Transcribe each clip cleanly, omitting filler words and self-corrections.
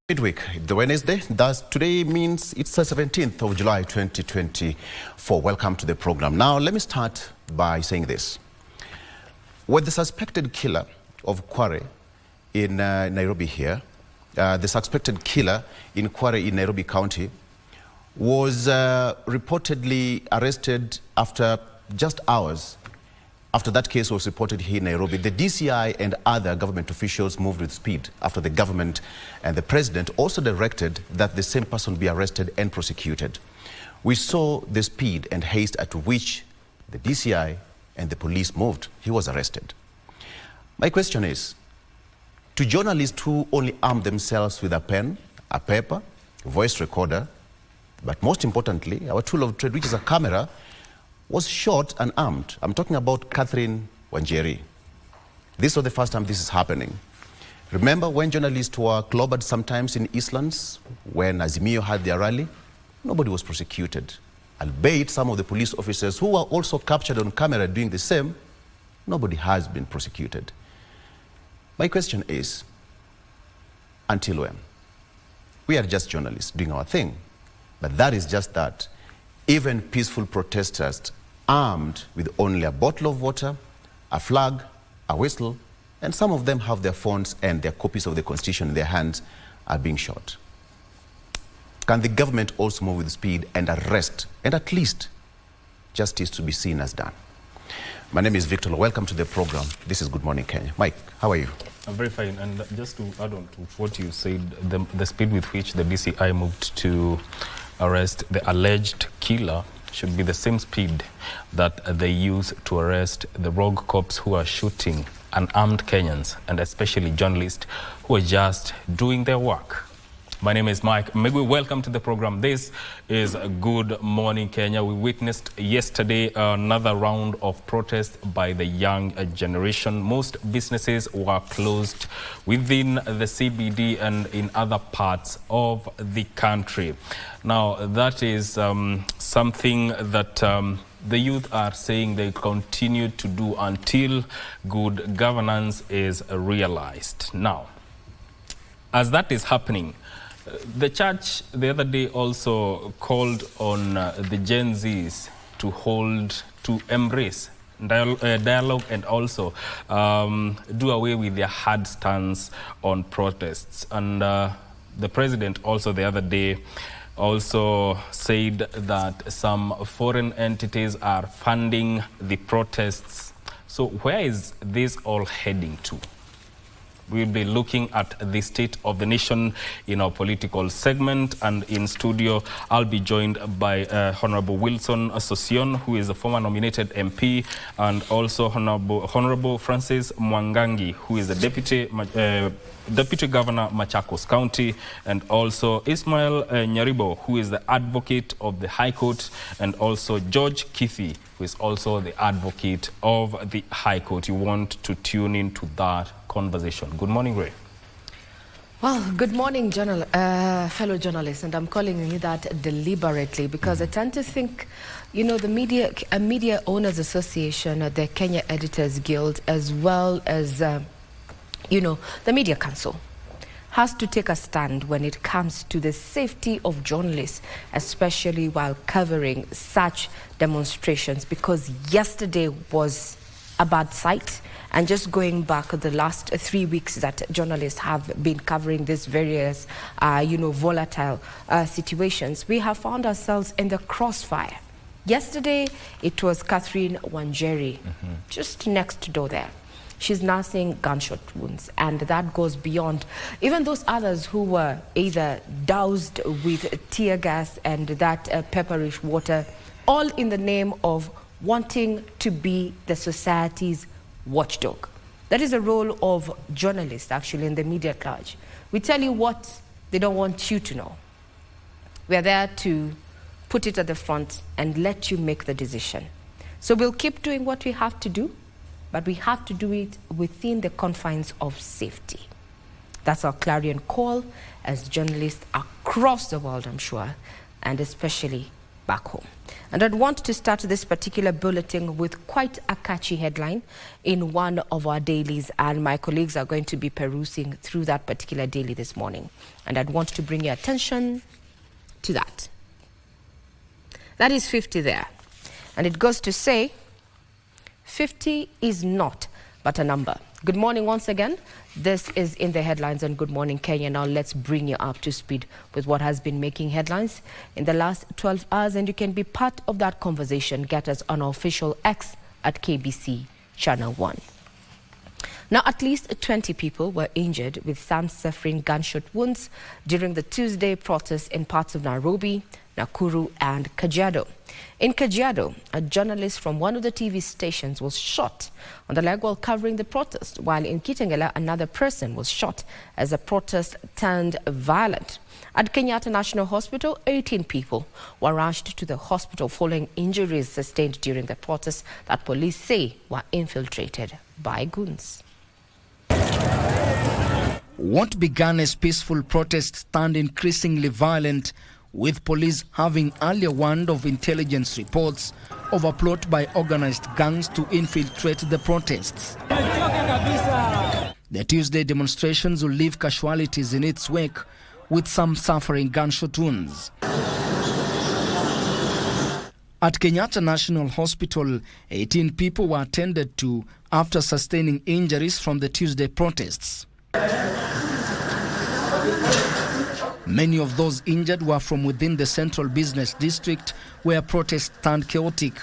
Midweek, the Wednesday, thus today means it's the 17th of July 2024. Welcome to the program. Now, let me start by saying this. With the suspected killer of Quarry in Nairobi here, the suspected killer in Quarry in Nairobi County was reportedly arrested after just hours. After that case was reported here in Nairobi, the DCI and other government officials moved with speed after the government and the president also directed that the same person be arrested and prosecuted. We saw the speed and haste at which the DCI and the police moved. He was arrested. My question is, to journalists who only arm themselves with a pen, a paper, a voice recorder, but most importantly, our tool of trade, which is a camera, was shot and armed. I'm talking about Catherine Wanjeri. This was the first time this is happening. Remember when journalists were clobbered sometimes in Eastlands, when Azimio had their rally? Nobody was prosecuted. Albeit some of the police officers who were also captured on camera doing the same, nobody has been prosecuted. My question is, until when? We are just journalists doing our thing, but that is just that. Even peaceful protesters armed with only a bottle of water, a flag, a whistle, and some of them have their phones and their copies of the Constitution in their hands are being shot. Can the government also move with speed and arrest and at least justice to be seen as done? My name is Victor. Welcome to the program. This is Good Morning Kenya. Mike, how are you? I'm very fine. And just to add on to what you said, the speed with which the DCI moved to arrest the alleged killer should be the same speed that they use to arrest the rogue cops who are shooting unarmed Kenyans, and especially journalists who are just doing their work. My name is Mike. Welcome to the program. This is Good Morning Kenya. We witnessed yesterday another round of protest by the young generation. Most businesses were closed within the CBD and in other parts of the country. Now, that is something that the youth are saying they continue to do until good governance is realized. Now, as that is happening, the church the other day also called on the Gen Zs to embrace dialogue and also do away with their hard stance on protests. And the president also the other day also said that some foreign entities are funding the protests. So where is this all heading to? We'll be looking at the state of the nation in our political segment, and in studio I'll be joined by Honorable Wilson Sosion, who is a former nominated MP, and also Honorable Francis Mwangangi, who is the Deputy Governor Machakos County, and also Ismail Nyaribo, who is the advocate of the High Court, and also George Kithi, who is also the advocate of the High Court. You want to tune into that conversation. Good morning, Ray. Well, good morning, fellow journalists, and I'm calling you that deliberately because I tend to think, you know, the Media Owners Association, the Kenya Editors Guild, as well as, you know, the Media Council, has to take a stand when it comes to the safety of journalists, especially while covering such demonstrations, because yesterday was a bad sight. And just going back the last 3 weeks that journalists have been covering these various, you know, volatile situations, we have found ourselves in the crossfire. Yesterday, it was Catherine Wanjeri, just next door there. She's nursing gunshot wounds, and that goes beyond even those others who were either doused with tear gas and that pepperish water, all in the name of wanting to be the society's watchdog. That is the role of journalists, actually, in the media at large. We tell you what they don't want you to know. We are there to put it at the front and let you make the decision. So we'll keep doing what we have to do, but we have to do it within the confines of safety. That's our clarion call as journalists across the world, I'm sure, and especially back home. And I'd want to start this particular bulletin with quite a catchy headline in one of our dailies, and my colleagues are going to be perusing through that particular daily this morning. And I'd want to bring your attention to that. That is 50 there. And it goes to say, 50 is not but a number. Good morning once again. This is in the headlines on Good Morning Kenya. Now let's bring you up to speed with what has been making headlines in the last 12 hours, and you can be part of that conversation. Get us on our official X at KBC Channel 1. Now, at least 20 people were injured, with some suffering gunshot wounds during the Tuesday protests in parts of Nairobi, Nakuru and Kajiado. In Kajiado, a journalist from one of the TV stations was shot on the leg while covering the protest, while in Kitengela, another person was shot as the protest turned violent. At Kenyatta National Hospital, 18 people were rushed to the hospital following injuries sustained during the protests that police say were infiltrated by goons. What began as peaceful protests turned increasingly violent, with police having earlier warned of intelligence reports of a plot by organized gangs to infiltrate the protests. The Tuesday demonstrations will leave casualties in its wake, with some suffering gunshot wounds. At Kenyatta National Hospital, 18 people were attended to after sustaining injuries from the Tuesday protests. Many of those injured were from within the central business district, where protests turned chaotic.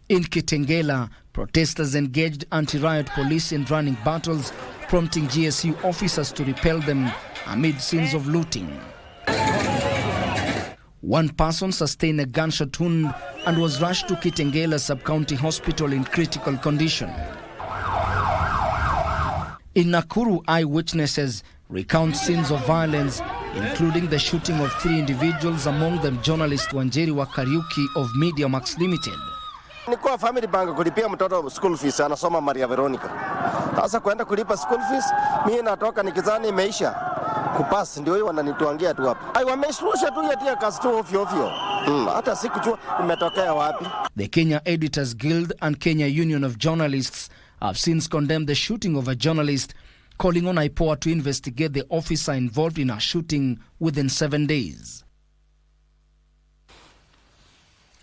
In Kitengela, protesters engaged anti-riot police in running battles, prompting GSU officers to repel them amid scenes of looting. One person sustained a gunshot wound and was rushed to Kitengela Sub-County Hospital in critical condition. In Nakuru, eyewitnesses recount scenes of violence, including the shooting of 3 individuals, among them journalist Wanjeri wa Kariuki of Media Max Limited. Nilikuwa family bank kulipia mtoto school fees, anasoma Maria Veronica. Sasa kwenda kulipa school fees, mimi natoka nikizani imeisha. Kupass ndio hiyo wananituangia tu hapa. Ai, wameshusha tu yatia kasi tu ovyo ovyo. Hata sikujua imetokea wapi. The Kenya Editors Guild and Kenya Union of Journalists have since condemned the shooting of a journalist, calling on IPOA to investigate the officer involved in a shooting within 7 days.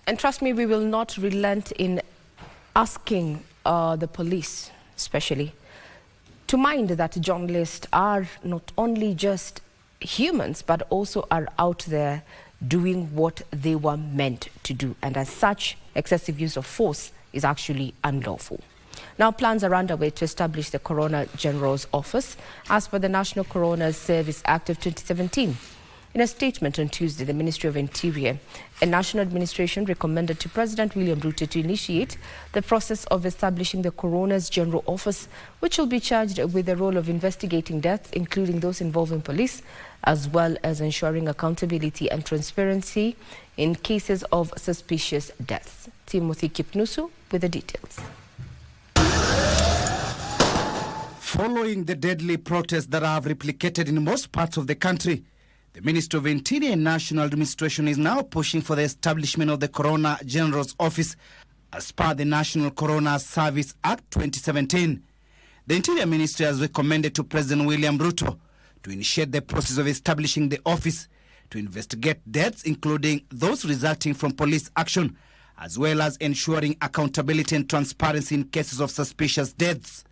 And trust me, we will not relent in asking the police, especially, to mind that journalists are not only just humans, but also are out there doing what they were meant to do. And as such, excessive use of force is actually unlawful. Now, plans are underway to establish the Coroner General's Office as per the National Coroner Service Act of 2017. In a statement on Tuesday, the Ministry of Interior and National Administration recommended to President William Ruto to initiate the process of establishing the Coroner's General Office, which will be charged with the role of investigating deaths, including those involving police, as well as ensuring accountability and transparency in cases of suspicious deaths. Timothy Kipnusu with the details. Following the deadly protests that have replicated in most parts of the country, the Ministry of Interior and National Administration is now pushing for the establishment of the Coroner General's Office as per the National Coroner Service Act 2017. The Interior Ministry has recommended to President William Ruto to initiate the process of establishing the office to investigate deaths, including those resulting from police action, as well as ensuring accountability and transparency in cases of suspicious deaths.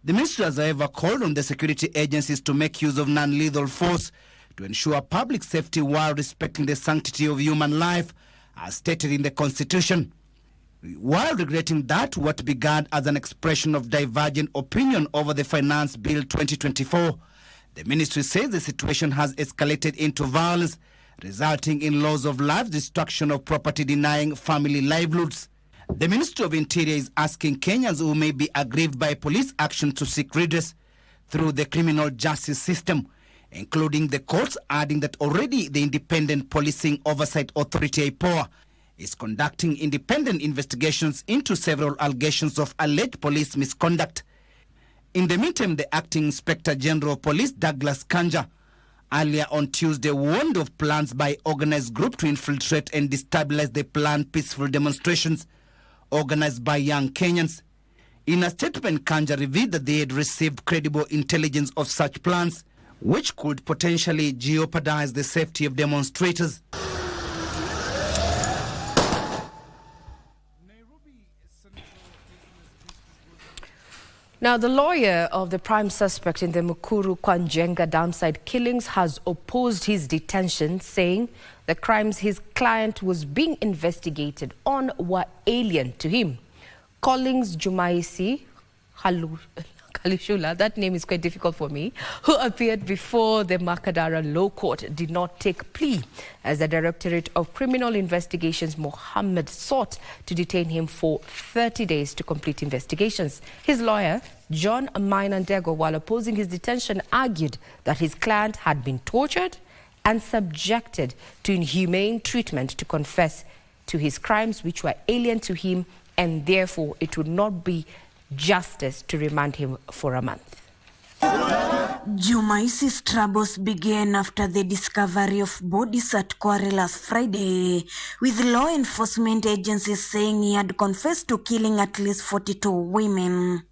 The ministry has, however, called on the security agencies to make use of non-lethal force to ensure public safety while respecting the sanctity of human life, as stated in the Constitution. While regretting that what began as an expression of divergent opinion over the Finance Bill 2024, the ministry says the situation has escalated into violence, resulting in loss of life, destruction of property, denying family livelihoods. The Ministry of Interior is asking Kenyans who may be aggrieved by police action to seek redress through the criminal justice system, including the courts, adding that already the Independent Policing Oversight Authority IPOA is conducting independent investigations into several allegations of alleged police misconduct. In the meantime, the Acting Inspector General of Police, Douglas Kanja, earlier on Tuesday warned of plans by organized group to infiltrate and destabilize the planned peaceful demonstrations organized by young Kenyans. In a statement, Kanja revealed that they had received credible intelligence of such plans, which could potentially jeopardize the safety of demonstrators. Now, the lawyer of the prime suspect in the Mukuru Kwanjenga Dumpsite killings has opposed his detention, saying the crimes his client was being investigated on were alien to him. Collins Jumaisi Kalishula, that name is quite difficult for me, who appeared before the Makadara Law Court, did not take plea, as the Directorate of Criminal Investigations, Mohammed, sought to detain him for 30 days to complete investigations. His lawyer, John Mainandego, while opposing his detention, argued that his client had been tortured and subjected to inhumane treatment to confess to his crimes, which were alien to him, and therefore it would not be justice to remand him for a month. Jumaisi's troubles began after the discovery of bodies at Quarry last Friday, with law enforcement agencies saying he had confessed to killing at least 42 women.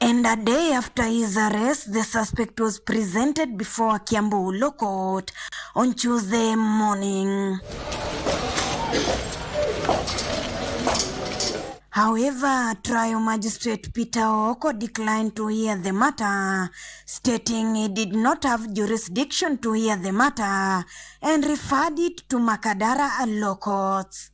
And a day after his arrest, the suspect was presented before a Kiambu Law Court on Tuesday morning. However, trial magistrate Peter Oko declined to hear the matter, stating he did not have jurisdiction to hear the matter and referred it to Makadara Law Courts.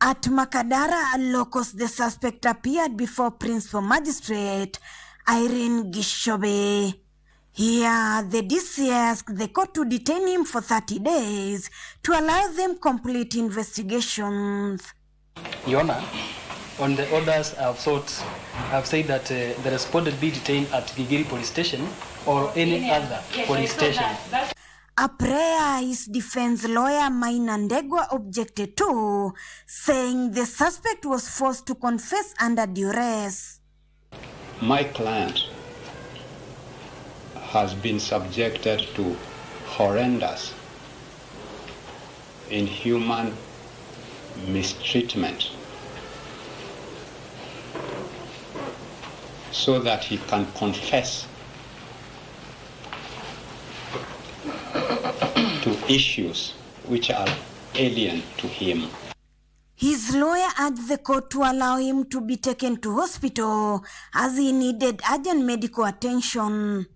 At Makadara Law Courts, the suspect appeared before Principal Magistrate Irene Gishobe. Here, the DC asked the court to detain him for 30 days to allow them complete investigations. Your Honor, on the orders I've said that the respondent be detained at Gigiri Police Station or any other police station. A prayer his defense lawyer Mainandegwa objected to, saying the suspect was forced to confess under duress. My client has been subjected to horrendous, inhuman mistreatment so that he can confess to issues which are alien to him. His lawyer urged the court to allow him to be taken to hospital as he needed urgent medical attention.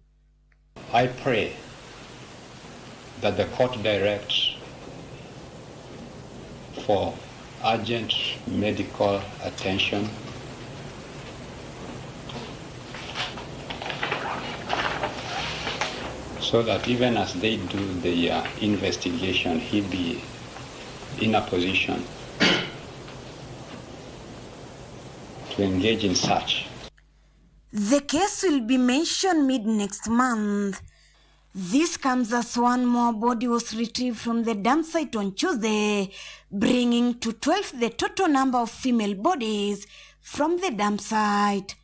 I pray that the court directs for urgent medical attention so that even as they do the investigation, he be in a position to engage in such. The case will be mentioned mid-next month. This comes as one more body was retrieved from the Dumpsite on Tuesday, bringing to 12 the total number of female bodies from the Dumpsite.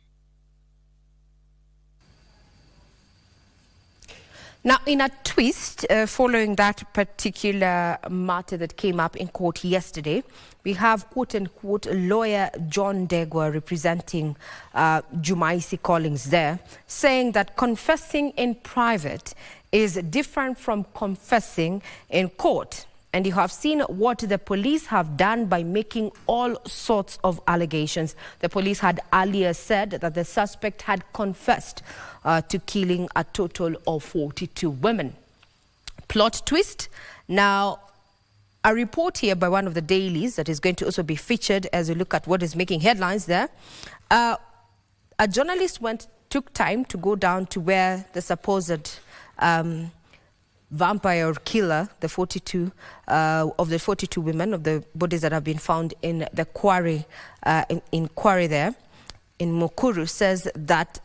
Now, in a twist, following that particular matter that came up in court yesterday, we have, quote-unquote, lawyer John Degwa representing Jumaisi Collins there, saying that confessing in private is different from confessing in court. And you have seen what the police have done by making all sorts of allegations. The police had earlier said that the suspect had confessed to killing a total of 42 women. Plot twist. Now, a report here by one of the dailies that is going to also be featured as we look at what is making headlines there. A journalist took time to go down to where the supposed vampire or killer, the 42 of the 42 women, of the bodies that have been found in the quarry, in Quarry there, in Mukuru, says that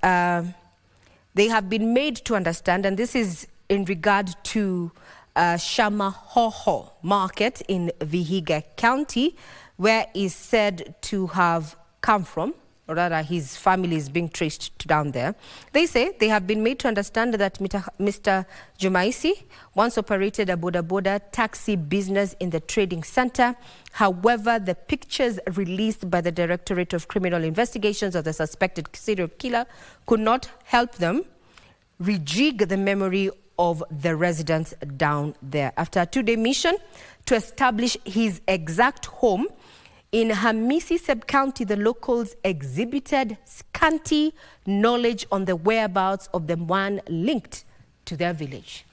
they have been made to understand, and this is in regard to Shamahoho market in Vihiga County, where is said to have come from or rather his family is being traced down there. They say they have been made to understand that Mr. Jumaisi once operated a boda taxi business in the trading center. However, the pictures released by the Directorate of Criminal Investigations of the suspected serial killer could not help them rejig the memory of the residents down there. After a 2-day mission to establish his exact home in Hamisi sub-county, the locals exhibited scanty knowledge on the whereabouts of the man linked to their village.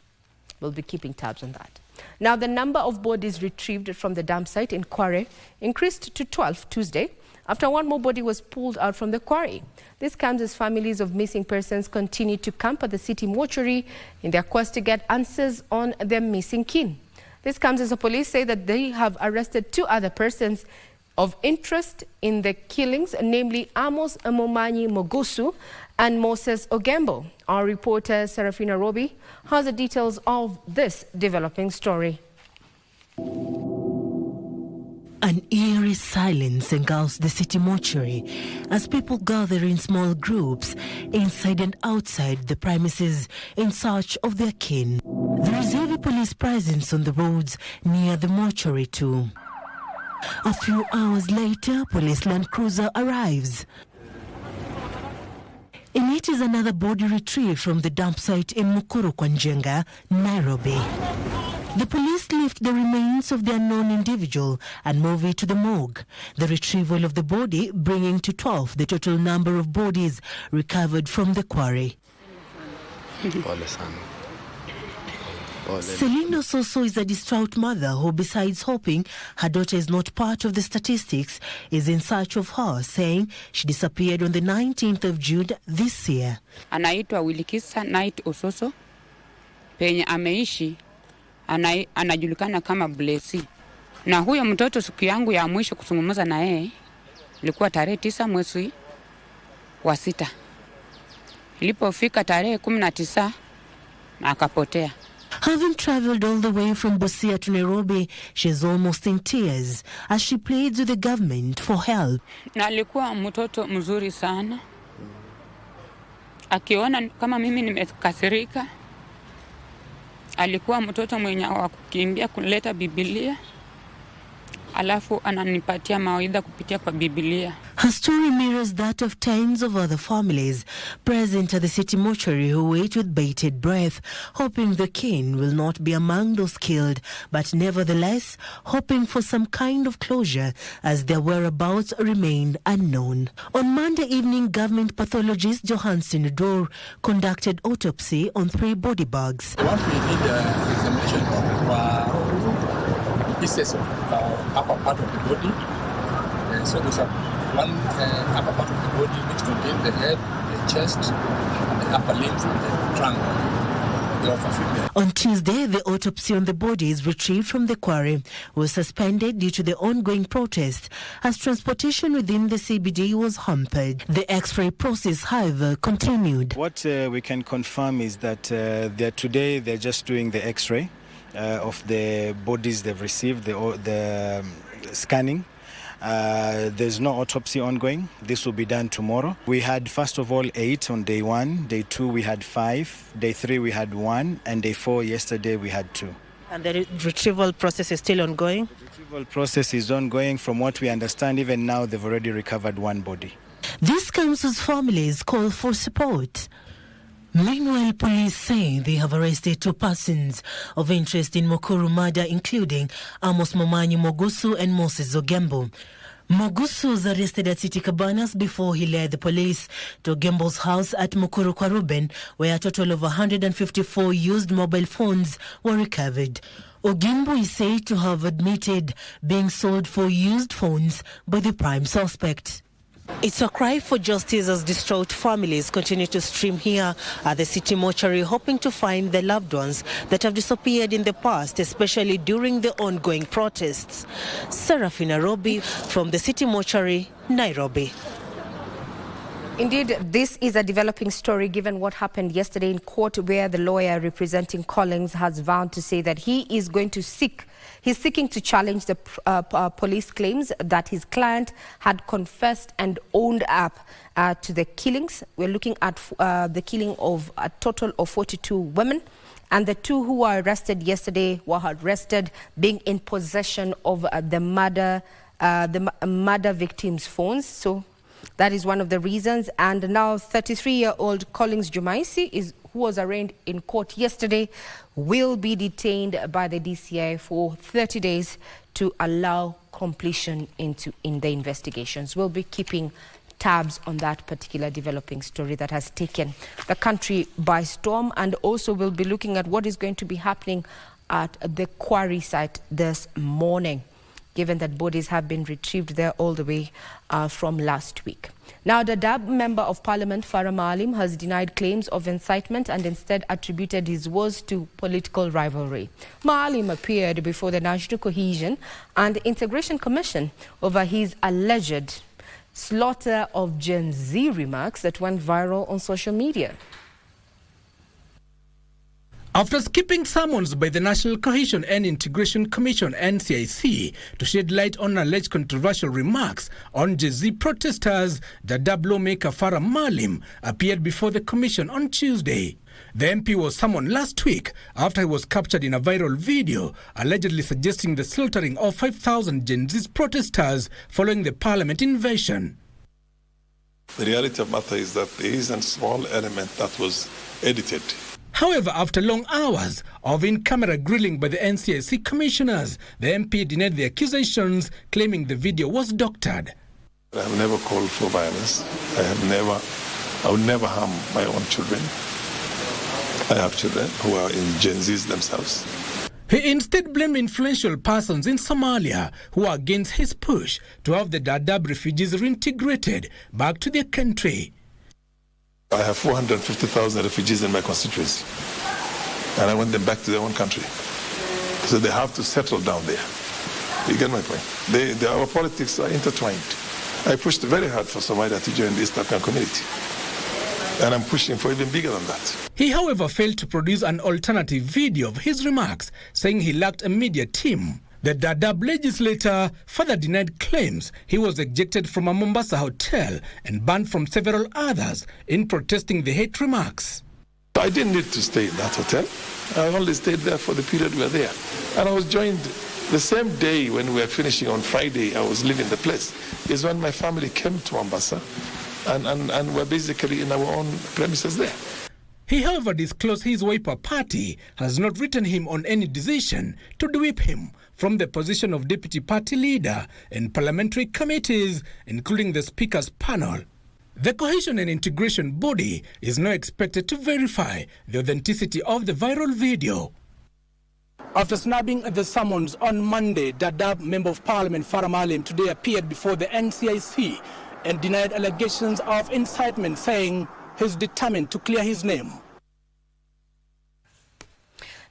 We'll be keeping tabs on that. Now, the number of bodies retrieved from the Dumpsite in Quarry increased to 12 Tuesday after one more body was pulled out from the quarry. This comes as families of missing persons continue to camp at the city mortuary in their quest to get answers on their missing kin. This comes as the police say that they have arrested 2 other persons of interest in the killings, namely Amos Momanyi Mogusu and Moses Ogembo. Our reporter Serafina Robi has the details of this developing story. An eerie silence engulfs the city mortuary as people gather in small groups inside and outside the premises in search of their kin. There is heavy police presence on the roads near the mortuary too. A few hours later, police Land Cruiser arrives. In it is another body retrieved from the dump site in Mukuru Kwanjenga, Nairobi. The police lift the remains of the unknown individual and move it to the morgue. The retrieval of the body bringing to 12 the total number of bodies recovered from the quarry. Celine Ososo is a distraught mother who, besides hoping her daughter is not part of the statistics, is in search of her, saying she disappeared on the 19th of June this year. Anaitwa Wilikisa Night Ososo, penye ameishi, anajulikana kama Blessy. Na huyo mtoto siku yangu ya mwisho kuzungumza na yeye ilikuwa tarehe 9 mwezi wa 6. Ilipofika tarehe 19 akapotea. Having traveled all the way from Busia to Nairobi, she's almost in tears as she pleads with the government for help. Na alikuwa mtoto mzuri sana. Akiona kama mimi nimekasirika, alikuwa mtoto mwenye wa kukimbia kuleta Biblia. Alafu ananipatia mawaidha kupitia kwa Biblia. Her story mirrors that of tens of other families present at the city mortuary who wait with bated breath, hoping the kin will not be among those killed, but nevertheless hoping for some kind of closure as their whereabouts remain unknown. On Monday evening, government pathologist Johansen Dor conducted autopsy on 3 body bags. What we need examination of pieces of upper part of the body. So there's one upper part of the body which contains the head, the chest, and the upper limbs, and the trunk. On Tuesday, the autopsy on the bodies retrieved from the quarry was suspended due to the ongoing protest as transportation within the CBD was hampered. The X-ray process, however, continued. What we can confirm is that today they're just doing the X-ray of the bodies they've received, the scanning. There's no autopsy ongoing. This will be done tomorrow. We had, first of all, 8 on day 1. Day 2, we had 5. Day 3, we had 1. And day 4, yesterday, we had 2. And the retrieval process is still ongoing? The retrieval process is ongoing. From what we understand, even now, they've already recovered 1 body. This comes as families call for support. Meanwhile, police say they have arrested 2 persons of interest in Mukuru murder, including Amos Momanyi Mogusu and Moses Ogembo. Mogusu was arrested at City Cabanas before he led the police to Ogembo's house at Mukuru Kwaruben, where a total of 154 used mobile phones were recovered. Ogembo is said to have admitted being sold for used phones by the prime suspect. It's a cry for justice as distraught families continue to stream here at the city mortuary, hoping to find their loved ones that have disappeared in the past, especially during the ongoing protests. Serafina Robi from the city mortuary, Nairobi. Indeed, this is a developing story given what happened yesterday in court, where the lawyer representing Collins has vowed to say that he's seeking to challenge the police claims that his client had confessed and owned up to the killings. We're looking at the killing of a total of 42 women. And the two who were arrested yesterday were arrested being in possession of the murder victims' phones. So that is one of the reasons. And now 33-year-old Collins Jumaisi, who was arraigned in court yesterday, will be detained by the DCI for 30 days to allow completion in the investigations. We'll be keeping tabs on that particular developing story that has taken the country by storm, and also we'll be looking at what is going to be happening at the Quarry site this morning, given that bodies have been retrieved there all the way from last week. Now, the Dadaab Member of Parliament, Farah Maalim, has denied claims of incitement and instead attributed his words to political rivalry. Maalim appeared before the National Cohesion and Integration Commission over his alleged slaughter of Gen Z remarks that went viral on social media. After skipping summons by the National Cohesion and Integration Commission (NCIC) to shed light on alleged controversial remarks on Gen Z protesters, Dadaab lawmaker Farah Maalim appeared before the commission on Tuesday. The MP was summoned last week after he was captured in a viral video allegedly suggesting the slaughtering of 5,000 Gen Z protesters following the parliament invasion. The reality of the matter is that there is a small element that was edited. However, after long hours of in-camera grilling by the NCIC commissioners, the MP denied the accusations, claiming the video was doctored. I have never called for violence. I would never harm my own children. I have children who are in Gen Zs themselves. He instead blamed influential persons in Somalia who are against his push to have the Dadaab refugees reintegrated back to their country. I have 450,000 refugees in my constituency, and I want them back to their own country. So they have to settle down there. You get my point? Our politics are intertwined. I pushed very hard for Somalia to join the East African community, and I'm pushing for even bigger than that. He, however, failed to produce an alternative video of his remarks, saying he lacked a media team. The Dadaab legislator further denied claims he was ejected from a Mombasa hotel and banned from several others in protesting the hate remarks. I didn't need to stay in that hotel. I only stayed there for the period we were there. And I was joined the same day when we were finishing on Friday. I was leaving the place. Is when my family came to Mombasa and were basically in our own premises there. He, however, disclosed his Wiper party has not written him on any decision to whip him from the position of deputy party leader in parliamentary committees, including the Speaker's panel. The Cohesion and Integration body is now expected to verify the authenticity of the viral video. After snubbing the summons on Monday, Dadaab Member of Parliament Farah Maalim today appeared before the NCIC and denied allegations of incitement, saying he's determined to clear his name.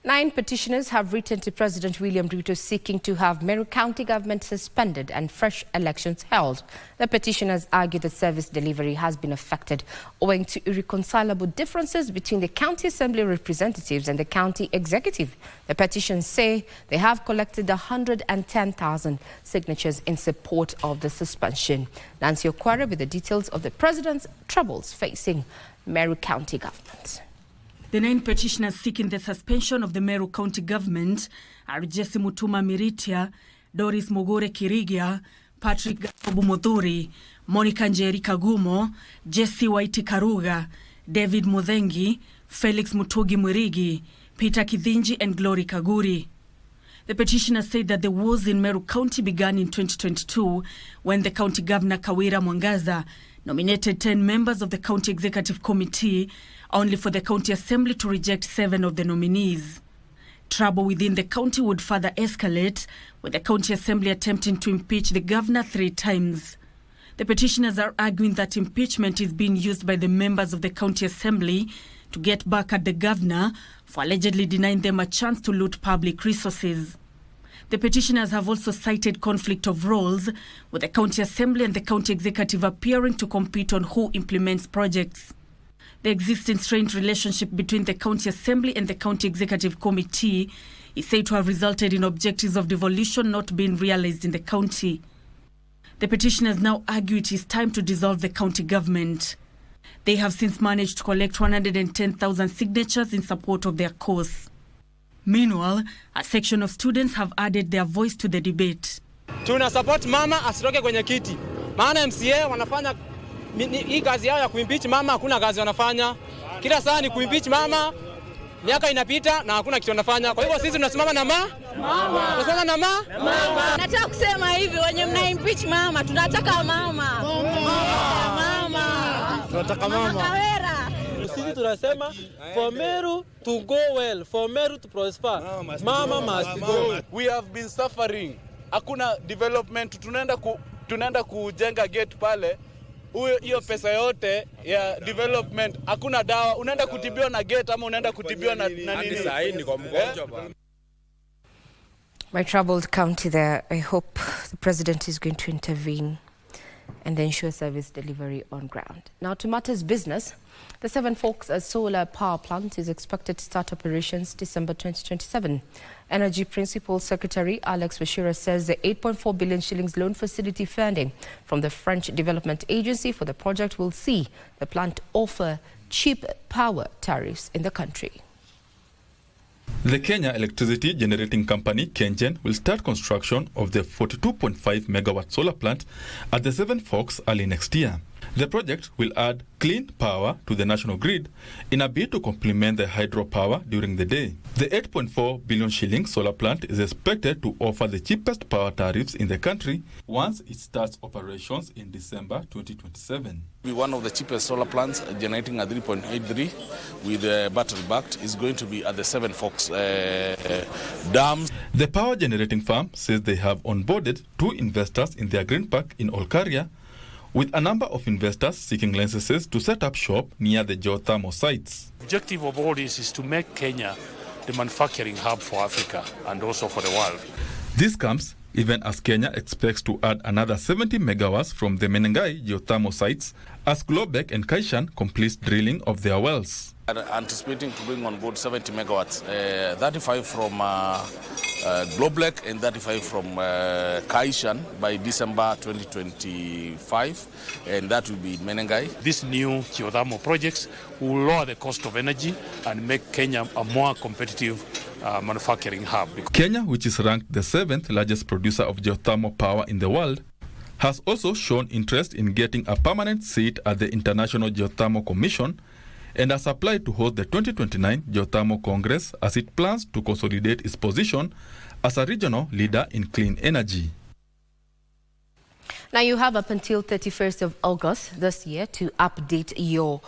9 petitioners have written to President William Ruto seeking to have Meru County government suspended and fresh elections held. The petitioners argue that service delivery has been affected owing to irreconcilable differences between the county assembly representatives and the county executive. The petitions say they have collected 110,000 signatures in support of the suspension. Nancy Quarry with the details of the president's troubles facing Meru County government. The 9 petitioners seeking the suspension of the Meru County government are Jesse Mutuma Miritia, Doris Mogore Kirigia, Patrick Obumodhuri, Monica Njeri Kagumo, Jesse Waiti Karuga, David Muthengi, Felix Mutogi Mwirigi, Peter Kithinji and Glory Kaguri. The petitioners said that the wars in Meru County began in 2022 when the county governor Kawira Mwangaza nominated 10 members of the county executive committee, only for the county assembly to reject 7 of the nominees. Trouble within the county would further escalate, with the county assembly attempting to impeach the governor 3 times. The petitioners are arguing that impeachment is being used by the members of the county assembly to get back at the governor for allegedly denying them a chance to loot public resources. The petitioners have also cited conflict of roles, with the County Assembly and the County Executive appearing to compete on who implements projects. The existing strained relationship between the County Assembly and the County Executive Committee is said to have resulted in objectives of devolution not being realised in the county. The petitioners now argue it is time to dissolve the county government. They have since managed to collect 110,000 signatures in support of their cause. Meanwhile, a section of students have added their voice to the debate. Tuna support mama asitoke kwenye kiti. Maana MCA wanafanya hii kazi yao ya kuimpeach mama, hakuna kazi wanafanya. Kila saa ni kuimpeach mama. Miaka inapita na hakuna kitu wanafanya. Kwa hivyo sisi tunasimama na mama. Tunasimama na mama. Nataka kusema hivi, wenye mna impeach mama, tunataka mama. Tunataka mama. Sisi tunasema for Meru to go well, for Meru to prosper, mama must go. We have been suffering. Hakuna development. Tunaenda kujenga gate pale. Hiyo pesa yote ya development, hakuna dawa. Unaenda kutibiwa na gate ama unaenda kutibiwa na nini? Ni kwa mgonjwa. My troubled county there. I hope the president is going to intervene and ensure service delivery on ground. Now to matters business, the Seven Forks solar power plant is expected to start operations December 2027. Energy Principal Secretary Alex Washira says the 8.4 billion shillings loan facility funding from the French Development Agency for the project will see the plant offer cheap power tariffs in the country. The Kenya Electricity Generating Company, KenGen, will start construction of the 42.5 megawatt solar plant at the Seven Forks early next year. The project will add clean power to the national grid in a bid to complement the hydropower during the day. The 8.4 billion shilling solar plant is expected to offer the cheapest power tariffs in the country once it starts operations in December 2027. One of the cheapest solar plants generating at 3.83 with battery backed is going to be at the Seven Forks dams. The power generating firm says they have onboarded 2 investors in their green park in Olkaria, with a number of investors seeking licenses to set up shop near the geothermal sites. The objective of all this is to make Kenya the manufacturing hub for Africa and also for the world. This comes even as Kenya expects to add another 70 megawatts from the Menengai geothermal sites as Gov't and Kaishan complete drilling of their wells. Anticipating to bring on board 70 megawatts, 35 from Gov't and 35 from Kaishan by December 2025, and that will be Menengai. These new geothermal projects will lower the cost of energy and make Kenya a more competitive manufacturing hub. Kenya, which is ranked the 7th largest producer of geothermal power in the world, has also shown interest in getting a permanent seat at the International Geothermal Commission and has applied to host the 2029 Geothermal Congress as it plans to consolidate its position as a regional leader in clean energy. Now you have up until 31st of August this year to update your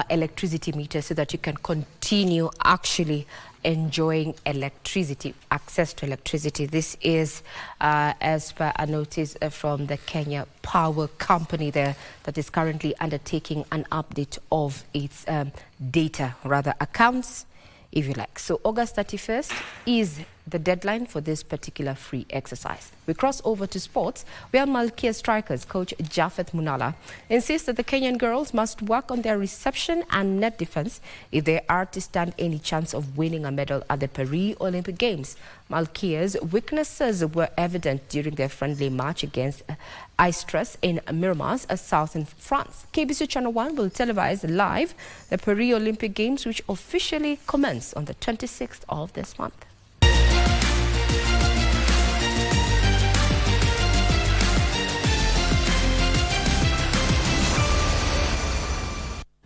electricity meter so that you can continue actually enjoying electricity, access to electricity. This is as per a notice from the Kenya Power Company there that is currently undertaking an update of its data, rather accounts, if you like. So August 31st is the deadline for this particular free exercise. We cross over to sports, where Malkia strikers coach Japhet Munala insists that the Kenyan girls must work on their reception and net defense if they are to stand any chance of winning a medal at the Paris Olympic Games. Malkia's weaknesses were evident during their friendly match against Istres in Meru, southern France. KBC Channel 1 will televise live the Paris Olympic Games, which officially commence on the 26th of this month.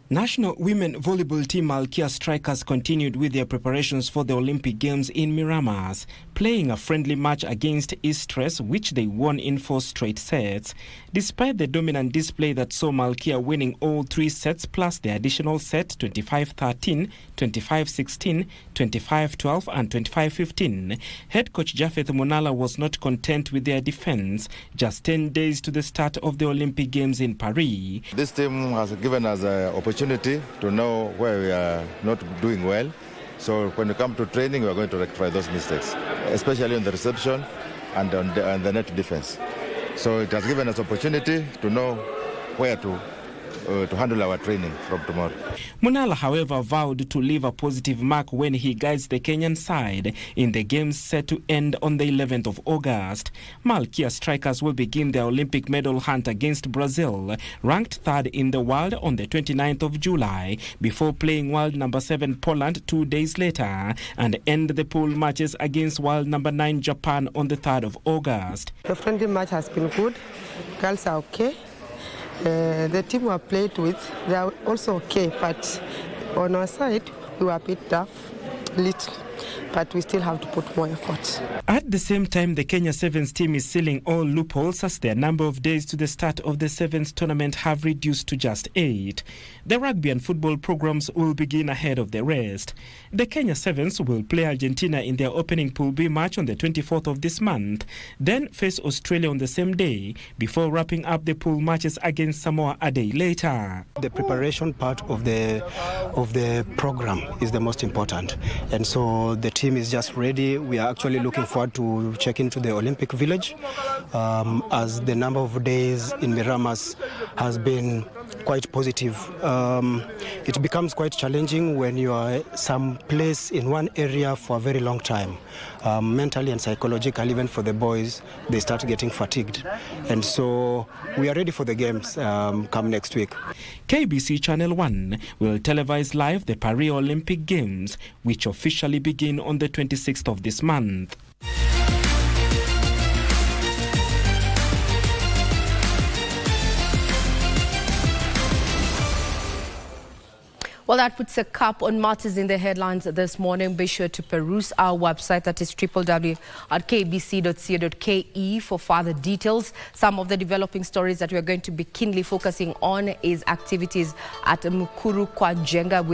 National women volleyball team Malkia strikers continued with their preparations for the Olympic Games in Miramas, playing a friendly match against Istres, which they won in 4 straight sets. Despite the dominant display that saw Malkia winning all 3 sets plus the additional set 25-13, 25-16, 25-12 and 25-15, head coach Japhet Munala was not content with their defense just 10 days to the start of the Olympic Games in Paris. This team has given us an opportunity to know where we are not doing well So when we come to training, we are going to rectify those mistakes, especially on the reception and on the net defense. So it has given us opportunity to know where to handle our training from tomorrow. Munala, however, vowed to leave a positive mark when he guides the Kenyan side in the games set to end on the 11th of August. Malkia strikers will begin their Olympic medal hunt against Brazil, ranked third in the world, on the 29th of July, before playing world number 7 Poland 2 days later, and end the pool matches against world number 9 Japan on the 3rd of August. The friendly match has been good. Girls are okay. The team we have played with, they are also okay, but on our side, we were a bit tough, little, but we still have to put more effort. At the same time, the Kenya Sevens team is sealing all loopholes as their number of days to the start of the Sevens tournament have reduced to just 8. The rugby and football programs will begin ahead of the rest. The Kenya Sevens will play Argentina in their opening Pool B match on the 24th of this month, then face Australia on the same day, before wrapping up the pool matches against Samoa a day later. The preparation part of the program is the most important, and so the team is just ready. We are actually looking forward to check into the Olympic Village, as the number of days in Miramas has been quite positive. It becomes quite challenging when you are someplace in one area for a very long time. Mentally and psychologically, even for the boys, they start getting fatigued. And so we are ready for the games come next week. KBC Channel 1 will televise live the Paris Olympic Games, which officially begin on the 26th of this month. Well, that puts a cap on matters in the headlines this morning. Be sure to peruse our website, that is www.kbc.co.ke, for further details. Some of the developing stories that we are going to be keenly focusing on is activities at Mukuru kwa Njenga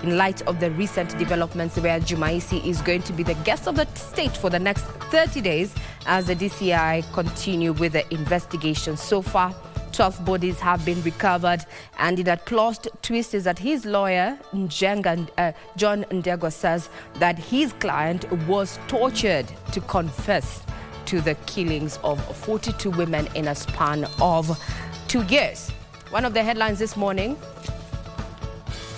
in light of the recent developments, where Jumaisi is going to be the guest of the state for the next 30 days as the DCI continue with the investigation. So far, 12 bodies have been recovered, and in a plot twist is that his lawyer, Njenga, John Ndego, says that his client was tortured to confess to the killings of 42 women in a span of 2 years. One of the headlines this morning,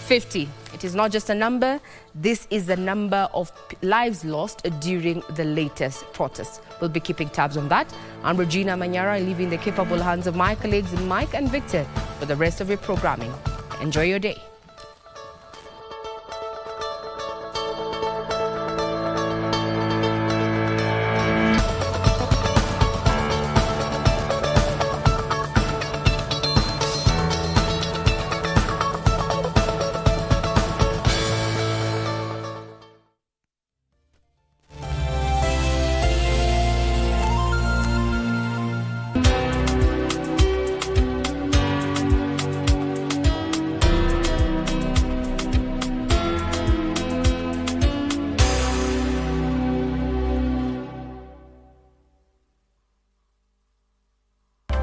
50. It is not just a number. This is the number of lives lost during the latest protests. We'll be keeping tabs on that. I'm Regina Manyara, leaving the capable hands of my colleagues Mike and Victor for the rest of your programming. Enjoy your day.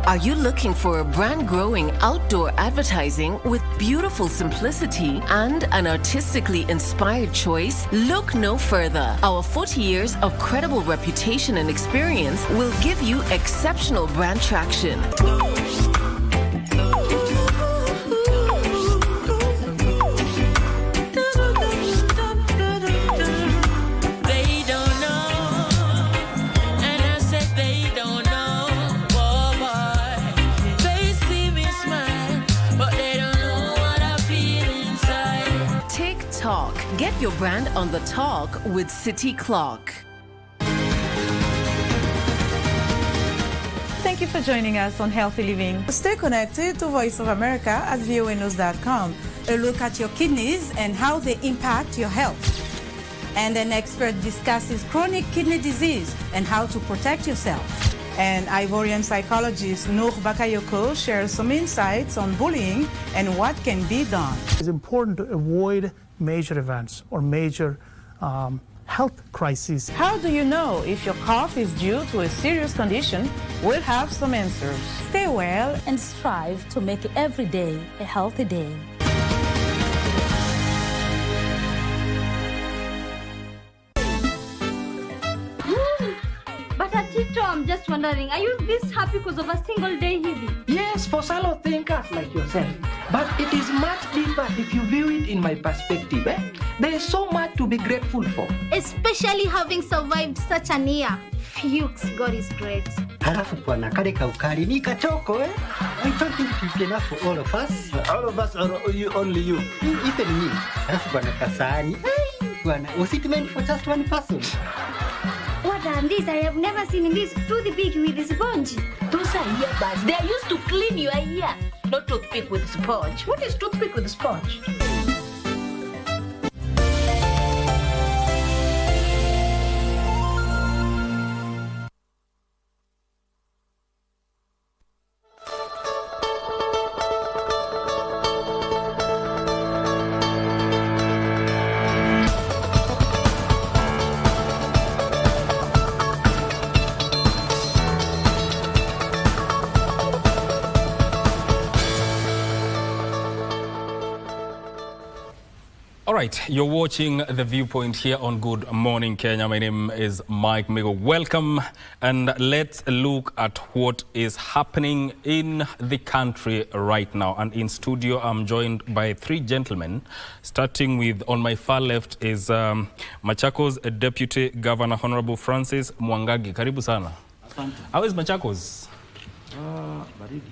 Are you looking for a brand-growing outdoor advertising with beautiful simplicity and an artistically inspired choice? Look no further. Our 40 years of credible reputation and experience will give you exceptional brand traction. Get your brand on the talk with City Clock. Thank you for joining us on Healthy Living. Stay connected to Voice of America at voanews.com. A look at your kidneys and how they impact your health. And an expert discusses chronic kidney disease and how to protect yourself. And Ivorian psychologist Noor Bakayoko shares some insights on bullying and what can be done. It's important to avoid major events or major health crises. How do you know if your cough is due to a serious condition? We'll have some answers. Stay well and strive to make every day a healthy day. just wondering, are you this happy because of a single day, Hivi? Yes, for shallow thinkers like yourself. But it is much deeper if you view it in my perspective. There is so much to be grateful for. Especially having survived such an year. Phew, God is great. Halafu bwana kale kaukari ni kachoko I don't think it is enough for all of us. All of us or only you? Even me. Halafu bwana kasani. Bwana, was it meant for just one person? What are these? I have never seen this toothpick with a sponge. Those are earbuds. They are used to clean your ear, not toothpick with sponge. What is toothpick with sponge? Right, you're watching The Viewpoint here on Good Morning Kenya. My name is Mike Meru. Welcome, and let's look at what is happening in the country right now. And in studio, I'm joined by three gentlemen. Starting with, on my far left is Machakos Deputy Governor Honorable Francis Mwangagi. Karibu sana. Asante. How is Machakos? Baridi.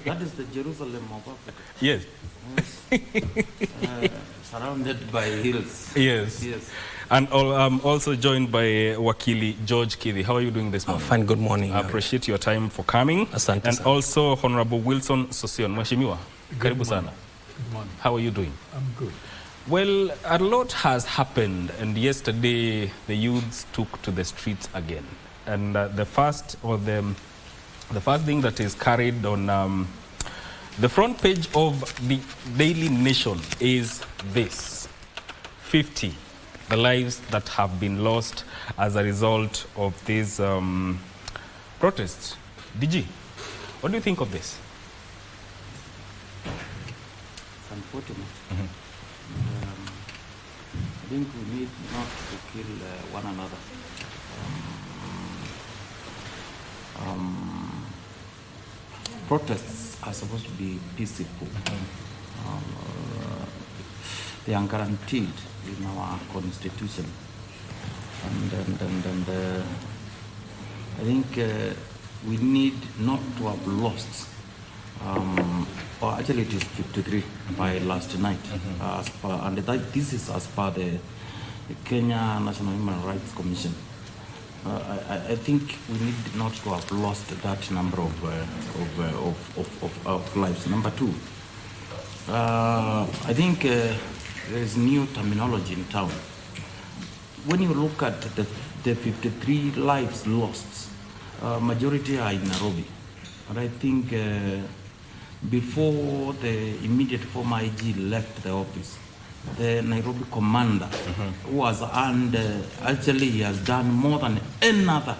That is the Jerusalem of Africa. Yes. Surrounded by hills. Yes. Yes. And I'm also joined by Wakili George Kithi. How are you doing this morning? Fine, good morning. I appreciate your time for coming. Asante, and sir. also Honorable Wilson Sosion. Mheshimiwa, karibu sana. Good morning. How are you doing? I'm good. Well, a lot has happened, and yesterday the youths took to the streets again. And the first thing that is carried on the front page of the Daily Nation is this: 50, the lives that have been lost as a result of these protests. DG, what do you think of this? It's unfortunate. I think we need not to kill one another. Protests are supposed to be peaceful. They are guaranteed in our constitution. And I think we need not to have lost, or actually it is 53 by last night, as per, and this is as per the Kenya National Human Rights Commission. I think we need not to have lost that number of lives. Number two, I think there is new terminology in town. When you look at the 53 lives lost, majority are in Nairobi. And I think before the immediate former IG left the office, the Nairobi commander was, and actually he has done more than any other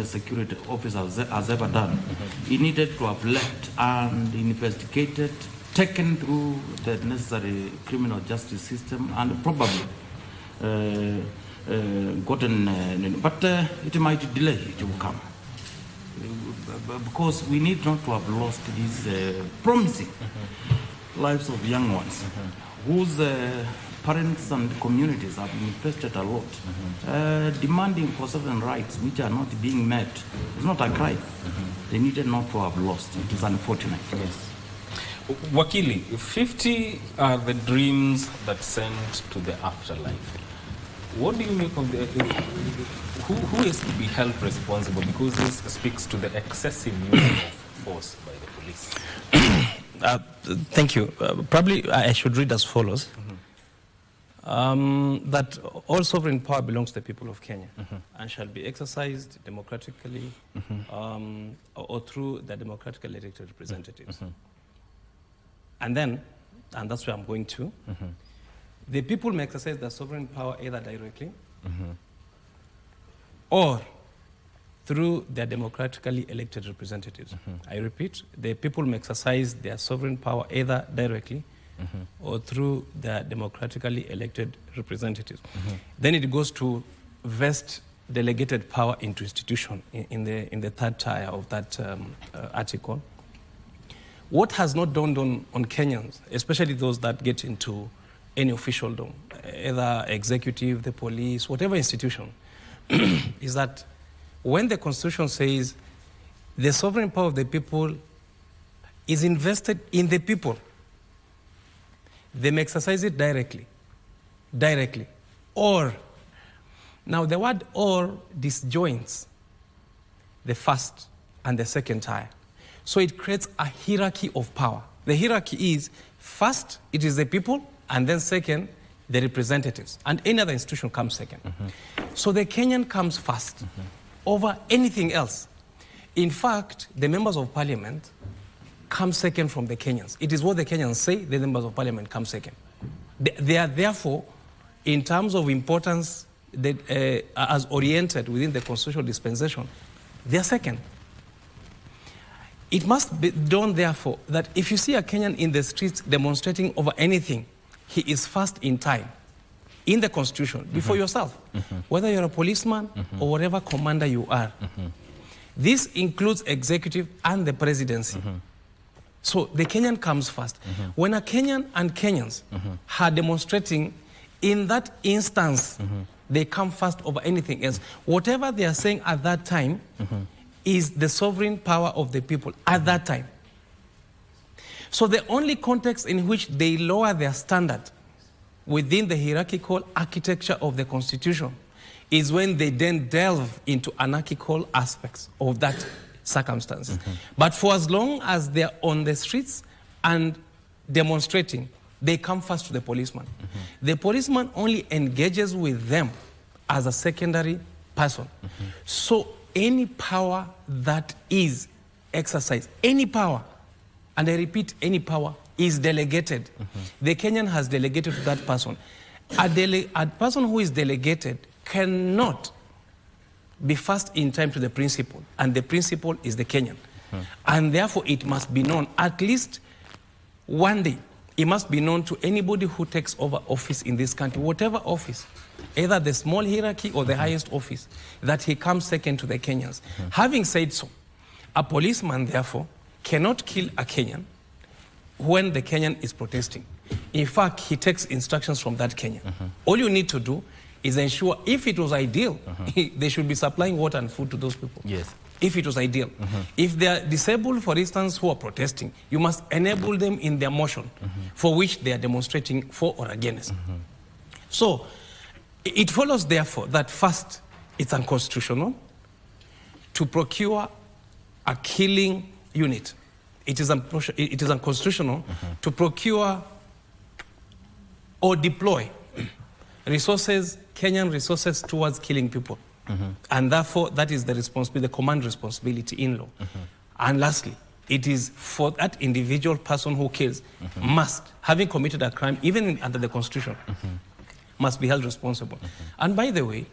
security officer has ever done. He needed to have left and investigated, taken through the necessary criminal justice system, and probably gotten, but it might delay, it will come. Because we need not to have lost these promising lives of young ones, whose parents and communities have invested a lot, demanding for certain rights which are not being met. It's not a crime. They needed not to have lost. It is unfortunate. Yes. Wakili, 50 are the dreams that send to the afterlife. What do you make of the... Who is to be held responsible? Because this speaks to the excessive use of force by the police. Thank you. Probably I should read as follows. That all sovereign power belongs to the people of Kenya and shall be exercised democratically or through the democratically elected representatives. And then, and that's where I'm going to, the people may exercise their sovereign power either directly or through their democratically elected representatives. I repeat, the people may exercise their sovereign power either directly or through their democratically elected representatives. Then it goes to vest delegated power into institution in the third tier of that article. What has not dawned on Kenyans, especially those that get into any officialdom, either executive, the police, whatever institution, is that when the Constitution says the sovereign power of the people is invested in the people, they may exercise it directly, or. Now the word or disjoins the first and the second tier. So it creates a hierarchy of power. The hierarchy is first, it is the people, and then second, the representatives. And any other institution comes second. So the Kenyan comes first over anything else. In fact, the members of parliament come second from the Kenyans. It is what the Kenyans say, the members of parliament come second. They are therefore, in terms of importance, as oriented within the constitutional dispensation, they are second. It must be done, therefore, that if you see a Kenyan in the streets demonstrating over anything, he is first in time in the Constitution, before yourself, whether you're a policeman or whatever commander you are. This includes executive and the presidency. So the Kenyan comes first. When a Kenyan and Kenyans are demonstrating, in that instance, they come first over anything else. Whatever they are saying at that time is the sovereign power of the people at that time. So the only context in which they lower their standard within the hierarchical architecture of the Constitution is when they then delve into anarchical aspects of that circumstance. But for as long as they're on the streets and demonstrating, they come first to the policeman. The policeman only engages with them as a secondary person. So any power that is exercised, any power, and I repeat, any power, is delegated. The Kenyan has delegated to that person. A person who is delegated cannot be first in time to the principal, and the principal is the Kenyan. And therefore it must be known, at least one day, it must be known to anybody who takes over office in this country, whatever office, either the small hierarchy or the highest office, that he comes second to the Kenyans. Having said so, a policeman, therefore, cannot kill a Kenyan when the Kenyan is protesting. In fact, he takes instructions from that Kenyan. All you need to do is ensure, if it was ideal, they should be supplying water and food to those people. Yes. If it was ideal. If they are disabled, for instance, who are protesting, you must enable them in their motion for which they are demonstrating for or against. So it follows, therefore, that first, it's unconstitutional to procure a killing unit. It is unconstitutional to procure or deploy resources, Kenyan resources, towards killing people. And therefore, that is the responsibility, the command responsibility in law. And lastly, it is for that individual person who kills must, having committed a crime, even under the Constitution, must be held responsible. And by the way,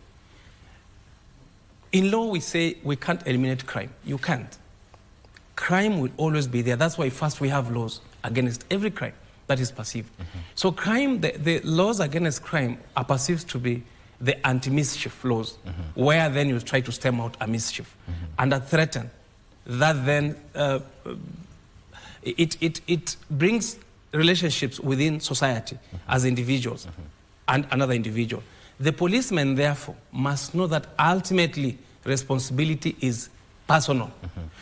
in law we say we can't eliminate crime. You can't. Crime will always be there. That's why first we have laws against every crime that is perceived. So crime, the laws against crime are perceived to be the anti-mischief laws, where then you try to stem out a mischief and threaten. That then, it brings relationships within society as individuals and another individual. The policeman, therefore, must know that ultimately responsibility is personal.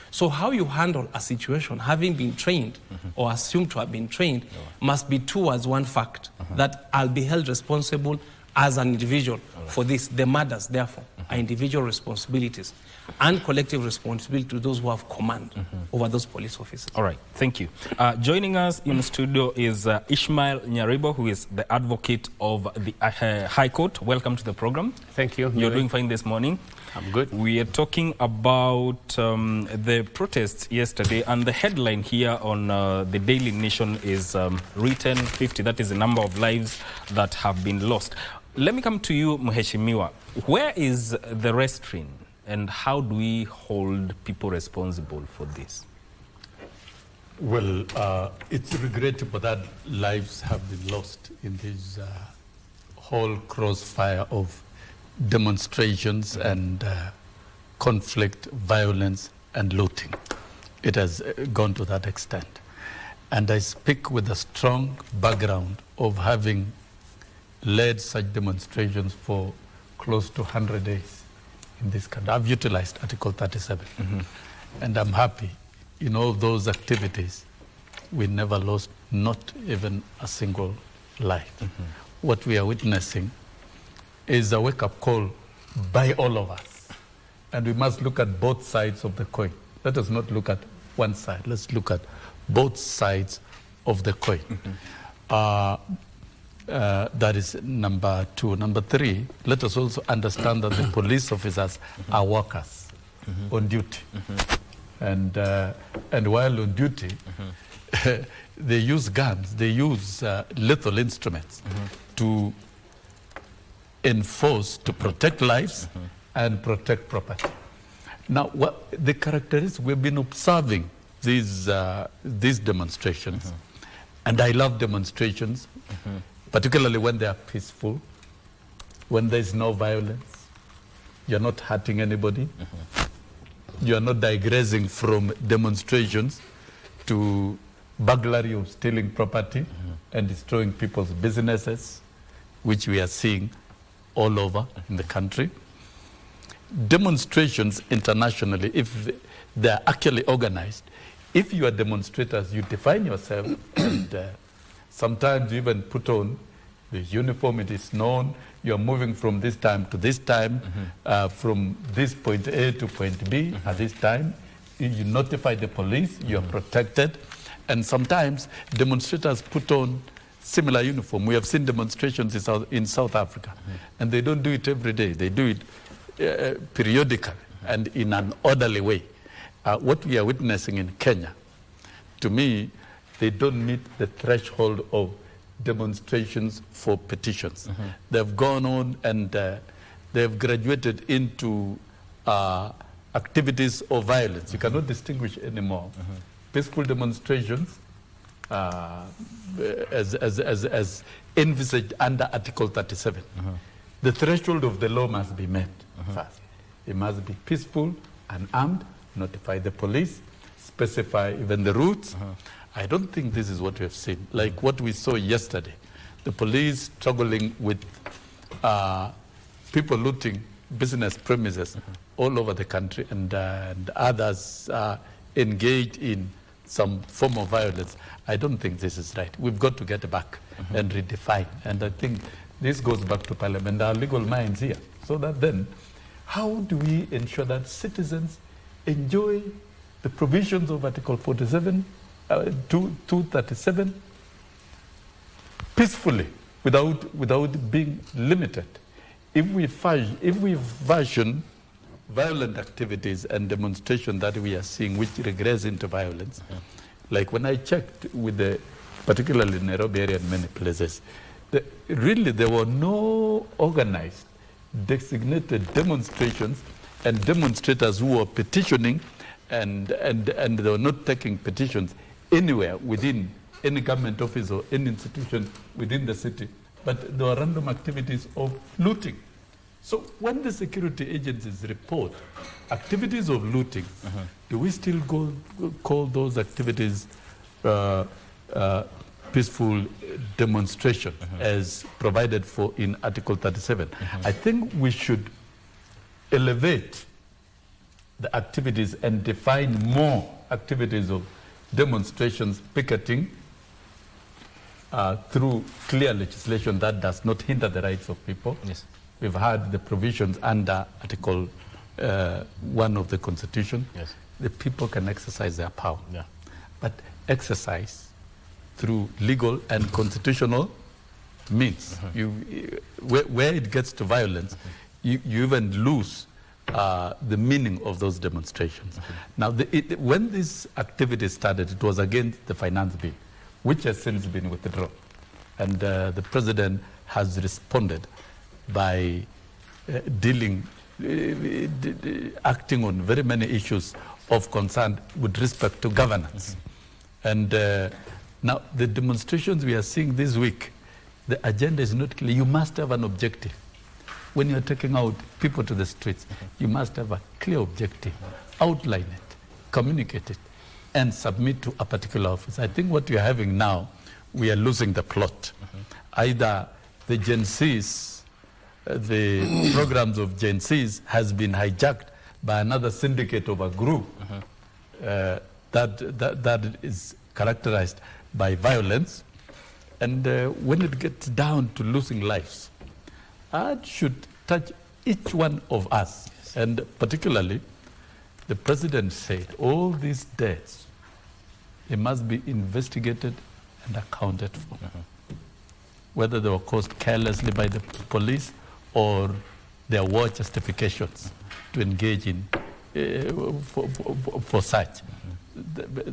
So how you handle a situation, having been trained or assumed to have been trained, must be towards one fact, that I'll be held responsible as an individual for this. The murders, therefore, are individual responsibilities and collective responsibility to those who have command over those police officers. All right, thank you. Joining us in the studio is Ishmael Nyaribo, who is the advocate of the High Court. Welcome to the program. Thank you. You're doing fine this morning. I'm good. We are talking about the protests yesterday, and the headline here on the Daily Nation is written 50. That is the number of lives that have been lost. Let me come to you, Mheshimiwa. Where is the restraint, and how do we hold people responsible for this? Well, it's regrettable that lives have been lost in this whole crossfire of demonstrations and conflict, violence, and looting. It has gone to that extent. And I speak with a strong background of having led such demonstrations for close to 100 days in this country. I've utilized Article 37. And I'm happy in all those activities, we never lost not even a single life. What we are witnessing is a wake-up call by all of us. And we must look at both sides of the coin. Let us not look at one side. Let's look at both sides of the coin. That is number two. Number three, let us also understand that the police officers are workers on duty. And while on duty, they use guns, they use lethal instruments to enforce, to protect lives and protect property. Now, what the characteristics, we've been observing these demonstrations, and I love demonstrations, particularly when they are peaceful, when there's no violence, you're not hurting anybody, you're not digressing from demonstrations to burglary of stealing property and destroying people's businesses, which we are seeing all over in the country. Demonstrations internationally, if they're actually organized, if you are demonstrators, you define yourself and sometimes you even put on the uniform, it is known, you're moving from this time to this time, from this point A to point B at this time. You notify the police, you're protected. And sometimes demonstrators put on similar uniform. We have seen demonstrations in South Africa, and they don't do it every day. They do it periodically and in an orderly way. What we are witnessing in Kenya, to me, they don't meet the threshold of demonstrations for petitions. They've gone on and they've graduated into activities of violence. You cannot distinguish anymore. Peaceful demonstrations, as envisaged under Article 37. The threshold of the law must be met first. It must be peaceful and armed, notify the police, specify even the routes. I don't think this is what we have seen. Like what we saw yesterday, the police struggling with people looting business premises all over the country, and others engaged in some form of violence. I don't think this is right. We've got to get back and redefine. And I think this goes back to Parliament, our legal minds here. So that then, how do we ensure that citizens enjoy the provisions of Article 47, 237 peacefully, without being limited? If we version violent activities and demonstration that we are seeing, which regress into violence, like when I checked with the, particularly in Nairobi area and many places, really there were no organized, designated demonstrations and demonstrators who were petitioning, and they were not taking petitions anywhere within any government office or any institution within the city, but there were random activities of looting. So when the security agencies report activities of looting, do we still call those activities peaceful demonstration as provided for in Article 37? I think we should elevate the activities and define more activities of demonstrations, picketing, through clear legislation that does not hinder the rights of people. We've had the provisions under Article 1 of the Constitution. The people can exercise their power. But exercise through legal and constitutional means. Where it gets to violence, you even lose the meaning of those demonstrations. Now, when this activity started, it was against the finance bill, which has since been withdrawn. And the president has responded by acting on very many issues of concern with respect to governance. And now the demonstrations we are seeing this week, the agenda is not clear. You must have an objective. when you're taking out people to the streets, you must have a clear objective, outline it, communicate it, and submit to a particular office. I think what you're having now, we are losing the plot. Either the Gen Zs, the programs of Gen Zs has been hijacked by another syndicate of a group that is characterized by violence. And when it gets down to losing lives, it should touch each one of us. And particularly, the president said all these deaths, they must be investigated and accounted for. Whether they were caused carelessly by the police or there were justifications to engage in for such.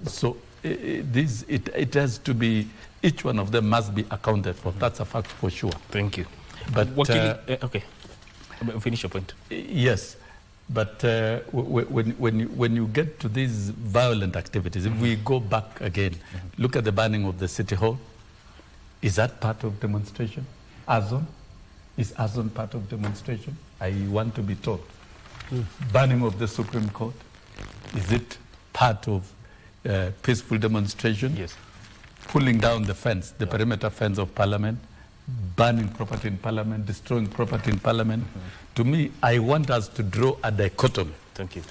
So it has to be, each one of them must be accounted for. That's a fact for sure. Thank you. But okay, finish your point. Yes, but when you get to these violent activities, if we go back again, look at the burning of the City Hall. Is that part of demonstration? Azon? Is Azon part of demonstration? I want to be told. Burning of the Supreme Court? Is it part of peaceful demonstration? Yes. Pulling down the fence, the perimeter fence of Parliament, burning property in Parliament, destroying property in Parliament. To me, I want us to draw a dichotomy. Thank you.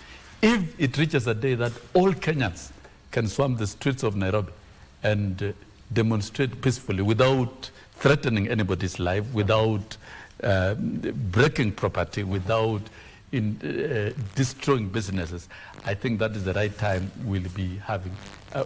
If it reaches a day that all Kenyans can swarm the streets of Nairobi and demonstrate peacefully without threatening anybody's life, without breaking property, without destroying businesses, I think that is the right time we'll be having.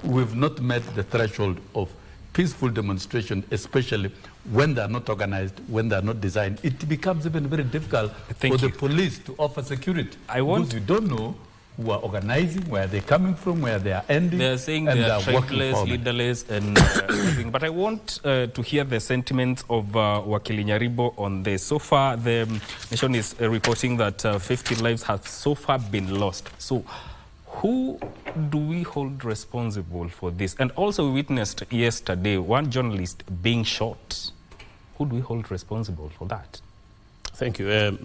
We've not met the threshold of peaceful demonstration, especially when they are not organized, when they are not designed. It becomes even very difficult for the police to offer security. Because you don't know who are organizing, where they're coming from, where they are ending. They are saying they are tribeless, leaderless, and everything. But I want to hear the sentiments of Wakili Nyaribo on this. So far, the nation is reporting that 50 lives have so far been lost. So who do we hold responsible for this? And also we witnessed yesterday one journalist being shot. Who do we hold responsible for that? Thank you.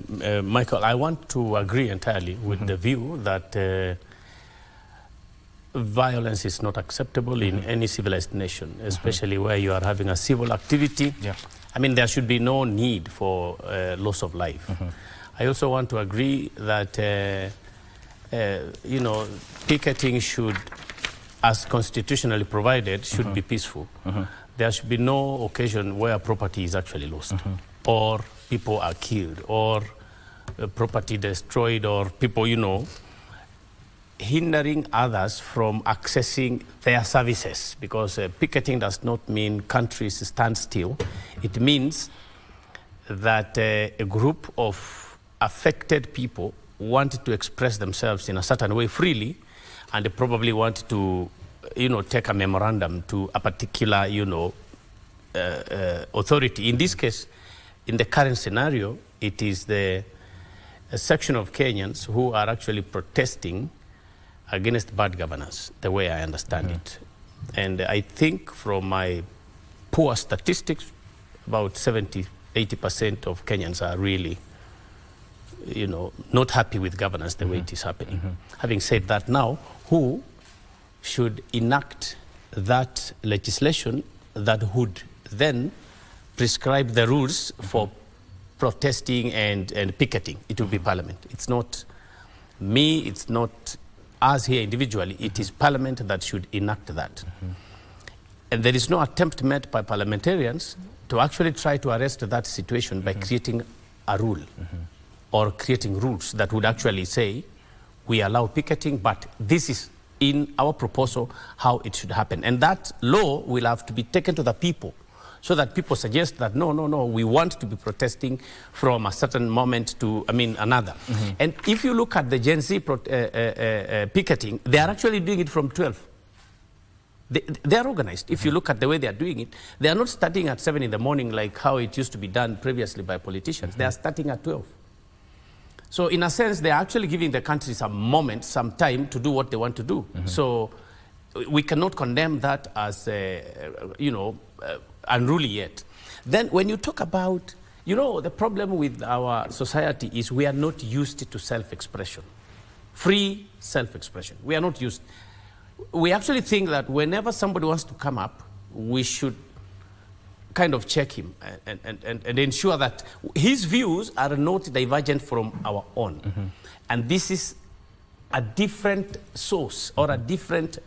Michael, I want to agree entirely with the view that violence is not acceptable in any civilized nation, especially where you are having a civil activity. I mean, there should be no need for loss of life. I also want to agree that, you know, picketing should, as constitutionally provided, should be peaceful. There should be no occasion where property is actually lost, or people are killed, or property destroyed, or people, you know, hindering others from accessing their services. Because picketing does not mean countries stand still. It means that a group of affected people want to express themselves in a certain way freely, and they probably want to, you know, take a memorandum to a particular, you know, authority. In this case, in the current scenario, it is a section of Kenyans who are actually protesting against bad governance, the way I understand it. And I think from my poor statistics, about 70–80% of Kenyans are really, you know, not happy with governance the way it is happening. Having said that, now, who should enact that legislation that would then prescribe the rules for protesting and picketing? It will be Parliament. It's not me, it's not us here individually, it is Parliament that should enact that. And there is no attempt made by parliamentarians to actually try to arrest that situation by creating a rule or creating rules that would actually say, we allow picketing, but this is in our proposal how it should happen. And that law will have to be taken to the people, so that people suggest that, no, we want to be protesting from a certain moment to, another. And if you look at the Gen Z picketing, they are actually doing it from 12. They are organized. If you look at the way they are doing it, they are not starting at 7 in the morning like how it used to be done previously by politicians. They are starting at 12. So in a sense, they are actually giving the country some moment, some time to do what they want to do. So we cannot condemn that as, unruly yet. Then when you talk about You know, the problem with our society is we are not used to self-expression, free self-expression. We are not used. We actually think that whenever somebody wants to come up, we should kind of check him and ensure that his views are not divergent from our own. And this is a different source or a different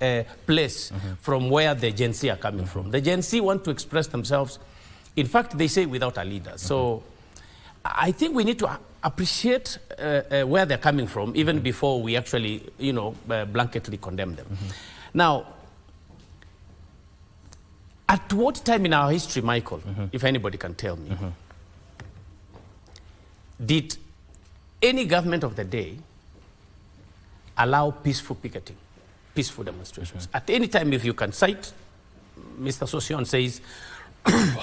place from where the Gen Z are coming from. The Gen Z want to express themselves. In fact, they say without a leader. So I think we need to appreciate where they're coming from even before we actually, you know, blanketly condemn them. Now, at what time in our history, Michael, if anybody can tell me, did any government of the day allow peaceful picketing, peaceful demonstrations? At any time, if you can cite, Mr. Sosion says,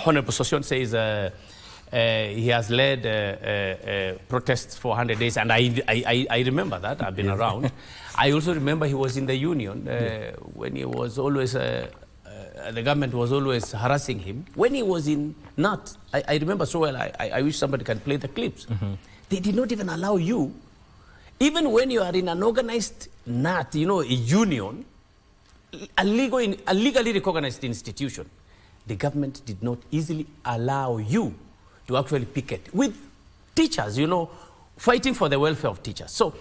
Honorable Sosion says he has led protests for 100 days, and I remember that, I've been around. I also remember he was in the union when he was always, the government was always harassing him. When he was in NAT, I remember so well, I wish somebody can play the clips. They did not even allow you, even when you are in an organized NAT, you know, a union, a legally recognized institution, the government did not easily allow you to actually picket with teachers, you know, fighting for the welfare of teachers. So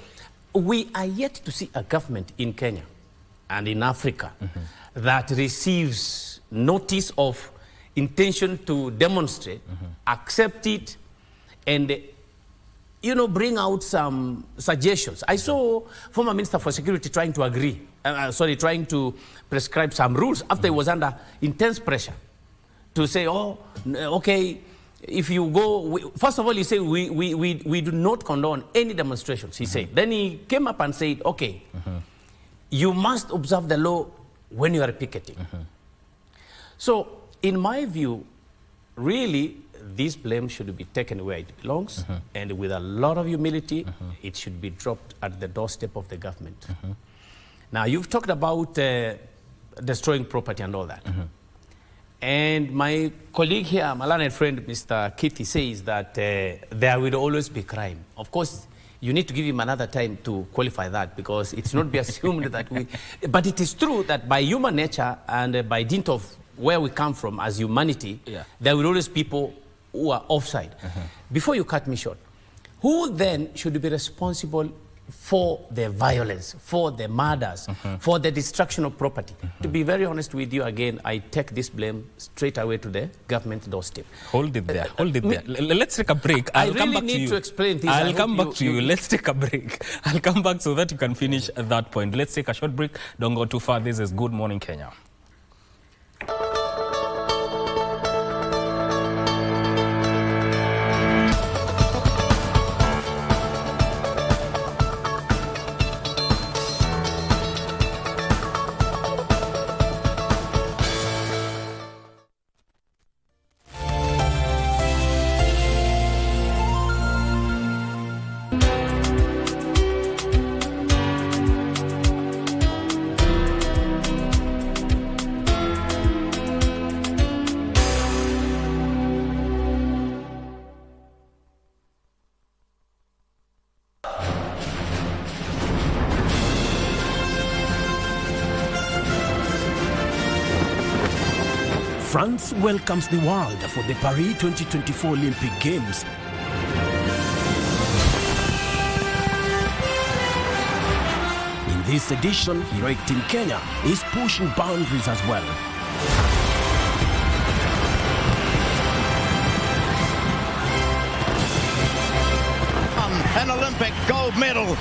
we are yet to see a government in Kenya and in Africa that receives notice of intention to demonstrate, accept it, and, you know, bring out some suggestions. I saw former Minister for Security trying to trying to prescribe some rules after he was under intense pressure to say, oh, okay, if you go, first of all, he said, we do not condone any demonstrations, he said. Then he came up and said, okay, you must observe the law when you are picketing. So, in my view, really, this blame should be taken where it belongs, and with a lot of humility, it should be dropped at the doorstep of the government. Now, you've talked about destroying property and all that. And my colleague here, my learned friend, Mr. Kitty, says that there will always be crime. Of course, you need to give him another time to qualify that, because it's not be assumed that we... But it is true that by human nature and by dint of where we come from as humanity, there will always be people who are offside. Before you cut me short, who then should be responsible for the violence, for the murders, for the destruction of property? To be very honest with you, again, I take this blame straight away to the government doorstep. Hold it there, hold it there. Let's take a break. I'll come back to you. To explain this. I'll come back to you. Let's take a break. I'll come back so that you can finish at that point. Let's take a short break. Don't go too far. This is Good Morning Kenya. France welcomes the world for the Paris 2024 Olympic Games. In this edition, Heroic Team Kenya is pushing boundaries as well. An Olympic gold medal.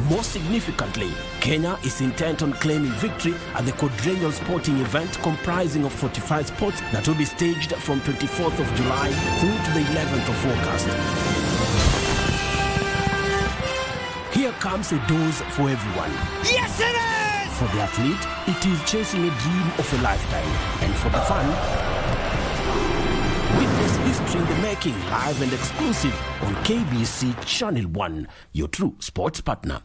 More significantly, Kenya is intent on claiming victory at the quadrennial sporting event comprising of 45 sports that will be staged from 24th of July through to the 11th of August. Here comes a dose for everyone. Yes, it is! For the athlete, it is chasing a dream of a lifetime. And for the fan, witness history in the making, live and exclusive on KBC Channel 1, your true sports partner.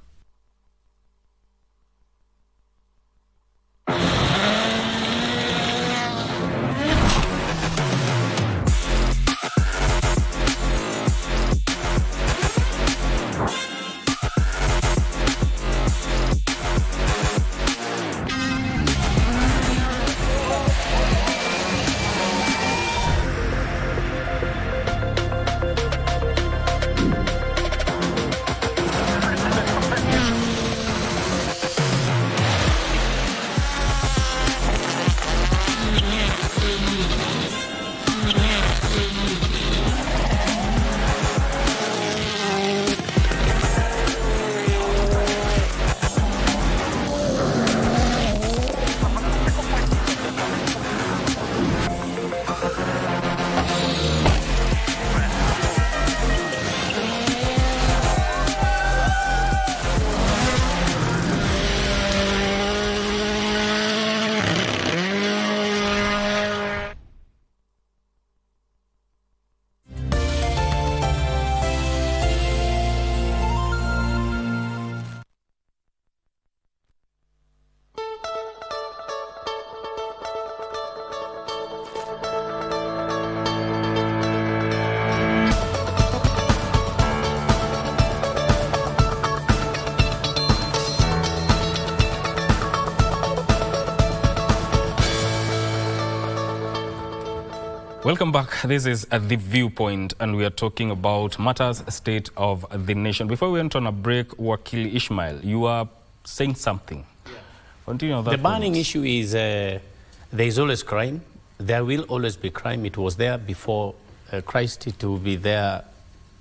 Welcome back. This is The Viewpoint, and we are talking about matters state of the nation. Before we went on a break, Wakili Ishmael, you are saying something. Yeah. Continue on that. The burning issue is there is always crime. There will always be crime. It was there before Christ. It will be there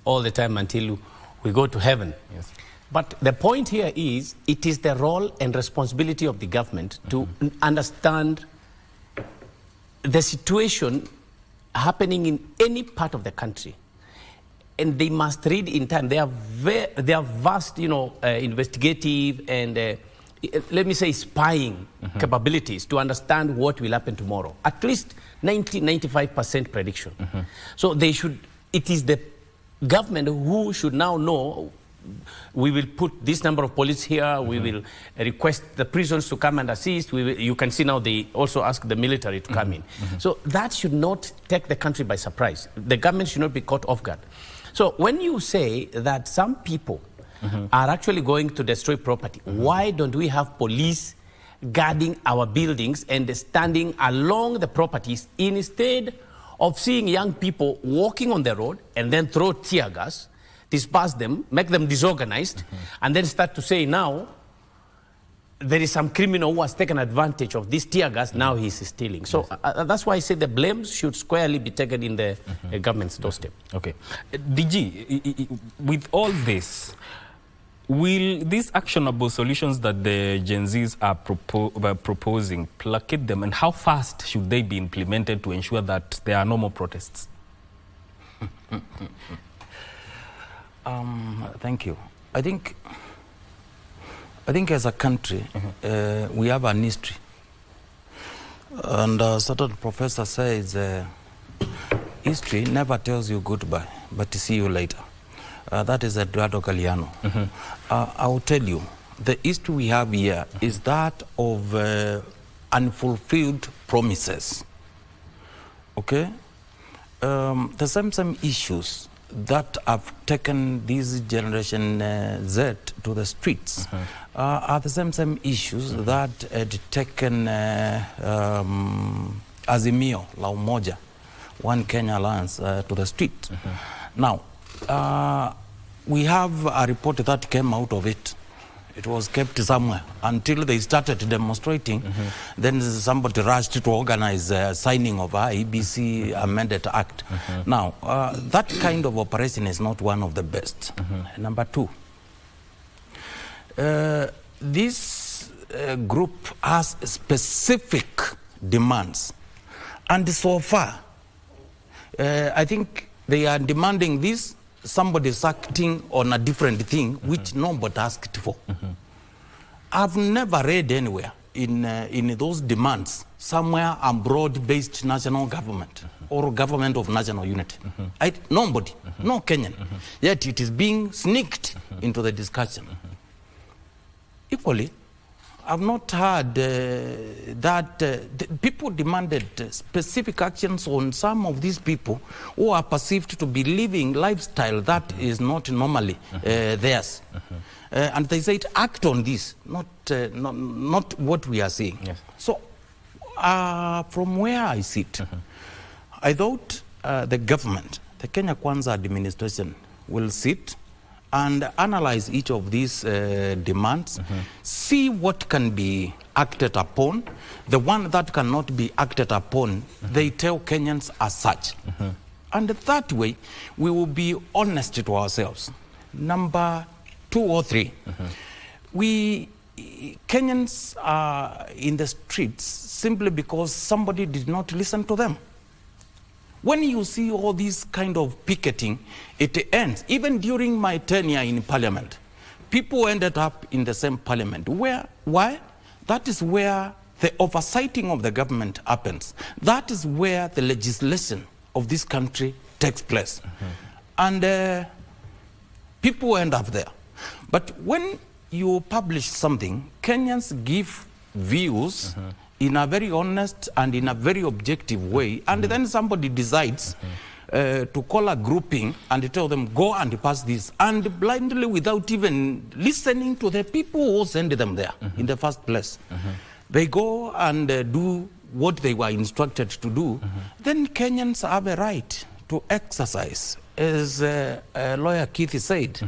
all the time until we go to heaven. Yes. But the point here is, it is the role and responsibility of the government to understand the situation happening in any part of the country, and they must read in time. They are vast, investigative and let me say spying capabilities to understand what will happen tomorrow. At least 90-95% prediction. So they should. It is the government who should now know. We will put this number of police here. We will request the prisons to come and assist. You can see now they also ask the military to come in. So that should not take the country by surprise. The government should not be caught off guard. So when you say that some people are actually going to destroy property, why don't we have police guarding our buildings and standing along the properties instead of seeing young people walking on the road and then throw tear gas, disperse them, make them disorganized, and then start to say now there is some criminal who has taken advantage of this tear gas, now he's stealing. So that's why I say the blame should squarely be taken in the government's doorstep. Okay. DG, with all this, will these actionable solutions that the Gen Zs are proposing placate them, and how fast should they be implemented to ensure that there are no more protests? Thank you. I think as a country, we have an history. And a certain professor says, history never tells you goodbye, but see you later. That is Eduardo Galeano. I will tell you, the history we have here is that of unfulfilled promises. Okay? The same issues that have taken this generation Z to the streets are the same issues that had taken Azimio La Umoja, One Kenya Alliance, to the street. Now, we have a report that came out of it. It was kept somewhere until they started demonstrating. Then somebody rushed to organize signing of our KBC Amended Act. Now, that kind of operation is not one of the best. Number two, this group has specific demands. And so far, I think they are demanding this. Somebody is acting on a different thing which nobody asked for. I've never read anywhere in those demands somewhere a broad-based national government or government of national unity. Nobody, no Kenyan. Yet it is being sneaked into the discussion. Equally, I've not heard that people demanded specific actions on some of these people who are perceived to be living lifestyle that is not normally theirs. And they said, act on this, not what we are seeing. Yes. So, from where I sit, I thought the government, the Kenya Kwanza administration, will sit and analyze each of these demands, see what can be acted upon. The one that cannot be acted upon, they tell Kenyans as such. And that way, we will be honest to ourselves. Number 2 or 3, Kenyans are in the streets simply because somebody did not listen to them. When you see all this kind of picketing, it ends. Even during my tenure in Parliament, people ended up in the same Parliament. Why? That is where the oversighting of the government happens. That is where the legislation of this country takes place. And people end up there. But when you publish something, Kenyans give views in a very honest and in a very objective way, and then somebody decides to call a grouping and tell them, go and pass this, and blindly, without even listening to the people who send them there in the first place, they go and do what they were instructed to do, then Kenyans have a right to exercise, as lawyer Keith said.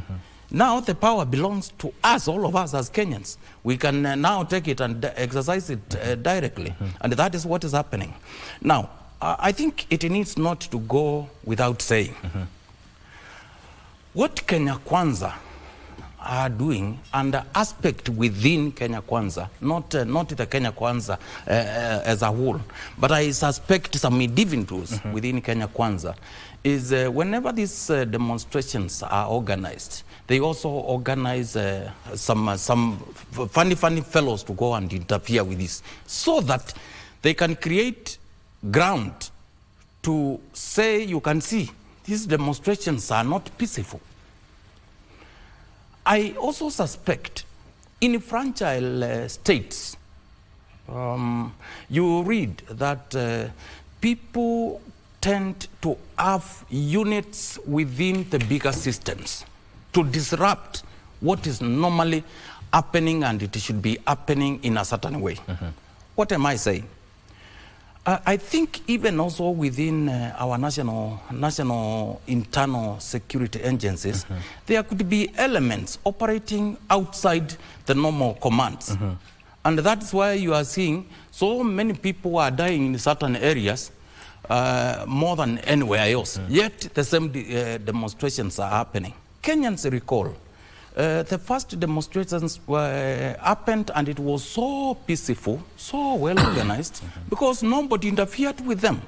Now the power belongs to us, all of us as Kenyans. We can now take it and exercise it directly, and that is what is happening. Now, I think it needs not to go without saying. What Kenya Kwanza are doing, and the aspect within Kenya Kwanza, not the Kenya Kwanza as a whole, but I suspect some individuals within Kenya Kwanza, is whenever these demonstrations are organized, they also organize some funny fellows to go and interfere with this, so that they can create ground to say, you can see, these demonstrations are not peaceful. I also suspect in fragile states, you read that people tend to have units within the bigger systems to disrupt what is normally happening, and it should be happening in a certain way. What am I saying? I think even also within our national internal security agencies, there could be elements operating outside the normal commands. And that's why you are seeing so many people are dying in certain areas more than anywhere else. Yet the same demonstrations are happening. Kenyans recall the first demonstrations happened, and it was so peaceful, so well organized, because nobody interfered with them.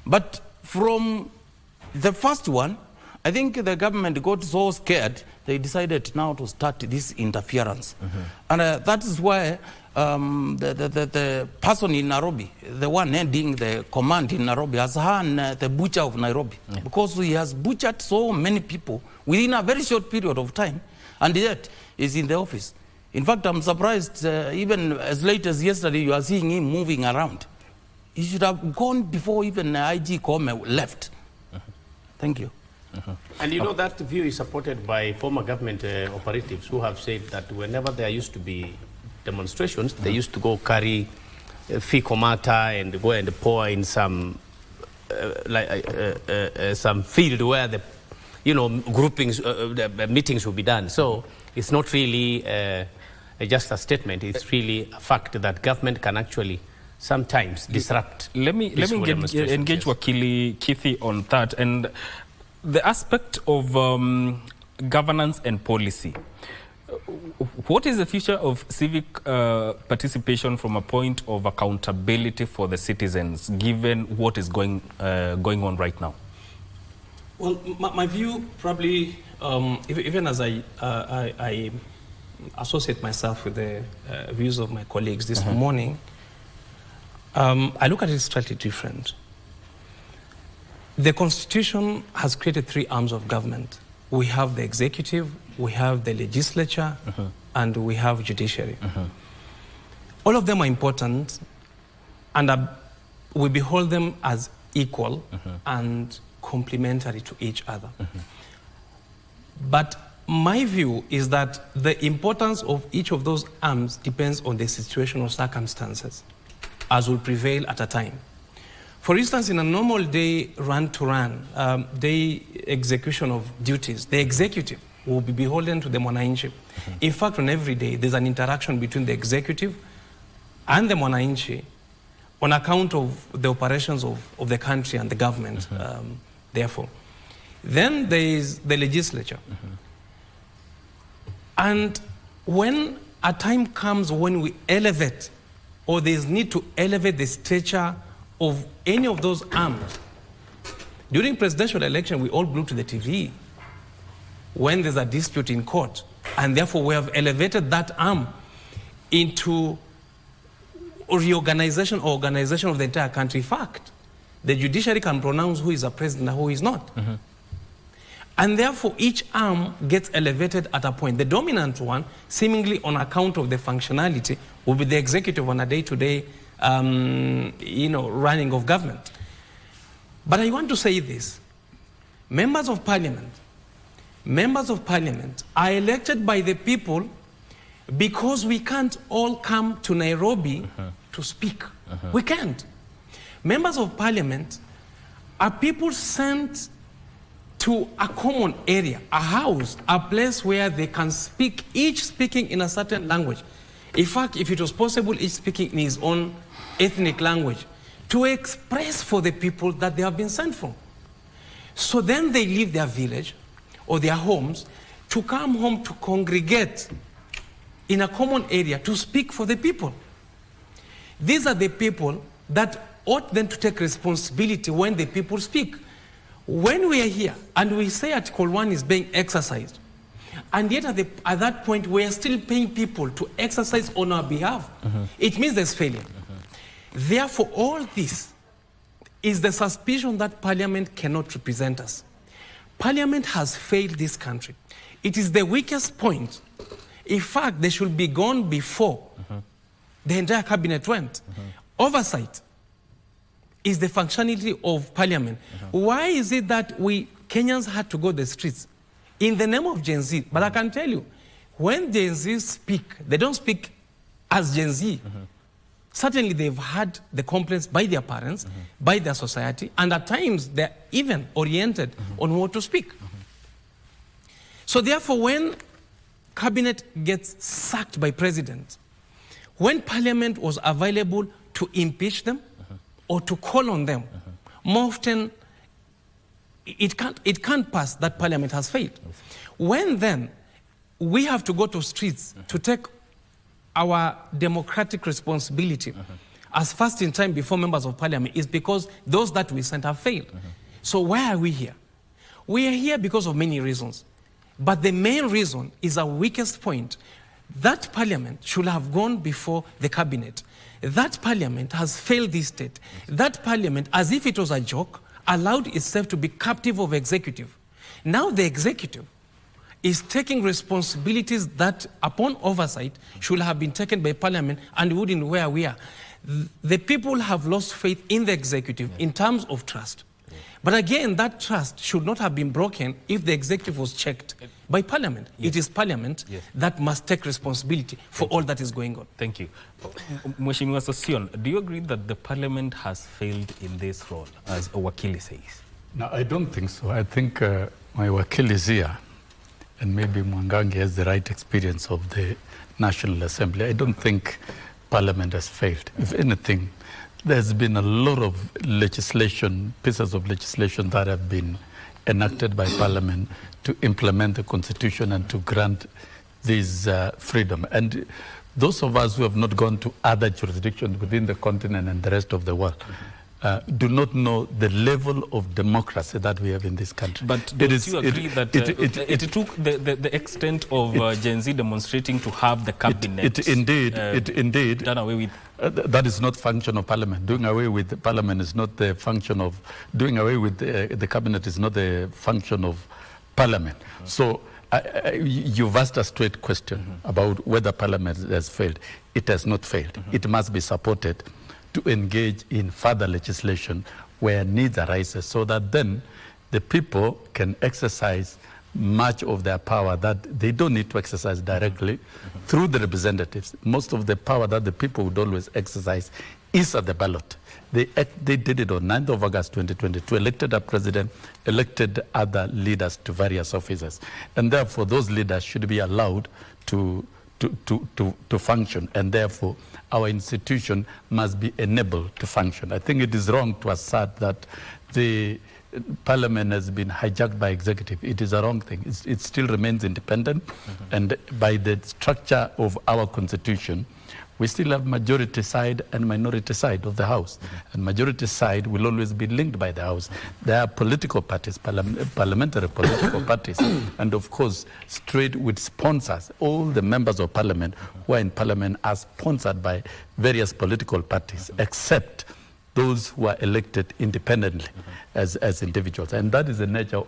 But from the first one, I think the government got so scared, they decided now to start this interference. And that is why the person in Nairobi, the one heading the command in Nairobi, has hung the butcher of Nairobi, because he has butchered so many people within a very short period of time, and yet is in the office. In fact, I'm surprised, even as late as yesterday, you are seeing him moving around. He should have gone before even IG Kome left. Thank you. And you know that view is supported by former government operatives who have said that whenever there used to be demonstrations, they used to go carry fecal matter and go and pour in some field where the groupings, the meetings will be done. So it's not really just a statement. It's really a fact that government can actually sometimes disrupt. Let me engage Wakili Kithi on that, and the aspect of governance and policy. What is the future of civic participation from a point of accountability for the citizens, given what is going on right now? Well, my view probably, even as I associate myself with the views of my colleagues this morning, I look at it slightly different. The Constitution has created three arms of government. We have the executive, we have the legislature, and we have judiciary. All of them are important, and we behold them as equal and complementary to each other. But my view is that the importance of each of those arms depends on the situational circumstances as will prevail at a time. For instance, in a normal day run-to-run, day execution of duties, the executive will be beholden to the mwananchi. In fact, on every day, there's an interaction between the executive and the mwananchi on account of the operations of the country and the government, therefore. Then there is the legislature. And when a time comes when we elevate, or there's need to elevate the stature of any of those arms, during presidential election, we all glued to the TV when there's a dispute in court, and therefore we have elevated that arm into reorganization or organization of the entire country. In fact, the judiciary can pronounce who is a president and who is not. And therefore, each arm gets elevated at a point. The dominant one, seemingly on account of the functionality, will be the executive on a day-to-day running of government. But I want to say this. Members of parliament are elected by the people because we can't all come to Nairobi to speak. We can't. Members of parliament are people sent to a common area, a house, a place where they can speak, each speaking in a certain language. In fact, if it was possible, each speaking in his own ethnic language, to express for the people that they have been sent for. So then they leave their village or their homes to come home to congregate in a common area to speak for the people. These are the people that ought then to take responsibility when the people speak. When we are here and we say Article 1 is being exercised, and yet at that point we are still paying people to exercise on our behalf, it means there's failure. Therefore, all this is the suspicion that Parliament cannot represent us. Parliament has failed this country. It is the weakest point. In fact, they should be gone before the entire cabinet went. Oversight is the functionality of Parliament. Why is it that we Kenyans had to go to the streets in the name of Gen Z? But I can tell you, when Gen Z speak, they don't speak as Gen Z. Certainly they've had the complaints by their parents, by their society, and at times they're even oriented on what to speak. So therefore, when cabinet gets sacked by president, when parliament was available to impeach them or to call on them, more often it can't pass that parliament has failed. When then we have to go to streets to take our democratic responsibility as first in time before members of parliament, is because those that we sent have failed. So why are we here? We are here because of many reasons. But the main reason is our weakest point. That parliament should have gone before the cabinet. That parliament has failed this state. That parliament, as if it was a joke, allowed itself to be captive of executive. Now the executive is taking responsibilities that, upon oversight, should have been taken by parliament and wouldn't where we are. The people have lost faith in the executive in terms of trust. But again, that trust should not have been broken if the executive was checked by parliament. It is parliament that must take responsibility for all that is going on. Thank you. Mheshimiwa Sosion, do you agree that the parliament has failed in this role, as Wakili says? No, I don't think so. I think my Wakili is here, and maybe Mwangangi has the right experience of the National Assembly. I don't think parliament has failed. If anything, there's been a lot of legislation, pieces of legislation that have been enacted by Parliament to implement the Constitution and to grant this freedom. And those of us who have not gone to other jurisdictions within the continent and the rest of the world do not know the level of democracy that we have in this country. But do you agree that it took the extent of Gen Z demonstrating to have the cabinet indeed done away with? That is not function of parliament. Doing away with the parliament is not the function of, doing away with the cabinet is not the function of parliament. So you've asked a straight question about whether parliament has failed. It has not failed. It must be supported to engage in further legislation where needs arises, so that then the people can exercise much of their power that they don't need to exercise directly through the representatives. Most of the power that the people would always exercise is at the ballot. They did it on 9th of August 2022, elected a president, elected other leaders to various offices. And therefore, those leaders should be allowed to function, and therefore our institution must be enabled to function. I think it is wrong to assert that the Parliament has been hijacked by executive. It is a wrong thing. It still remains independent, and by the structure of our constitution, we still have majority side and minority side of the House. And majority side will always be linked by the House. There are political parties, parliamentary political parties, and of course, straight with sponsors. All the members of Parliament who are in Parliament are sponsored by various political parties, except those who are elected independently as individuals. And that is the nature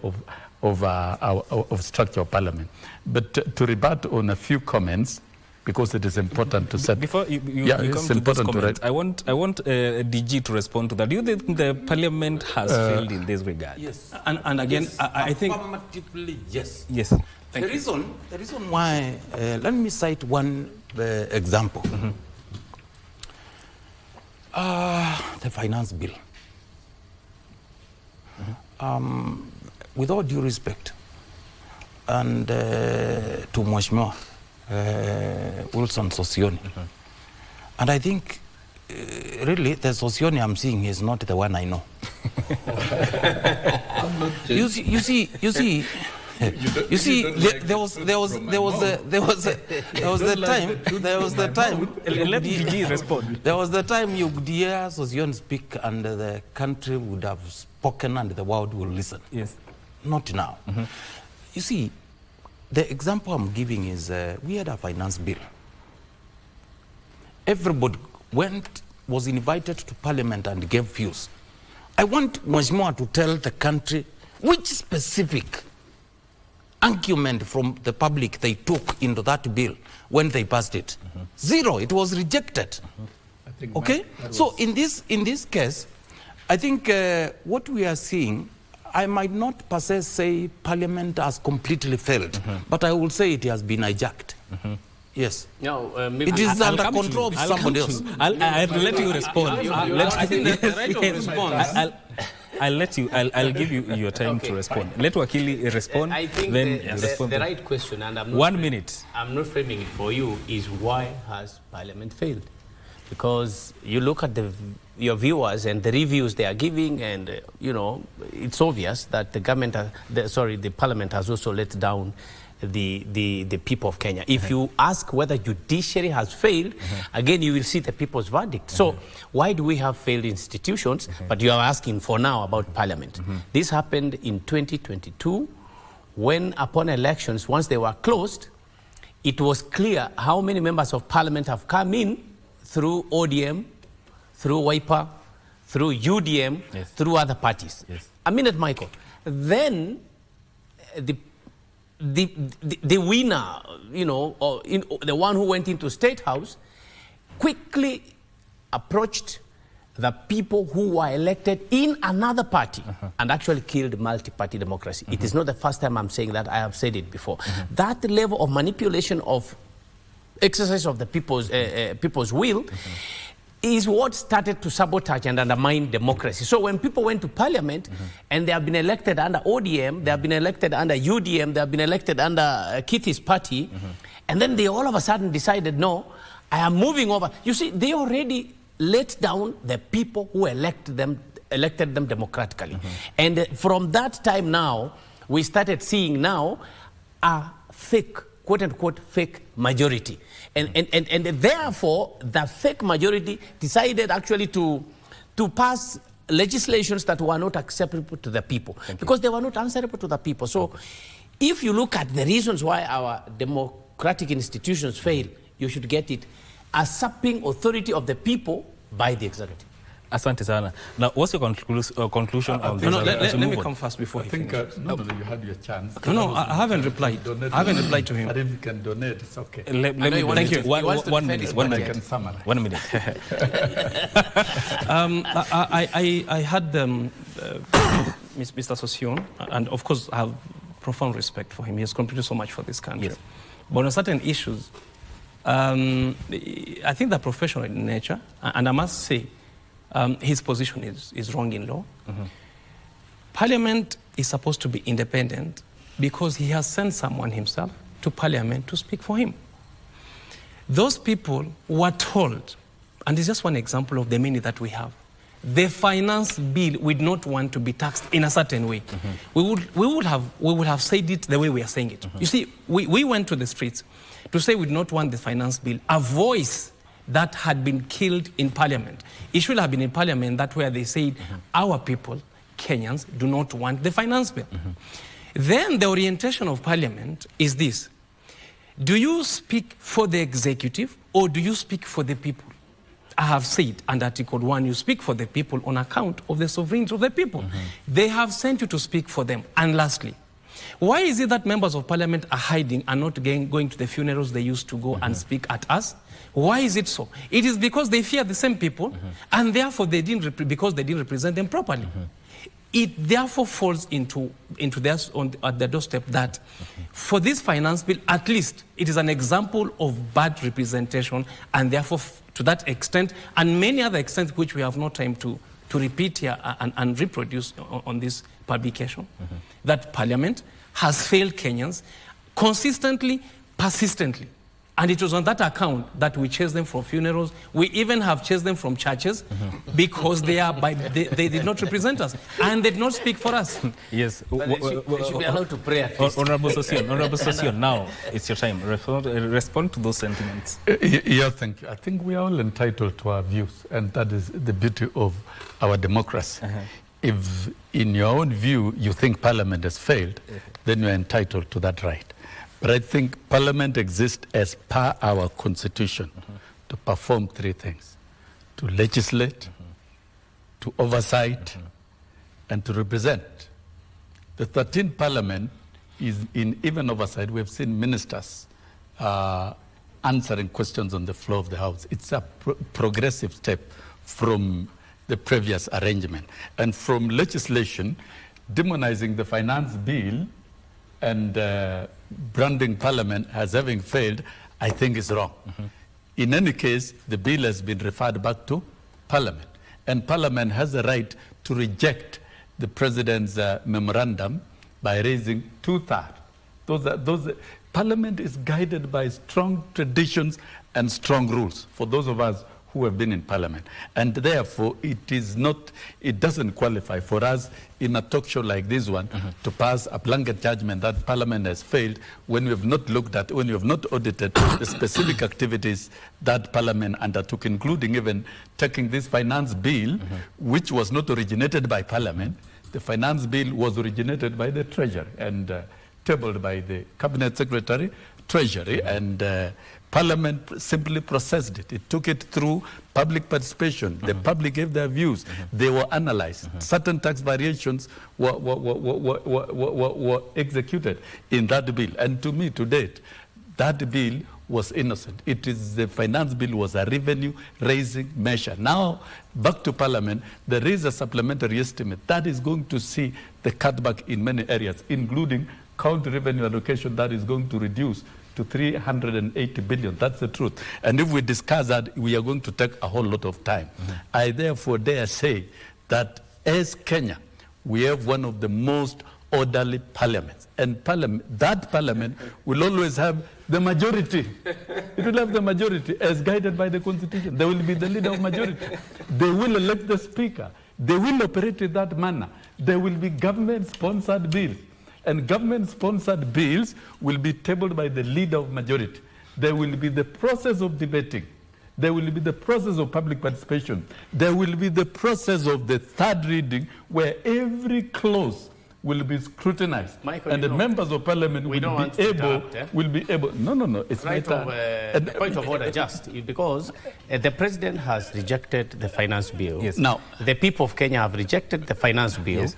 of structure of Parliament. But to rebut on a few comments, because it is important to set. Before you come to this comment, I want DG to respond to that. Do you think the Parliament has failed in this regard? Yes. And again, yes. I think... Affirmatively, yes. Yes. The reason why, let me cite one example. The finance bill. With all due respect, and to Mheshimiwa Wilson Sosioni, and I think really the Sosioni I'm seeing is not the one I know. You see. There was the time. Let DG respond. There was the time you could hear Sosioni speak, and the country would have spoken, and the world will listen. Yes. Not now. You see, the example I'm giving is we had a finance bill. Everybody was invited to Parliament and gave views. I want Mheshimiwa to tell the country which specific argument from the public they took into that bill when they passed it. Zero. It was rejected. Okay? So in this case, I think what we are seeing, I might not per se say Parliament has completely failed, but I will say it has been hijacked. Yes. No, it is under control of somebody else. I'll let you respond. I think that's the right of response. I'll give you your time to respond. Let Wakili respond. I think then the right question, and I'm not 1 minute. I'm not framing it for you, is why has Parliament failed? Because you look at your viewers and the reviews they are giving, and it's obvious that the government, the Parliament has also let down the people of Kenya. If you ask whether judiciary has failed, again you will see the people's verdict. So why do we have failed institutions? But you are asking for now about Parliament. This happened in 2022 when, upon elections, once they were closed, it was clear how many members of Parliament have come in through ODM, through Wiper, through UDM, through other parties. A minute, Michael. Then the winner, or the one who went into State House, quickly approached the people who were elected in another party and actually killed multi-party democracy. It is not the first time I'm saying that. I have said it before. That level of manipulation of exercise of the people's will is what started to sabotage and undermine democracy. So when people went to Parliament and they have been elected under ODM, they have been elected under UDM, they have been elected under Kithi's party, and then they all of a sudden decided, no, I am moving over. You see, they already let down the people who elected them democratically. And from that time now, we started seeing now a fake, quote-unquote, fake majority. And therefore, the fake majority decided actually to pass legislations that were not acceptable to the people, because they were not answerable to the people. So if you look at the reasons why our democratic institutions fail, you should get it: a sapping authority of the people by the executive. Asante sana. Now, what's your conclusion on this? Let me come first before you finish. You had your chance. No, I haven't replied. I haven't replied to him. But if you can donate, it's okay. Thank you. 1 minute. 1 minute. Can summarize. 1 minute. I had Mr. Sossion, and of course I have profound respect for him. He has contributed so much for this country. Yes. But on certain issues, I think they're professional in nature, and I must say, his position is wrong in law. Parliament is supposed to be independent because he has sent someone himself to Parliament to speak for him. Those people were told, and it's just one example of the many that we have, the finance bill would not want to be taxed in a certain way. We would have said it the way we are saying it. You see, we went to the streets to say we do not want the finance bill, a voice that had been killed in Parliament. It should have been in Parliament that where they said, our people, Kenyans, do not want the finance bill. Then the orientation of Parliament is this: do you speak for the executive or do you speak for the people? I have said under Article 1, you speak for the people on account of the sovereignty of the people. They have sent you to speak for them. And lastly, why is it that members of Parliament are hiding and not going to the funerals they used to go and speak at us? Why is it so? It is because they fear the same people, and therefore because they didn't represent them properly. It therefore falls into at the doorstep that for this finance bill, at least it is an example of bad representation, and therefore to that extent, and many other extents which we have no time to repeat here and reproduce on this publication, that Parliament has failed Kenyans consistently, persistently. And it was on that account that we chased them from funerals. We even have chased them from churches because they did not represent us and they did not speak for us. Yes. They should be allowed to pray at least. Honorable Sosion, now it's your time. Respond to those sentiments. Yeah, thank you. I think we are all entitled to our views, and that is the beauty of our democracy. If in your own view you think Parliament has failed, then you're entitled to that right. But I think Parliament exists as per our Constitution to perform three things: to legislate, to oversight, and to represent. The 13th Parliament is in even oversight. We have seen ministers answering questions on the floor of the House. It's a progressive step from the previous arrangement. And from legislation, demonizing the finance bill and branding Parliament as having failed, I think is wrong. In any case, the bill has been referred back to Parliament, and Parliament has the right to reject the President's memorandum by raising 2/3. Parliament is guided by strong traditions and strong rules for those of us who have been in Parliament, and therefore it doesn't qualify for us in a talk show like this one to pass a blanket judgment that Parliament has failed when we have not looked at, when we have not audited the specific activities that Parliament undertook, including even taking this finance bill, which was not originated by Parliament. The finance bill was originated by the Treasury and tabled by the Cabinet Secretary, Treasury, and Parliament simply processed it. It took it through public participation. The public gave their views. They were analyzed. Certain tax variations were executed in that bill. And to me, to date, that bill was innocent. The finance bill was a revenue-raising measure. Now, back to Parliament, there is a supplementary estimate that is going to see the cutback in many areas, including county revenue allocation that is going to reduce to 380 billion. That's the truth. And if we discuss that, we are going to take a whole lot of time. I therefore dare say that as Kenya, we have one of the most orderly parliaments. And that parliament will always have the majority. It will have the majority as guided by the Constitution. They will be the leader of majority. They will elect the speaker. They will operate in that manner. There will be government-sponsored bills. And government-sponsored bills will be tabled by the leader of majority. There will be the process of debating. There will be the process of public participation. There will be the process of the third reading where every clause will be scrutinized. Michael, and the members of Parliament will be able. No, it's right. The point of order, just because the President has rejected the finance bill. Yes. Now, the people of Kenya have rejected the finance bill. Yes.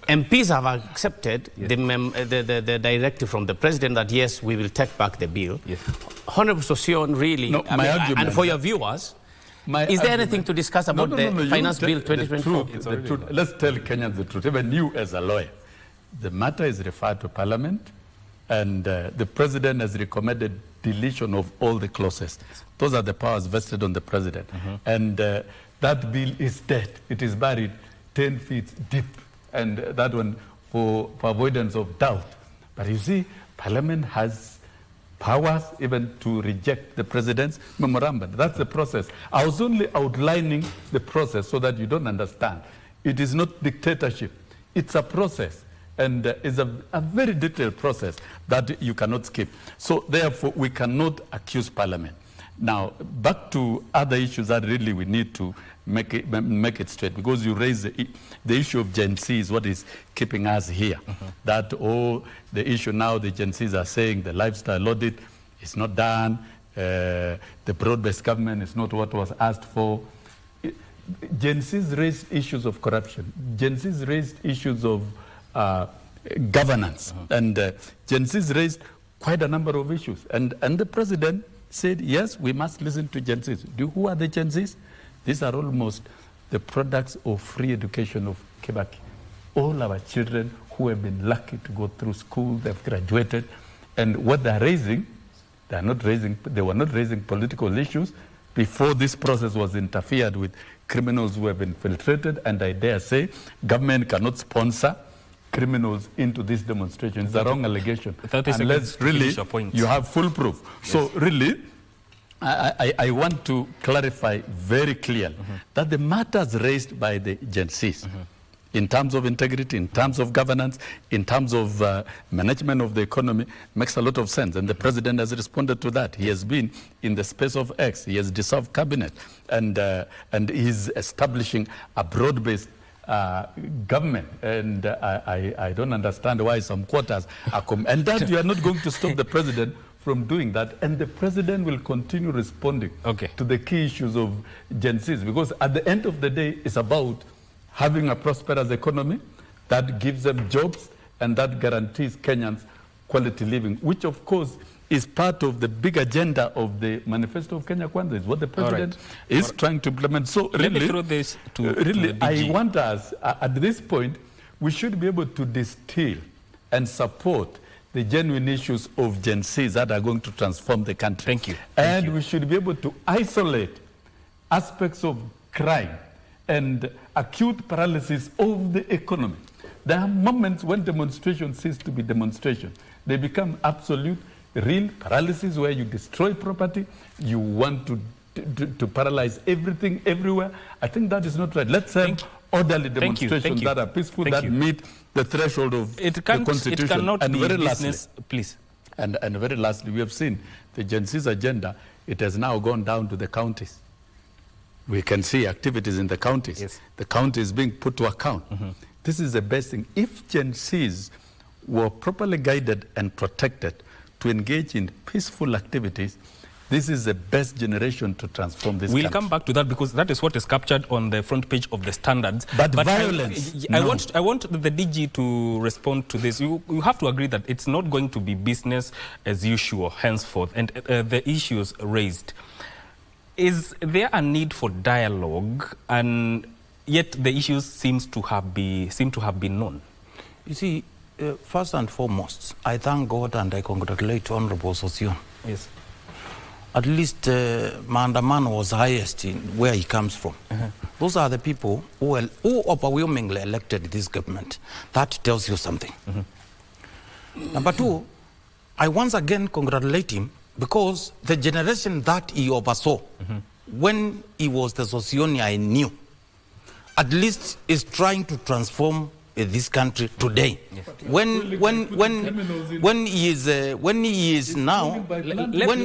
MPs have accepted the directive from the President that, yes, we will take back the bill. Yes. Honorable Sosion, really, and for your viewers, is there anything to discuss about the Finance Bill 2024? Let's tell Kenyans the truth, even you as a lawyer. The matter is referred to Parliament, and the President has recommended deletion of all the clauses. Those are the powers vested on the President. And that bill is dead. It is buried 10 feet deep. And that one for avoidance of doubt. But you see, Parliament has powers even to reject the President's memorandum. That's the process. I was only outlining the process so that you don't understand. It is not dictatorship. It's a process. And it's a very detailed process that you cannot skip. So therefore, we cannot accuse Parliament. Now, back to other issues that really we need to make it straight, because you raise the issue of Gen Z is what is keeping us here. That, the issue now, the Gen Zs are saying the lifestyle audit is not done, the broad-based government is not what was asked for. Gen Zs raised issues of corruption. Gen Zs raised issues of governance. And Gen Zs raised quite a number of issues. And the President said, yes, we must listen to Gen Zs. Who are the Gen Zs? These are almost the products of free education of Kibaki. All our children who have been lucky to go through school, they've graduated, and what they're raising, they were not raising political issues, before this process was interfered with, criminals who have infiltrated, and I dare say government cannot sponsor criminals into this demonstration. It's a wrong allegation. Unless really you have full proof. Yes. So really, I want to clarify very clearly that the matters raised by the Gen Zs in terms of integrity, in terms of governance, in terms of management of the economy, makes a lot of sense. And the president has responded to that. He has been in the space of X. He has dissolved cabinet, and he's establishing a broad-based government. And I don't understand why some quarters are and that you are not going to stop the president from doing that. And the president will continue responding to the key issues of Gen Zs, because at the end of the day, it's about having a prosperous economy that gives them jobs and that guarantees Kenyans quality living, which of course is part of the big agenda of the manifesto of Kenya Kwanza. Is what the president is trying to implement. So let me throw this to the DG. I want us, at this point, we should be able to distill and support the genuine issues of Gen Zs that are going to transform the country. Thank you. And we should be able to isolate aspects of crime and acute paralysis of the economy. There are moments when demonstration cease to be demonstration. They become absolute, real paralysis where you destroy property, you want to paralyze everything, everywhere. I think that is not right. Let's have orderly demonstrations that are peaceful, that meet the threshold of the Constitution. It cannot be very business, please. And very lastly, we have seen the Gen Z's agenda, it has now gone down to the counties. We can see activities in the counties. Yes. The county is being put to account. This is the best thing. If Gen Zs were properly guided and protected to engage in peaceful activities, this is the best generation to transform this country. We'll come back to that, because that is what is captured on the front page of the Standards. But violence, I want the DG to respond to this. You have to agree that it's not going to be business as usual henceforth, and the issues raised. Is there a need for dialogue, and yet the issues seem to have been known? You see, first and foremost, I thank God and I congratulate Honorable Sosion. Yes. At least Maandamano was highest in where he comes from. Those are the people who overwhelmingly elected this government. That tells you something. Number two, I once again congratulate him, because the generation that he oversaw when he was the Socioni I knew, at least is trying to transform this country today. Yes. When he is now, let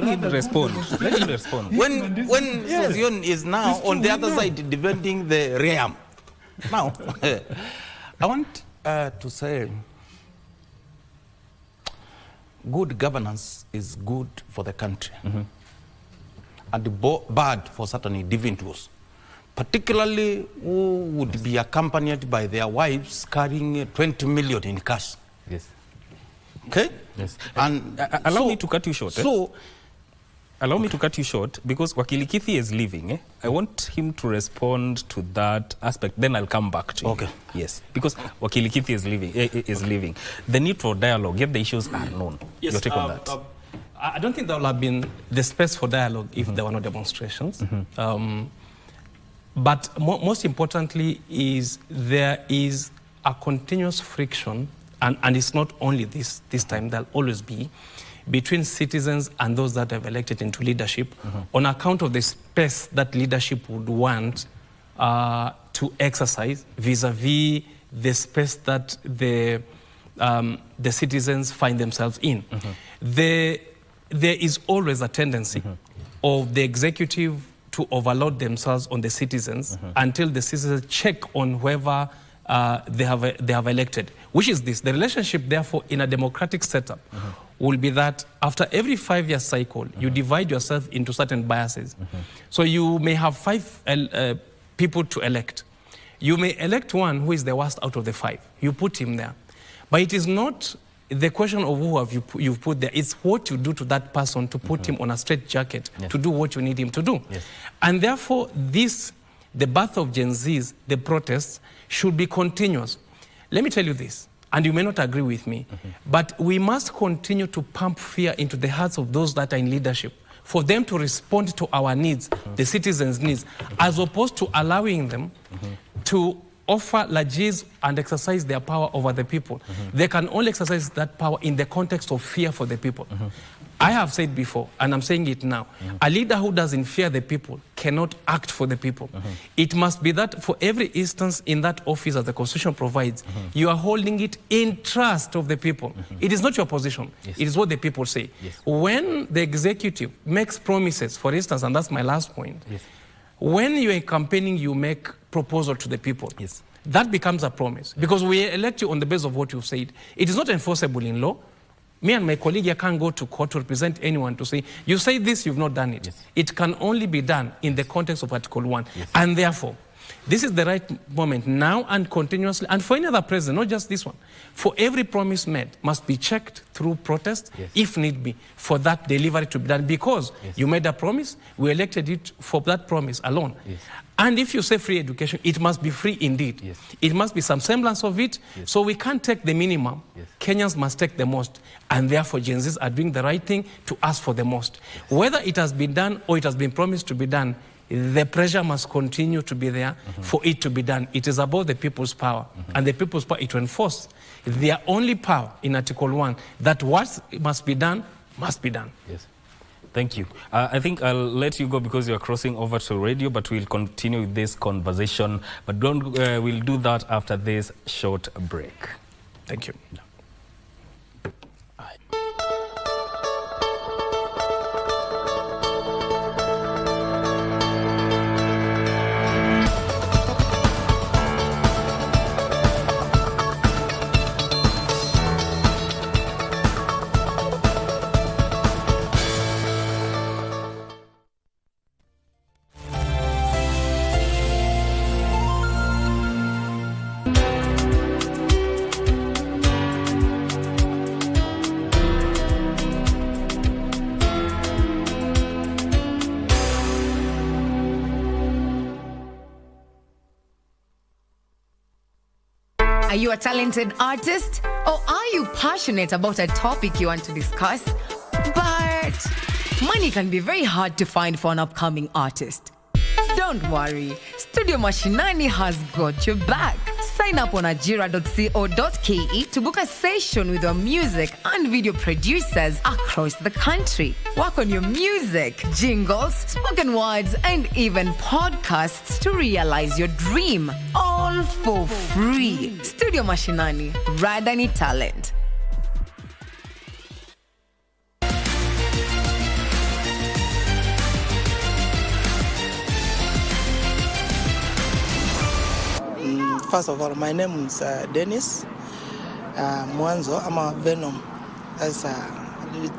me respond. When Socioni is now on the other side defending the realm. Now, I want to say, good governance is good for the country and bad for certain individuals, particularly who would be accompanied by their wives carrying 20 million in cash. Yes. Okay? Yes. And allow me to cut you short. Allow me to cut you short, because Wakili Kithi is leaving. I want him to respond to that aspect. Then I'll come back to you. Okay. Yes. Because Wakili Kithi is leaving. The need for dialogue, yet the issues are known. Yes, your take on that? I don't think there would have been the space for dialogue if there were no demonstrations. But most importantly is there is a continuous friction, and it's not only this time, there'll always be, between citizens and those that have elected into leadership on account of the space that leadership would want to exercise vis-a-vis the space that the citizens find themselves in. There is always a tendency of the executive to overload themselves on the citizens until the citizens check on whoever they have elected. Which is this? The relationship, therefore, in a democratic setup will be that after every 5-year cycle, you divide yourself into certain biases. So you may have 5 people to elect. You may elect one who is the worst out of the 5. You put him there. But it is not the question of who you've put there. It's what you do to that person to put him on a straitjacket to do what you need him to do. And therefore, the birth of Gen Zs, the protests, should be continuous. Let me tell you this, and you may not agree with me, but we must continue to pump fear into the hearts of those that are in leadership. for them to respond to our needs, the citizens' needs, as opposed to allowing them to offer largesse and exercise their power over the people. They can only exercise that power in the context of fear for the people. I have said before, and I'm saying it now, a leader who doesn't fear the people cannot act for the people. It must be that for every instance in that office, as the Constitution provides, you are holding it in trust of the people. It is not your position. It is what the people say. When the executive makes promises, for instance, and that's my last point, when you are campaigning, you make proposal to the people. That becomes a promise, because we elect you on the basis of what you've said. It is not enforceable in law. Me and my colleague here can't go to court to represent anyone to say, you say this, you've not done it. It can only be done in the context of Article 1. And therefore, this is the right moment now and continuously, and for any other president, not just this one, for every promise made must be checked through protest, if need be, for that delivery to be done, because you made a promise, we elected it for that promise alone. And if you say free education, it must be free indeed. It must be some semblance of it, so we can't take the minimum. Kenyans must take the most, and therefore Gen Zs are doing the right thing to ask for the most. Whether it has been done or it has been promised to be done, the pressure must continue to be there for it to be done. It is about the people's power, and the people's power is to enforce their only power in Article 1, that what must be done, must be done. Thank you. I think I'll let you go because you're crossing over to radio, but we'll continue with this conversation. But we'll do that after this short break. Thank you. Are you a talented artist? Or are you passionate about a topic you want to discuss? But money can be very hard to find for an upcoming artist. Don't worry, Studio Mashinani has got your back. Sign up on ajira.co.ke to book a session with your music and video producers across the country. Work on your music, jingles, spoken words, and even podcasts to realize your dream. All for free. Studio Mashinani, Radani Talent. First of all, my name is Dennis Mwanzo. I'm a Venom as a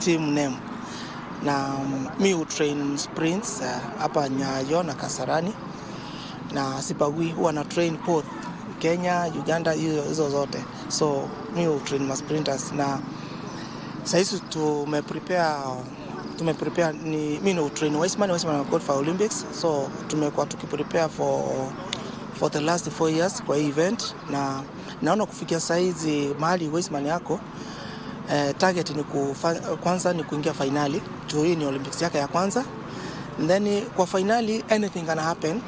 team name. Na mi train sprints hapa Nyayo na Kasarani, na sipagui huwa na train both Kenya, Uganda, hizo zote. So mi train ma sprinters, na sasa tumeprepare ni mi train Weissman got for Olympics. So tumekuwa tukiprepare for the last 4 years kwa hii event, na naona kufikia saizi mahali Weissman yako target ni kwanza ni kuingia finali. Juu hii ni Olympics yake ya kwanza, and then kwa finali anything can happen.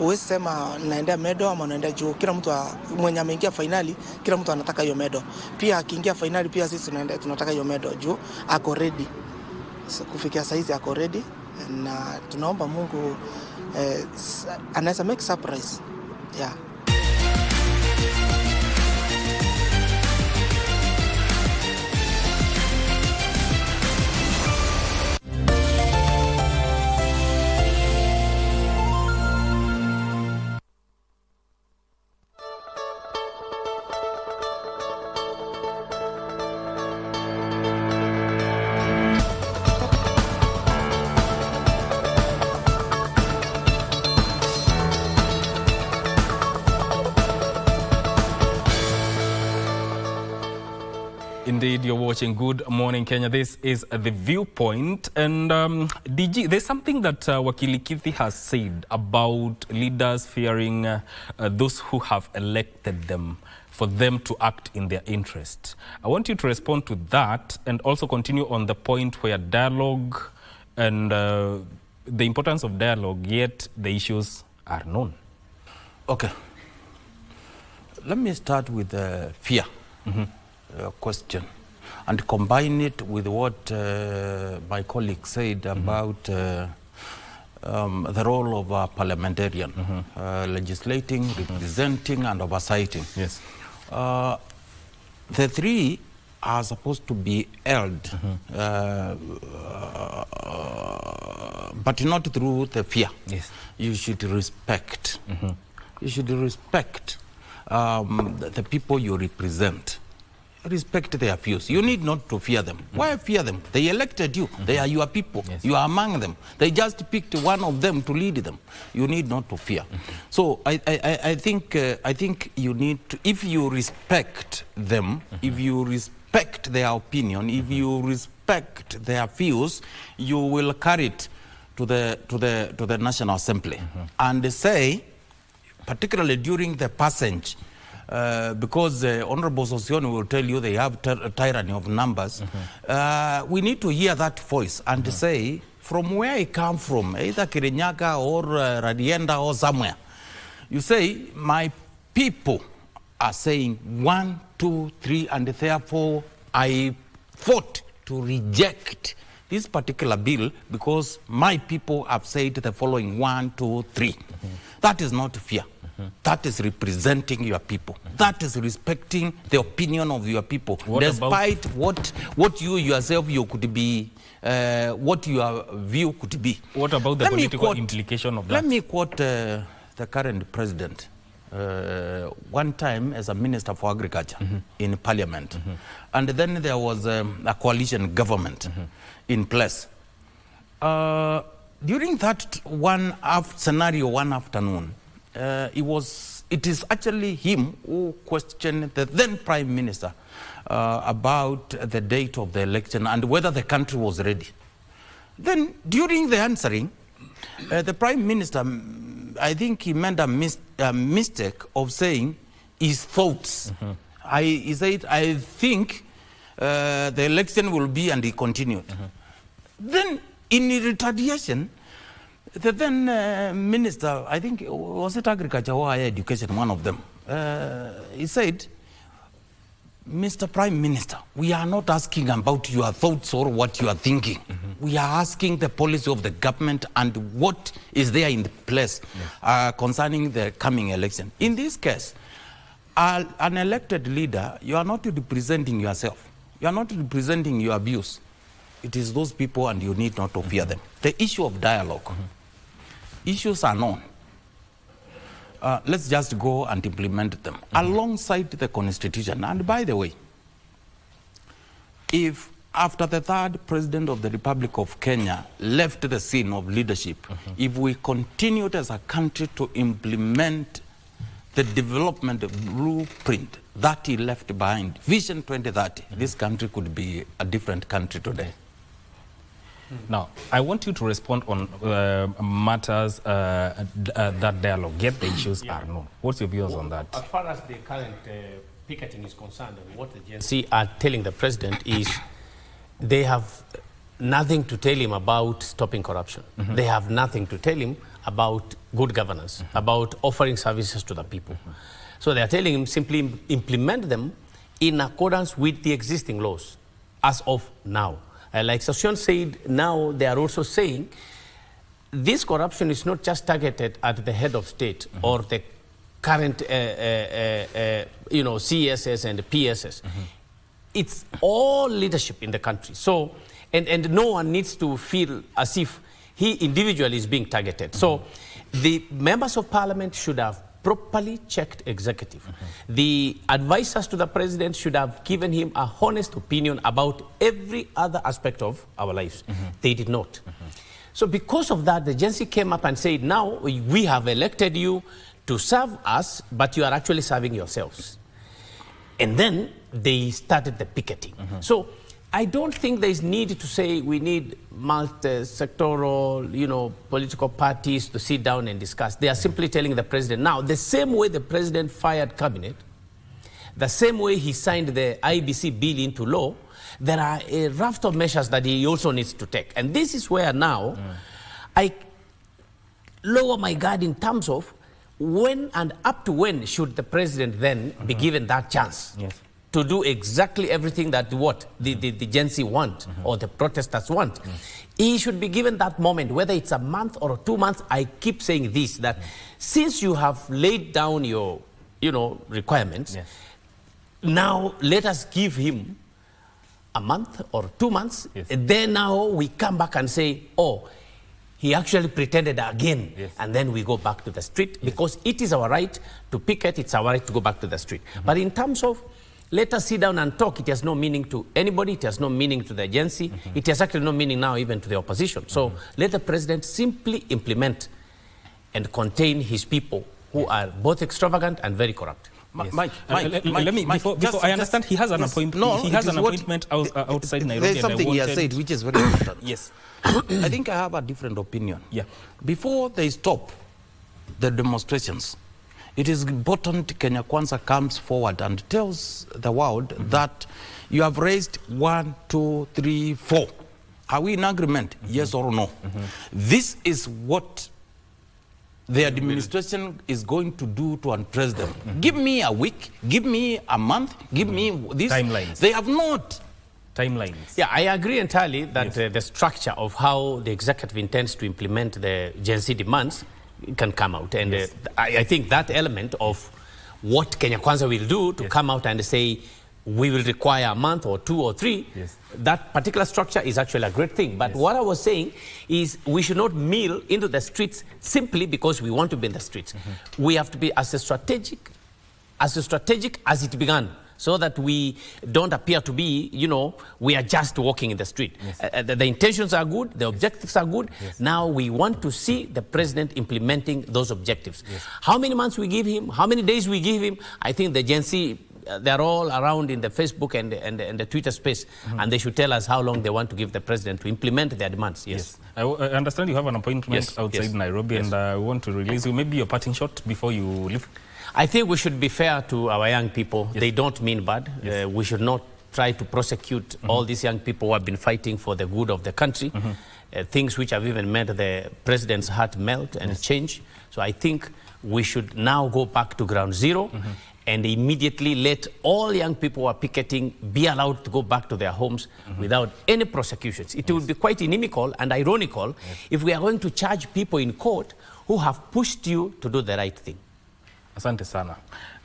Uwezi sema naendea medal ama naendea juu. Kila mtu mwenye ameingia finali, kila mtu anataka hiyo medal. Pia akiingia finali pia sisi tunataka hiyo medal juu ako ready. So, kufikia saizi ako ready, na tunaomba Mungu anaweza make surprise. Yeah. Indeed, you're watching Good Morning Kenya. This is The Viewpoint. And DG, there's something that Wakili Kithi has said about leaders fearing those who have elected them, for them to act in their interest. I want you to respond to that and also continue on the point where dialogue and the importance of dialogue, yet the issues are known. Okay. Let me start with the fear question and combine it with what my colleague said about the role of a parliamentarian, legislating, representing, and oversighting. Yes. The three are supposed to be held, but not through the fear. Yes. You should respect. You should respect the people you represent. Respect their views. You need not to fear them. Why fear them? They elected you. They are your people. Yes. You are among them. They just picked one of them to lead them. You need not to fear. So I think you need to, if you respect them, if you respect their opinion, if you respect their views, you will carry it to the National Assembly and say, particularly during the passage, because Honorable Sosioni will tell you they have tyranny of numbers, we need to hear that voice and say, from where I come from, either Kirinyaga or Radienda or somewhere, you say, my people are saying 1, 2, 3, and therefore I fought to reject this particular bill because my people have said the following 1, 2, 3. That is not fear. That is representing your people. That is respecting the opinion of your people, despite what you yourself you could be, what your view could be. What about the political implication of that? Let me quote the current president. One time as a minister for agriculture in Parliament, and then there was a coalition government in place. During that scenario one afternoon, it is actually him who questioned the then Prime Minister about the date of the election and whether the country was ready. Then during the answering, the Prime Minister, I think he made a mistake of saying his thoughts. He said, I think the election will be, and he continued. Then in retaliation, the then minister, I think, was it agriculture or higher education, one of them, he said, Mr. Prime Minister, we are not asking about your thoughts or what you are thinking. We are asking the policy of the government and what is there in the place concerning the coming election. In this case, an elected leader, you are not representing yourself. You are not representing your views. It is those people and you need not to fear them. The issue of dialogue. Issues are known. Let's just go and implement them alongside the Constitution. And by the way, if after the third President of the Republic of Kenya left the scene of leadership, if we continued as a country to implement the development blueprint that he left behind, Vision 2030, this country could be a different country today. Now, I want you to respond on matters that dialogue, get the issues are known. What's your views on that? As far as the current picketing is concerned, and what the GNC are telling the president is they have nothing to tell him about stopping corruption. They have nothing to tell him about good governance, about offering services to the people. So they are telling him simply implement them in accordance with the existing laws as of now. Like Sosyon said, now they are also saying this corruption is not just targeted at the head of state or the current CSS and PSS. It's all leadership in the country. So, and no one needs to feel as if he individually is being targeted. So the members of parliament should have properly checked executive. The advisors to the president should have given him a honest opinion about every other aspect of our lives. They did not. So because of that, the agency came up and said, now we have elected you to serve us, but you are actually serving yourselves. And then they started the picketing. So I don't think there is need to say we need multi-sectoral, political parties to sit down and discuss. They are simply telling the president. Now, the same way the president fired cabinet, the same way he signed the IBC bill into law, there are a raft of measures that he also needs to take. And this is where now I lower my guard in terms of when and up to when should the president then be given that chance to do exactly everything that the Gen Z want or the protesters want. He should be given that moment, whether it's a month or 2 months. I keep saying this, that since you have laid down your requirements, now let us give him a month or 2 months. Then now we come back and say, oh, he actually pretended again, and then we go back to the street, because it is our right to picket, it's our right to go back to the street. But in terms of let us sit down and talk, it has no meaning to anybody, it has no meaning to the agency, it has actually no meaning now even to the opposition. So let the president simply implement and contain his people who are both extravagant and very corrupt. Mike, let me, before I understand, he has an appointment. No, he has an appointment outside Nairobi. There's something he has said which is very important. Yes. I think I have a different opinion. Before they stop the demonstrations, it is important Kenya Kwanza comes forward and tells the world that you have raised 1, 2, 3, 4. Are we in agreement? Yes or no? This is what the administration is going to do to unpress them. Give me a week, give me a month, give me this. Timelines. They have not. Timelines. Yeah, I agree entirely that the structure of how the executive intends to implement the Gen Z demands can come out. And I think that element of what Kenya Kwanza will do to come out and say, we will require a month or 2 or 3, that particular structure is actually a great thing. But what I was saying is we should not mill into the streets simply because we want to be in the streets. We have to be as strategic as it began, so that we don't appear to be, we are just walking in the street. The intentions are good, the objectives are good. Now we want to see the president implementing those objectives. How many months we give him, how many days we give him, I think the Gen Z, they're all around in the Facebook and the Twitter space, and they should tell us how long they want to give the president to implement their demands. I understand you have an appointment outside Nairobi, and I want to release you. Maybe your parting shot before you leave. I think we should be fair to our young people. They don't mean bad. We should not try to prosecute all these young people who have been fighting for the good of the country, things which have even made the president's heart melt and change. So I think we should now go back to ground zero and immediately let all young people who are picketing be allowed to go back to their homes without any prosecutions. It would be quite inimical and ironical if we are going to charge people in court who have pushed you to do the right thing. Asante sana.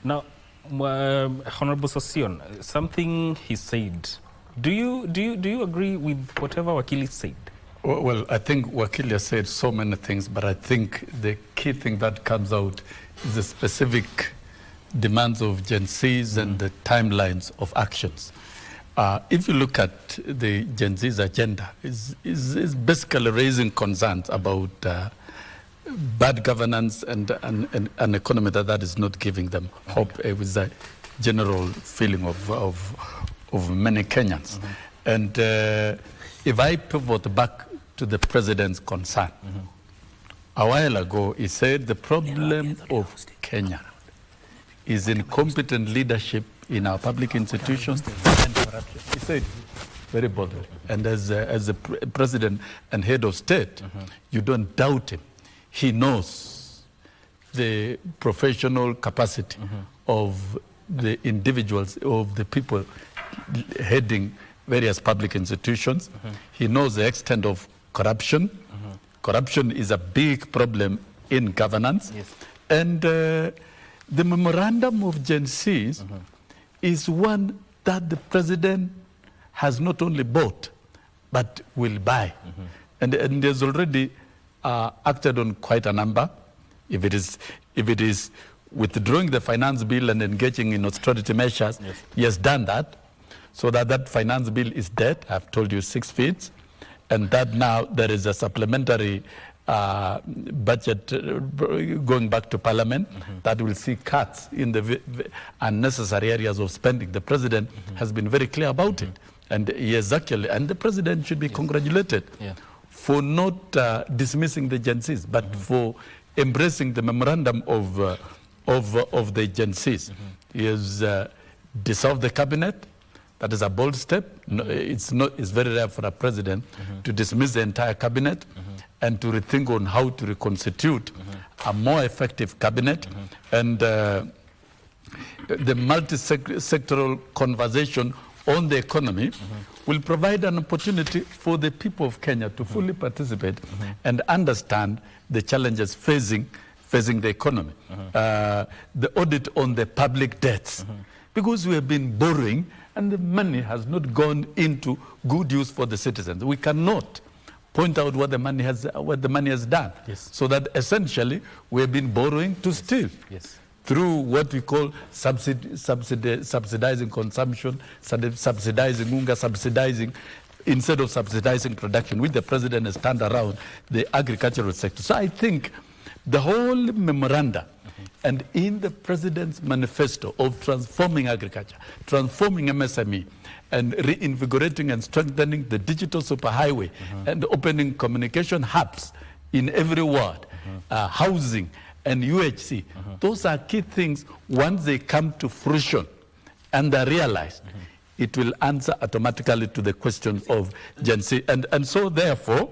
Now, Honorable Sosion, something he said. Do you agree with whatever Wakili said? Well, I think Wakili has said so many things, but I think the key thing that comes out is the specific demands of Gen Zs and the timelines of actions. If you look at the Gen Z's agenda, is basically raising concerns about bad governance and an economy that is not giving them hope, with the general feeling of many Kenyans. And if I pivot back to the president's concern, a while ago he said the problem of Kenya is incompetent leadership in our public institutions and corruption. He said very boldly. And as a president and head of state, you don't doubt him. He knows the professional capacity of the individuals, of the people heading various public institutions. He knows the extent of corruption. Corruption is a big problem in governance. And the memorandum of Gen Z's is one that the president has not only bought, but will buy. And there's already acted on quite a number. If it is withdrawing the finance bill and engaging in austerity measures, he has done that, so that finance bill is dead. I've told you 6 feet, and that now there is a supplementary budget going back to Parliament that will see cuts in the unnecessary areas of spending. The president has been very clear about it, and he has actually, and the president should be congratulated for not dismissing the Gen Zs, but for embracing the memorandum of the Gen Zs. He has dissolved the cabinet, That is a bold step. No, it's very rare for a president to dismiss the entire cabinet and to rethink on how to reconstitute a more effective cabinet. And the multi-sectoral conversation on the economy will provide an opportunity for the people of Kenya to fully participate and understand the challenges facing the economy. The audit on the public debts, because we have been borrowing and the money has not gone into good use for the citizens. We cannot point out what the money has done. Yes. So that essentially we have been borrowing to steal. Yes. Through what we call subsidizing consumption, subsidizing unga, subsidizing, instead of subsidizing production, which the president has turned around the agricultural sector. So I think the whole memoranda and in the president's manifesto of transforming agriculture, transforming MSME, and reinvigorating and strengthening the digital superhighway and opening communication hubs in every ward, housing, and UHC. Those are key things. Once they come to fruition and are realized, it will answer automatically to the question of Gen Z. And so therefore,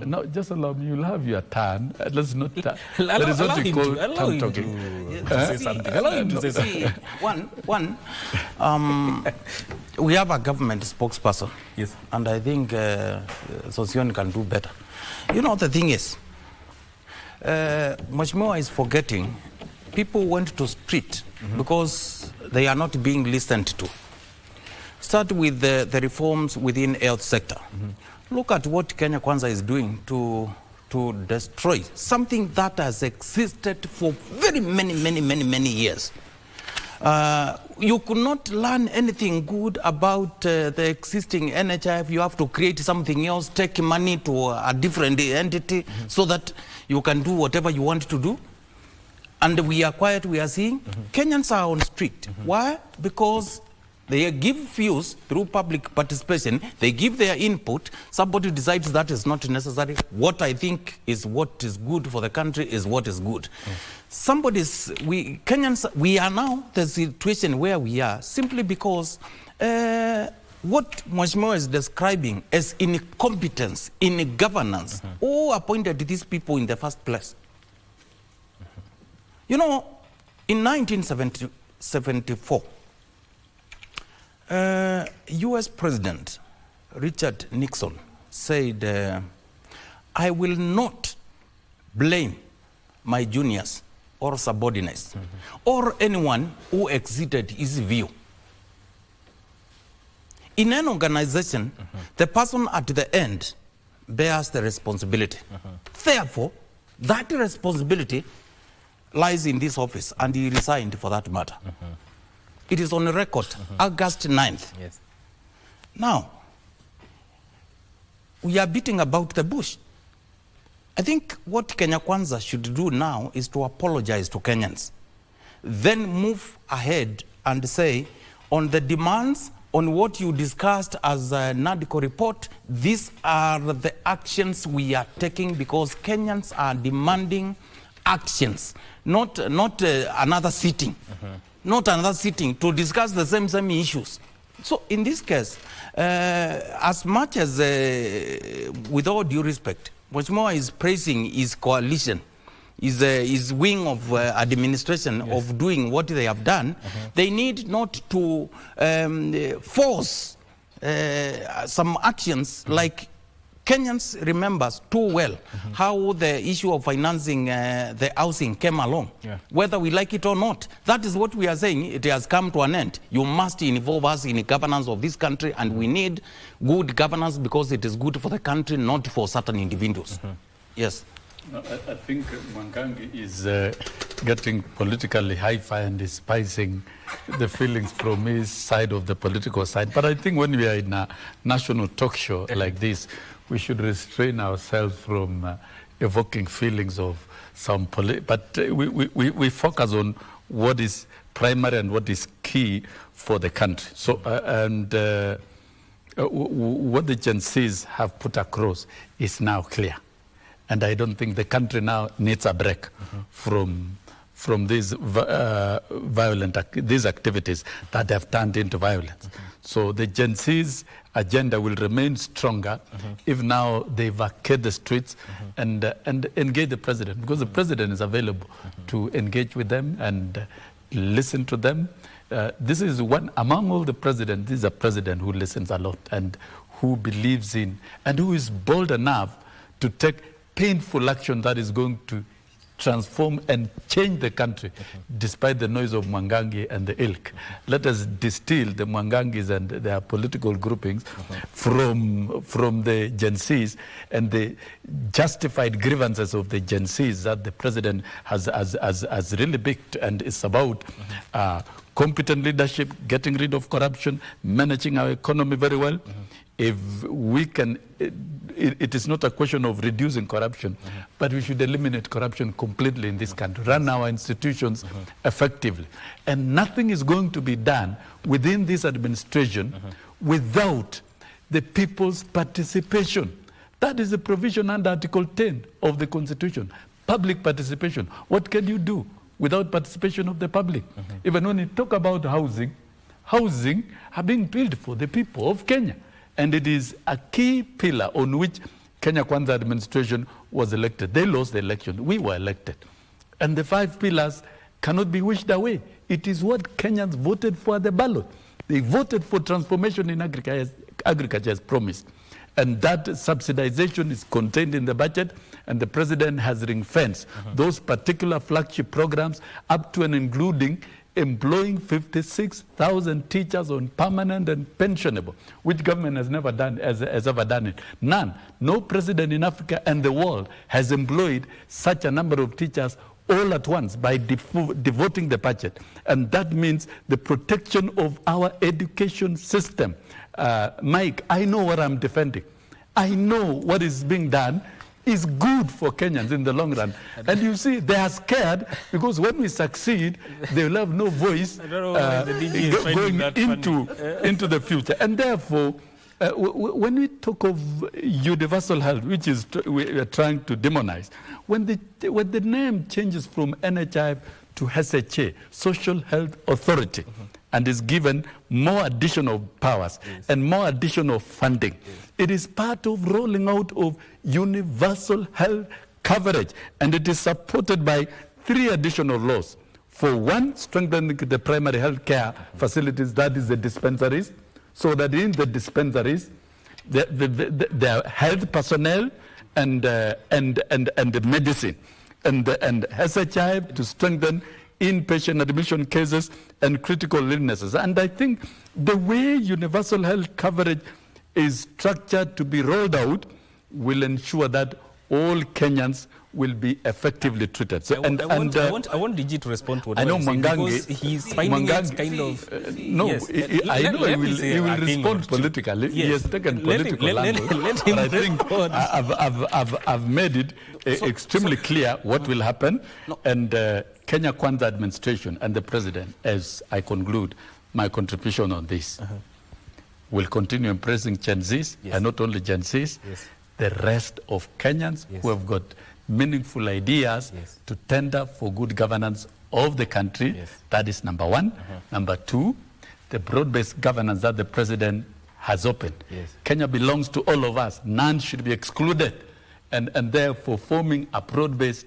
now just allow me, you'll have your turn. Let's not that is what we call tongue talking. Say something. Allow him to say something. One, we have a government spokesperson. Yes. And I think Sosion can do better. You know, the thing is, much more is forgetting people went to street because they are not being listened to. Start with the reforms within health sector. Look at what Kenya Kwanza is doing to destroy something that has existed for very many years. You could not learn anything good about the existing NHIF. You have to create something else, take money to a different entity so that you can do whatever you want to do. And we are quiet, we are seeing. Kenyans are on street. Why? Because they give views through public participation. They give their input. Somebody decides that is not necessary. What I think is what is good for the country is what is good. Kenyans, we are now the situation where we are simply because what Mwashimo is describing as incompetence in governance, who appointed these people in the first place? You know, in 1974, US President Richard Nixon said, I will not blame my juniors or subordinates or anyone who exceeded his view. In an organization, the person at the end bears the responsibility. Therefore, that responsibility lies in this office, and he resigned for that matter. It is on record, August 9th. Yes. Now, we are beating about the bush. I think what Kenya Kwanza should do now is to apologize to Kenyans. Then move ahead and say, on the demands, on what you discussed as a NADCO report, these are the actions we are taking because Kenyans are demanding actions, not another sitting. Not another sitting to discuss the same issues. So in this case, as much as, with all due respect, much more is praising his coalition, his wing of administration of doing what they have done, they need not to force some actions like Kenyans remembers too well how the issue of financing the housing came along, whether we like it or not. That is what we are saying. It has come to an end. You must involve us in the governance of this country, and we need good governance because it is good for the country, not for certain individuals. Yes. No, I think Mwangangi is getting politically high-fi and is spicing the feelings from his side of the political side. But I think when we are in a national talk show like this, we should restrain ourselves from evoking feelings of some but we focus on what is primary and what is key for the country. So what the Gen Zs have put across is now clear. And I don't think the country now needs a break from from these these activities that have turned into violence. So the Gen Z's agenda will remain stronger if now they vacate the streets and engage the president, because the president is available to engage with them and listen to them. This is one among all the presidents. This is a president who listens a lot and who believes in and who is bold enough to take painful action that is going to transform and change the country, despite the noise of Mwangangi and the ilk. Let us distill the Mwangangis and their political groupings from the Gen Zs and the justified grievances of the Gen Zs that the president has really picked, and it's about competent leadership, getting rid of corruption, managing our economy very well. If we can, it is not a question of reducing corruption, but we should eliminate corruption completely in this country, run our institutions effectively. And nothing is going to be done within this administration without the people's participation. That is the provision under Article 10 of the Constitution, public participation. What can you do without participation of the public? Even when you talk about housing are being built for the people of Kenya. And it is a key pillar on which Kenya Kwanza administration was elected. They lost the election. We were elected. And the 5 pillars cannot be wished away. It is what Kenyans voted for at the ballot. They voted for transformation in agriculture as promised. And that subsidization is contained in the budget, and the president has ring-fenced those particular flagship programs up to and including employing 56,000 teachers on permanent and pensionable, which government has never done, has ever done it. None. No president in Africa and the world has employed such a number of teachers all at once by devoting the budget. And that means the protection of our education system. Mike, I know what I'm defending. I know what is being done is good for Kenyans in the long run. And you see, they are scared because when we succeed, they will have no voice going into the future. And therefore, when we talk of universal health, which is we are trying to demonize, when the name changes from NHIF to SHA, Social Health Authority, and is given more additional powers and more additional funding, it is part of rolling out of universal health coverage, and it is supported by 3 additional laws. For one, strengthening the primary health care facilities, that is the dispensaries, so that in the dispensaries, the health personnel and the medicine, and SHI to strengthen inpatient admission cases and critical illnesses. And I think the way universal health coverage is structured to be rolled out will ensure that all Kenyans will be effectively treated. So, I want DG to respond to what I know Mwangangi, because he's finding it kind of... No, yes. I know he will respond politically. Yes. He has taken political angle. But I think I've made it extremely clear what will happen. And Kenya Kwanza administration and the president, as I conclude my contribution on this, will continue embracing Gen Zs, and not only Gen Zs, the rest of Kenyans who have got meaningful ideas to tender for good governance of the country. That is number 1. Number 2, the broad-based governance that the president has opened. Kenya belongs to all of us. None should be excluded. And therefore, forming a broad-based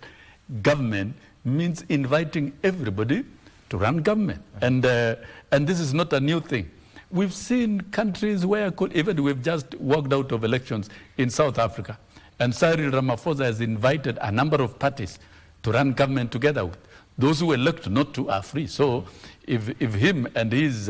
government means inviting everybody to run government. And this is not a new thing. We've seen countries where even we've just walked out of elections in South Africa, and Cyril Ramaphosa has invited a number of parties to run government together with. Those who elect not to are free. So if him and his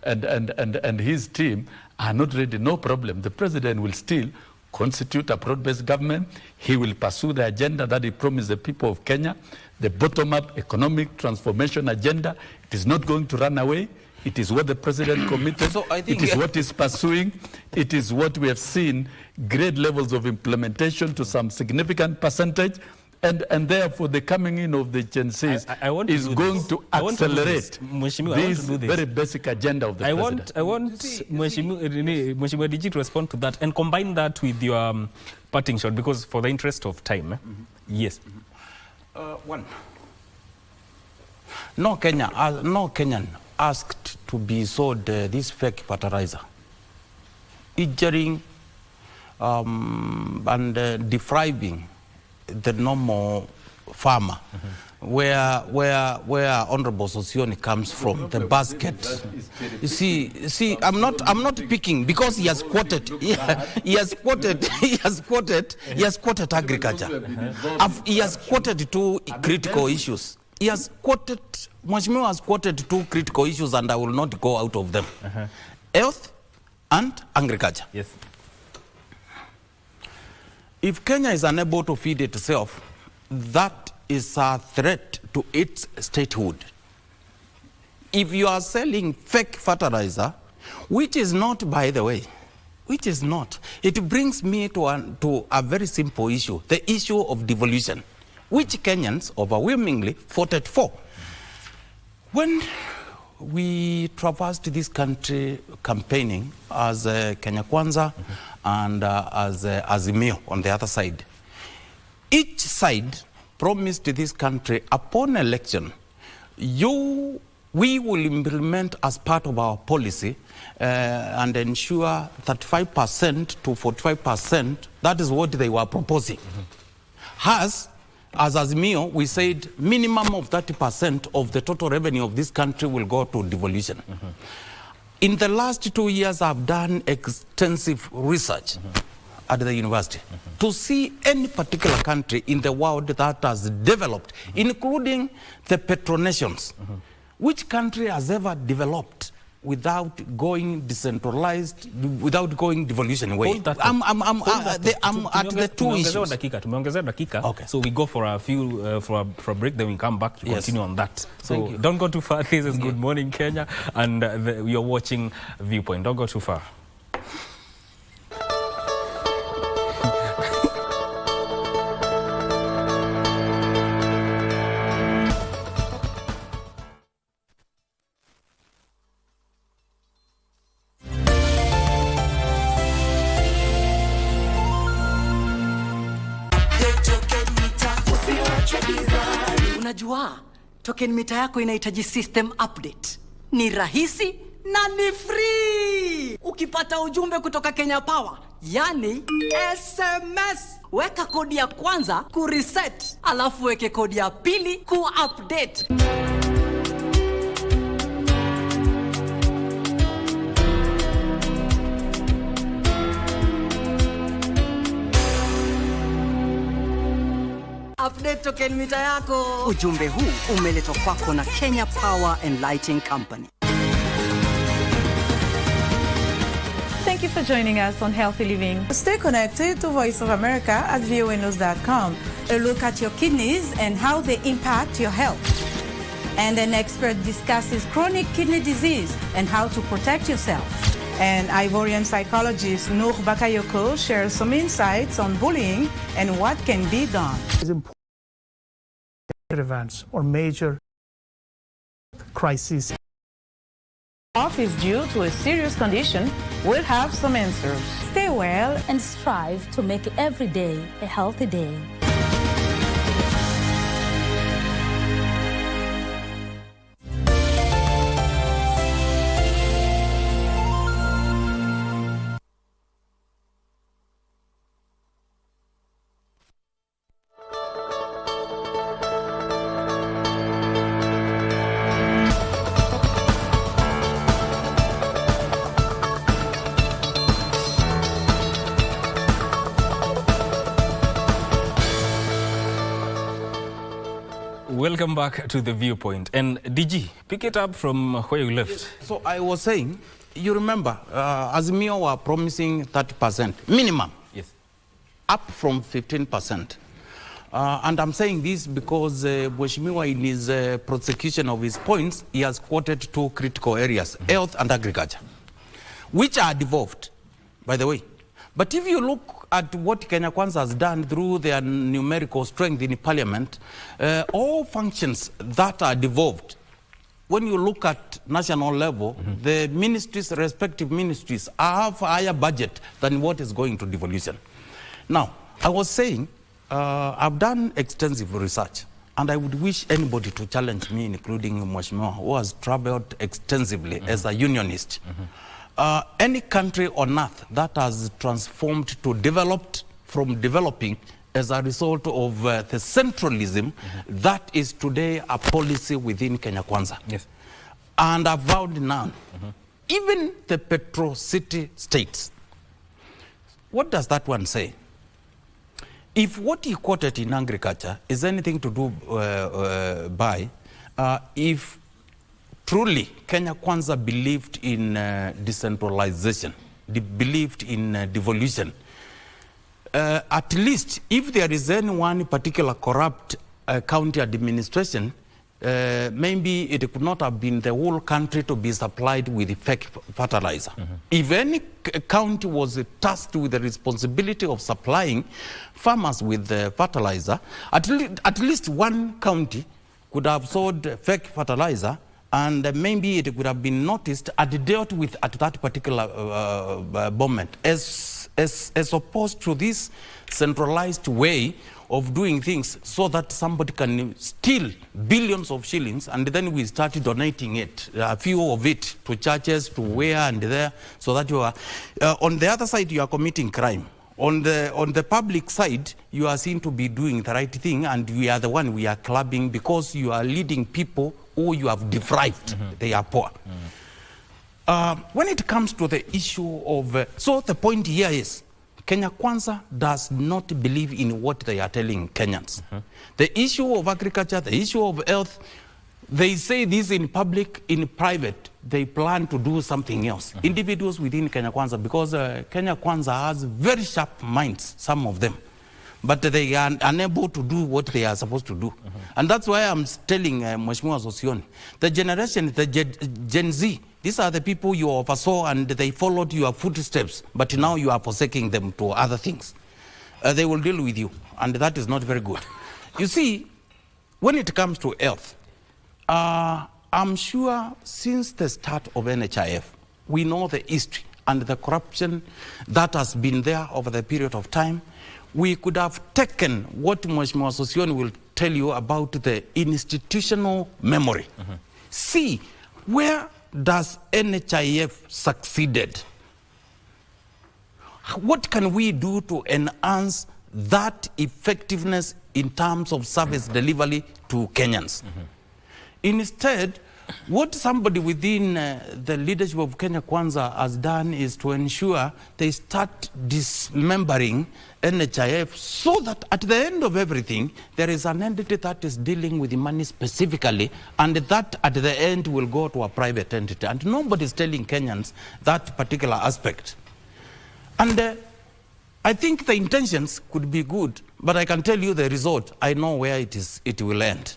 and his team are not ready, no problem. The president will still constitute a broad-based government. He will pursue the agenda that he promised the people of Kenya, the bottom-up economic transformation agenda. It is not going to run away. It is what the president committed. So it is what he's pursuing. It is what we have seen, great levels of implementation to some significant percentage. And therefore, the coming in of the Gen Zs is going to accelerate this very basic agenda of the president. I want Mheshimiwa DG to respond to that and combine that with your parting shot, because for the interest of time. Yes. One, no Kenyan asked to be sold this fake fertilizer, injuring and depriving the normal farmer. Where Honorable Sosioni comes from, the basket. You see, I'm not picking because he has quoted agriculture. He has quoted two critical issues. Mheshimiwa has quoted two critical issues, and I will not go out of them. Health and agriculture. Yes. If Kenya is unable to feed itself, that is a threat to its statehood. If you are selling fake fertilizer, which is not, by the way, it brings me to a very simple issue, the issue of devolution, which Kenyans overwhelmingly voted for. When we traversed this country campaigning as Kenya Kwanza and as Azimio on the other side, each side promised this country upon election, we will implement as part of our policy and ensure 35% to 45%. That is what they were proposing. As Azimio, we said minimum of 30% of the total revenue of this country will go to devolution. In the last 2 years, I've done extensive research at the university to see any particular country in the world that has developed, including the petronations. Which country has ever developed without going decentralized, without going devolution way? I'm at the two issues. Okay. So we go for a few for a break, then we come back to continue on that. So don't go too far. This is Good Morning Kenya, and you're watching Viewpoint. Don't go too far. Unajua, token mita yako inahitaji system update. Ni rahisi na ni free. Ukipata ujumbe kutoka Kenya Power, yani SMS, weka kodi ya kwanza ku reset, alafu weke kodi ya pili ku update. Update token mita yako. Ujumbe huu umeletwa kwako na Kenya Power and Lighting Company. Thank you for joining us on Healthy Living. Stay connected to Voice of America at voanews.com. A look at your kidneys and how they impact your health. And an expert discusses chronic kidney disease and how to protect yourself. And Ivorian psychologist Noor Bakayoko shares some insights on bullying and what can be done. Events or major crises. Off is due to a serious condition. We'll have some answers. Stay well and strive to make every day a healthy day. Welcome back to The Viewpoint. And DG, pick it up from where you left. So I was saying, you remember, Azimio were promising 30% minimum. Yes. Up from 15%. And I'm saying this because Mheshimiwa, in his prosecution of his points, he has quoted two critical areas, health and agriculture, which are devolved, by the way. But if you look at what Kenya Kwanza has done through their numerical strength in Parliament, all functions that are devolved, when you look at national level, the ministries, respective ministries, have a higher budget than what is going to devolution. Now, I was saying, I've done extensive research, and I would wish anybody to challenge me, including Mheshimiwa, who has traveled extensively as a unionist. Any country on earth that has transformed to developed from developing as a result of the centralism that is today a policy within Kenya Kwanza. Yes. And I've vowed none. Even the Petro City states. What does that one say? If what he quoted in agriculture is anything to do if truly Kenya Kwanza believed in decentralization, believed in devolution, at least if there is any one particular corrupt county administration, maybe it could not have been the whole country to be supplied with fake fertilizer. If any county was tasked with the responsibility of supplying farmers with fertilizer, at least one county could have sold fake fertilizer, and maybe it could have been noticed and dealt with at that particular moment, as opposed to this centralized way of doing things so that somebody can steal billions of shillings and then we start donating it, a few of it, to churches, to where and there, so that you are, on the other side, you are committing crime. On the public side, you are seen to be doing the right thing, and we are the one we are clubbing because you are leading people who you have deprived. They are poor. When it comes to the issue of, so the point here is, Kenya Kwanza does not believe in what they are telling Kenyans. The issue of agriculture, the issue of health, they say this in public, in private, they plan to do something else. Individuals within Kenya Kwanza, because Kenya Kwanza has very sharp minds, some of them, but they are unable to do what they are supposed to do. And that's why I'm telling Mheshimiwa Sosioni, the generation, the Gen Z, these are the people you oversaw and they followed your footsteps, but now you are forsaking them to other things. They will deal with you, and that is not very good. You see, when it comes to health, I'm sure since the start of NHIF, we know the history and the corruption that has been there over the period of time. We could have taken what Mheshimiwa Sosioni will tell you about the institutional memory. See, where does NHIF succeeded? What can we do to enhance that effectiveness in terms of service delivery to Kenyans? Instead, what somebody within the leadership of Kenya Kwanza has done is to ensure they start dismembering NHIF so that at the end of everything, there is an entity that is dealing with the money specifically, and that at the end will go to a private entity. And nobody is telling Kenyans that particular aspect. And I think the intentions could be good, but I can tell you the result. I know where it will end.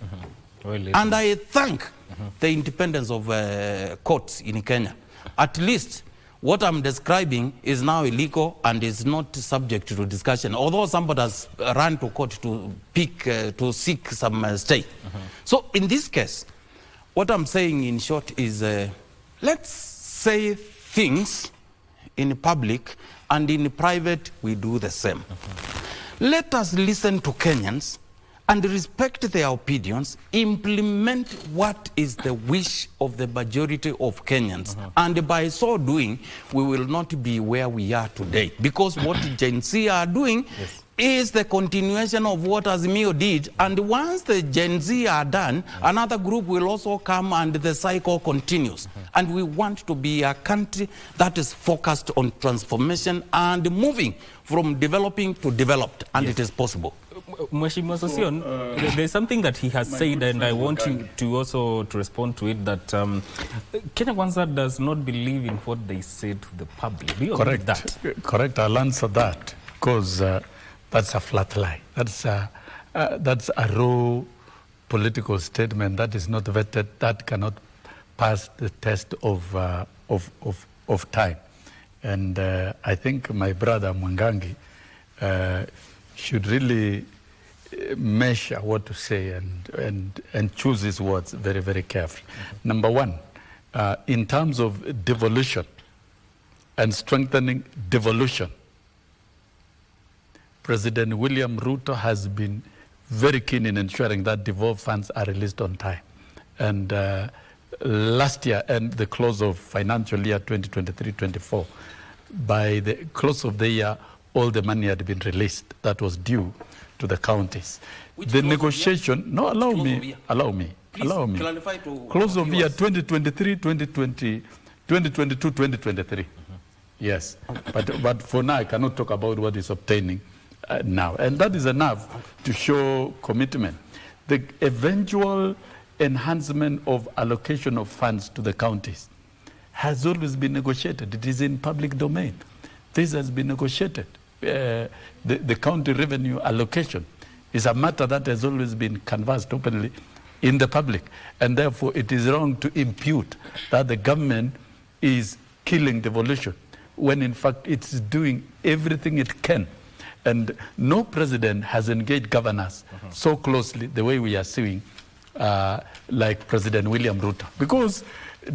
And I thank the independence of courts in Kenya. At least what I'm describing is now illegal and is not subject to discussion, although somebody has run to court to seek some stay. So in this case, what I'm saying in short is let's say things in public and in private we do the same. Let us listen to Kenyans and respect their opinions, implement what is the wish of the majority of Kenyans. And by so doing, we will not be where we are today. Because what Gen Z are doing is the continuation of what Azimio did. And once the Gen Z are done, another group will also come and the cycle continues. And we want to be a country that is focused on transformation and moving from developing to developed. And it is possible. Mheshimiwa Sosioni, there's something that he has said, and I want you to also to respond to it, that Kenya Kwanza does not believe in what they say to the public. Do you agree with that? Correct. I'll answer that, because that's a flat lie. That's a raw political statement that is not vetted, that cannot pass the test of time. And I think my brother Mwangangi should really measure what to say and choose his words very, very carefully. Number one, in terms of devolution and strengthening devolution, President William Ruto has been very keen in ensuring that devolved funds are released on time. And last year, and the close of financial year 2023-24, by the close of the year, all the money had been released that was due to the counties. The negotiation, no, allow me. Please clarify to close of year 2023, 2022, 2023. Yes, but for now I cannot talk about what is obtaining now, and that is enough to show commitment. The eventual enhancement of allocation of funds to the counties has always been negotiated. It is in public domain. This has been negotiated. The county revenue allocation is a matter that has always been canvassed openly in the public, and therefore it is wrong to impute that the government is killing devolution when in fact it's doing everything it can. And no president has engaged governors so closely the way we are seeing like President William Ruto, because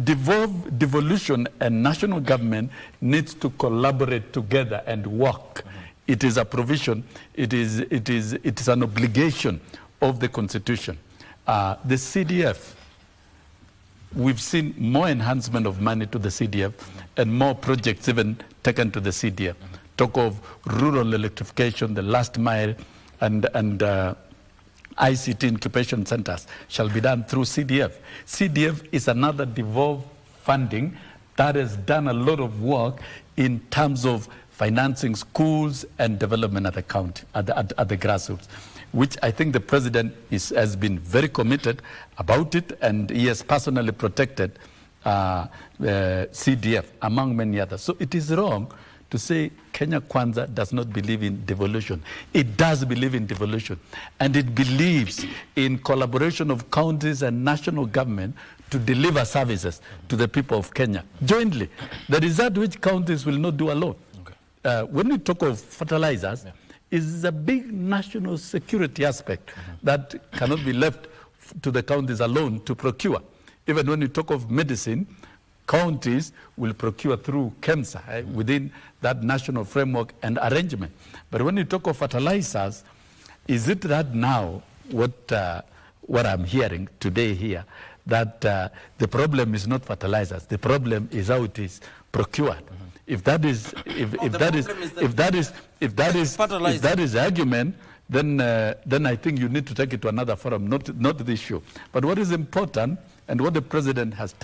devolution and national government needs to collaborate together and work. It is a provision, it is an obligation of the Constitution. The CDF, we've seen more enhancement of money to the CDF and more projects even taken to the CDF. Talk of rural electrification, the last mile, and ICT incubation centers shall be done through CDF. CDF is another devolved funding that has done a lot of work in terms of financing schools and development at the county, at the grassroots, which I think the president has been very committed about it, and he has personally protected CDF, among many others. So it is wrong to say Kenya Kwanza does not believe in devolution. It does believe in devolution, and it believes in collaboration of counties and national government to deliver services to the people of Kenya jointly. That is that which counties will not do alone. When we talk of fertilizers, it's a big national security aspect that cannot be left to the counties alone to procure. Even when we talk of medicine, counties will procure through KEMSA within that national framework and arrangement. But when you talk of fertilizers, is it that now what I'm hearing today here, that the problem is not fertilizers, the problem is how it is procured? If that is the argument, then I think you need to take it to another forum, not this show. But what is important, and what the president has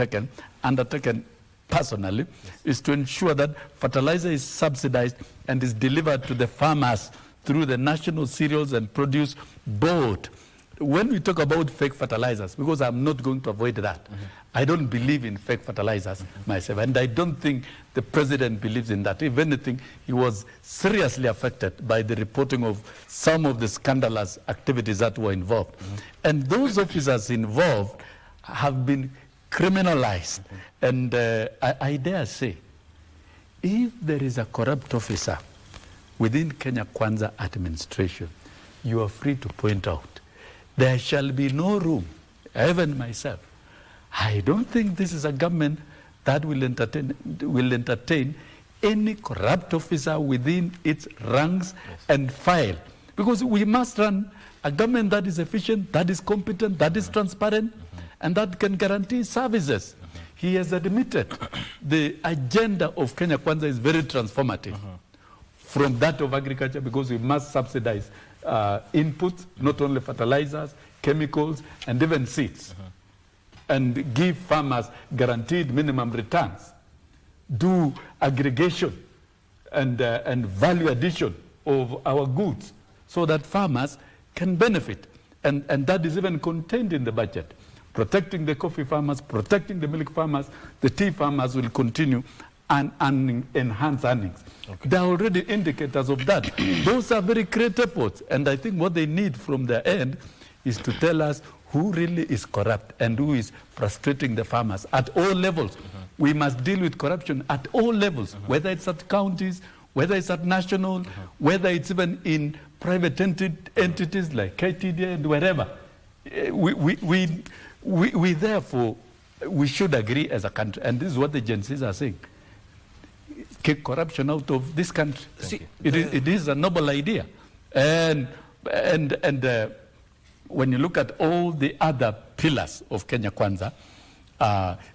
undertaken personally, is to ensure that fertilizer is subsidized and is delivered to the farmers through the National Cereals and Produce Board. When we talk about fake fertilizers, because I'm not going to avoid that, I don't believe in fake fertilizers myself, and I don't think the president believes in that. If anything, he was seriously affected by the reporting of some of the scandalous activities that were involved. And those officers involved have been criminalized. And I dare say, if there is a corrupt officer within Kenya Kwanza administration, you are free to point out. There shall be no room, even myself. I don't think this is a government that will entertain any corrupt officer within its ranks and file. Because we must run a government that is efficient, that is competent, that is transparent, and that can guarantee services. He has admitted the agenda of Kenya Kwanza is very transformative from that of agriculture, because we must subsidize inputs, not only fertilizers, chemicals, and even seeds, and give farmers guaranteed minimum returns, do aggregation and value addition of our goods so that farmers can benefit. And that is even contained in the budget. Protecting the coffee farmers, protecting the milk farmers, the tea farmers will continue and enhance earnings. There are already indicators of that. Those are very great efforts, and I think what they need from their end is to tell us who really is corrupt and who is frustrating the farmers at all levels. We must deal with corruption at all levels, whether it's at counties, whether it's at national, whether it's even in private entities like KTDA and wherever. We therefore, we should agree as a country, and this is what the agencies are saying. Kick corruption out of this country. It is a noble idea, and when you look at all the other pillars of Kenya Kwanza,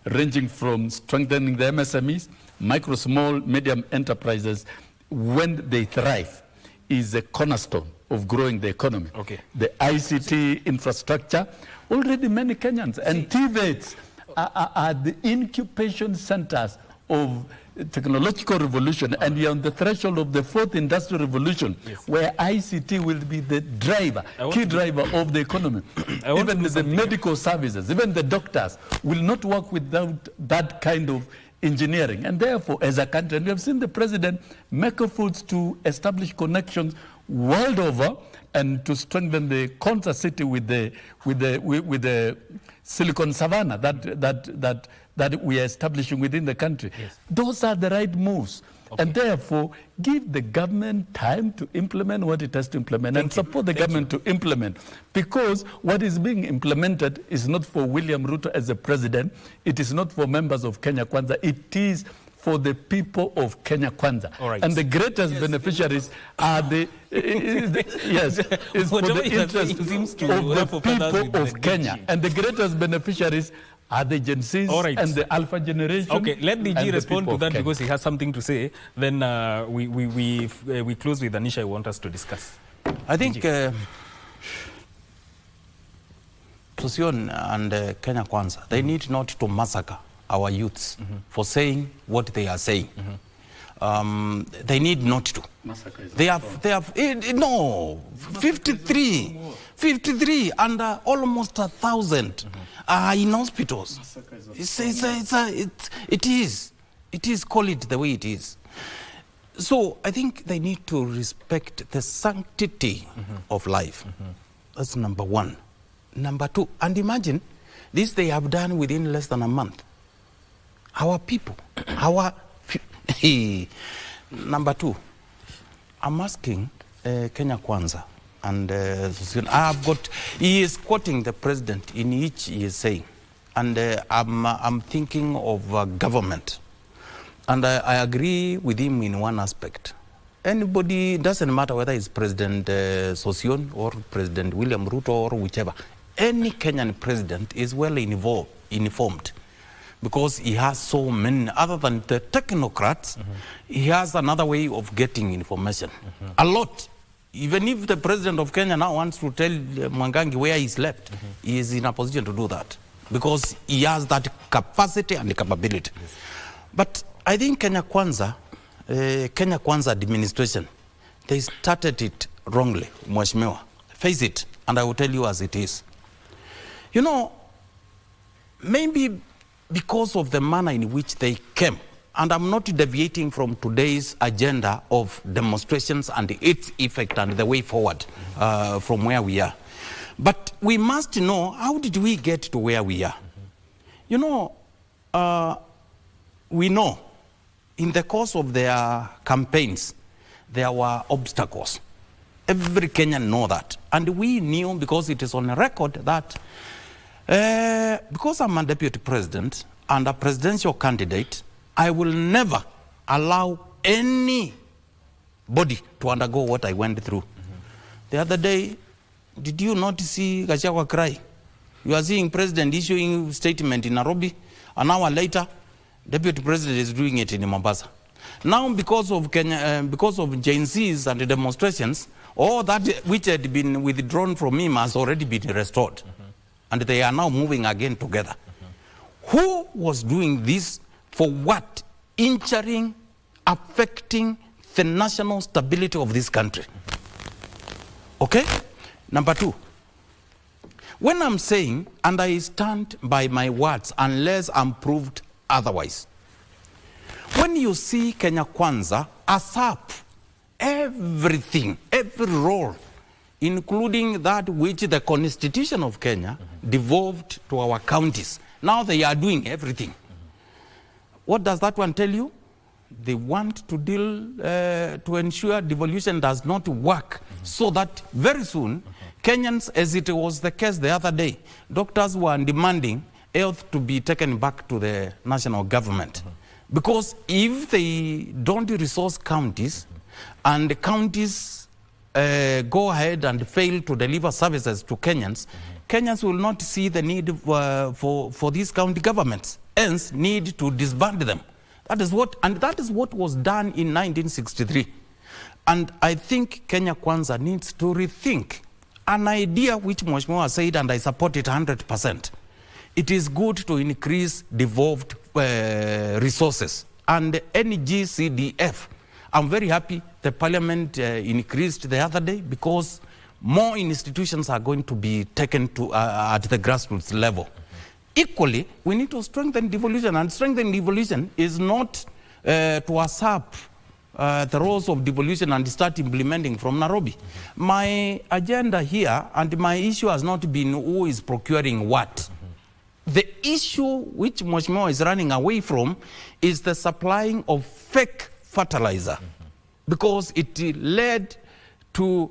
ranging from strengthening the MSMEs, micro, small, medium enterprises, when they thrive, is a cornerstone of growing the economy. Okay. The ICT infrastructure, already many Kenyans, and TVETs are the incubation centers of technological revolution, and we are on the threshold of the fourth industrial revolution, where ICT will be the driver, key driver of the economy. Even the medical services, even the doctors will not work without that kind of engineering. And therefore, as a country, and we have seen the president make efforts to establish connections world over and to strengthen the Konza city with the Silicon Savannah that we are establishing within the country. Yes. Those are the right moves. Okay. And therefore, give the government time to implement what it has to implement and support the government to implement. Because what is being implemented is not for William Ruto as a president. It is not for members of Kenya Kwanza. It is for the people of Kenya Kwanza. All right. And the greatest beneficiaries are the, it's for the interest of the people of Kenya. And the greatest beneficiaries are the Gen Zs and the Alpha generation. Okay, let DG respond to that Kenya. because he has something to say. Then we close with an issue I want us to discuss. I think Sosion and Kenya Kwanza, they need not to massacre our youths for saying what they are saying. They need not to. They have no 53 and almost 1,000 are in hospitals. It is call it the way it is. So I think they need to respect the sanctity of life. That's number one. Number two, and imagine this they have done within less than a month. Our people, number two, I'm asking Kenya Kwanza, and he is quoting the president in each he is saying, and I'm thinking of government, and I agree with him in one aspect. Anybody, doesn't matter whether it's President Sosion or President William Ruto or whichever, any Kenyan president is well informed. Because he has so many, other than the technocrats, he has another way of getting information. A lot. Even if the president of Kenya now wants to tell Mwangangi where he slept, he is in a position to do that. Because he has that capacity and capability. Yes. But I think Kenya Kwanza administration, they started it wrongly, Mheshimiwa. Face it, and I will tell you as it is. You know, maybe because of the manner in which they came, and I'm not deviating from today's agenda of demonstrations and its effect and the way forward from where we are. But we must know, how did we get to where we are? You know, we know in the course of their campaigns, there were obstacles. Every Kenyan know that. And we knew, because it is on a record, that because I'm a deputy president and a presidential candidate, I will never allow anybody to undergo what I went through. The other day, did you not see Gachagua cry? You are seeing president issuing statement in Nairobi, an hour later, deputy president is doing it in Mombasa. Now, because of Gen Z's and the demonstrations, all that which had been withdrawn from him has already been restored. And they are now moving again together. Who was doing this for what? Injuring, affecting the national stability of this country. Okay? Number two, when I'm saying, and I stand by my words unless I'm proved otherwise, when you see Kenya Kwanza usurp everything, every role, including that which the Constitution of Kenya devolved to our counties. Now they are doing everything. What does that one tell you? They want to to ensure devolution does not work, so that very soon, Kenyans, as it was the case the other day, doctors were demanding health to be taken back to the national government. Because if they don't resource counties, and the counties go ahead and fail to deliver services to Kenyans, Kenyans will not see the need for these county governments, hence need to disband them. That is what was done in 1963. And I think Kenya Kwanza needs to rethink an idea which Mheshimiwa said, and I support it 100%. It is good to increase devolved resources and NGCDF. I'm very happy the Parliament increased the other day because more institutions are going to be taken to at the grassroots level. Equally, we need to strengthen devolution, and strengthen devolution is not to usurp the roles of devolution and start implementing from Nairobi. My agenda here and my issue has not been who is procuring what. The issue which Mheshimiwa is running away from is the supplying of fake fertilizer, because it led to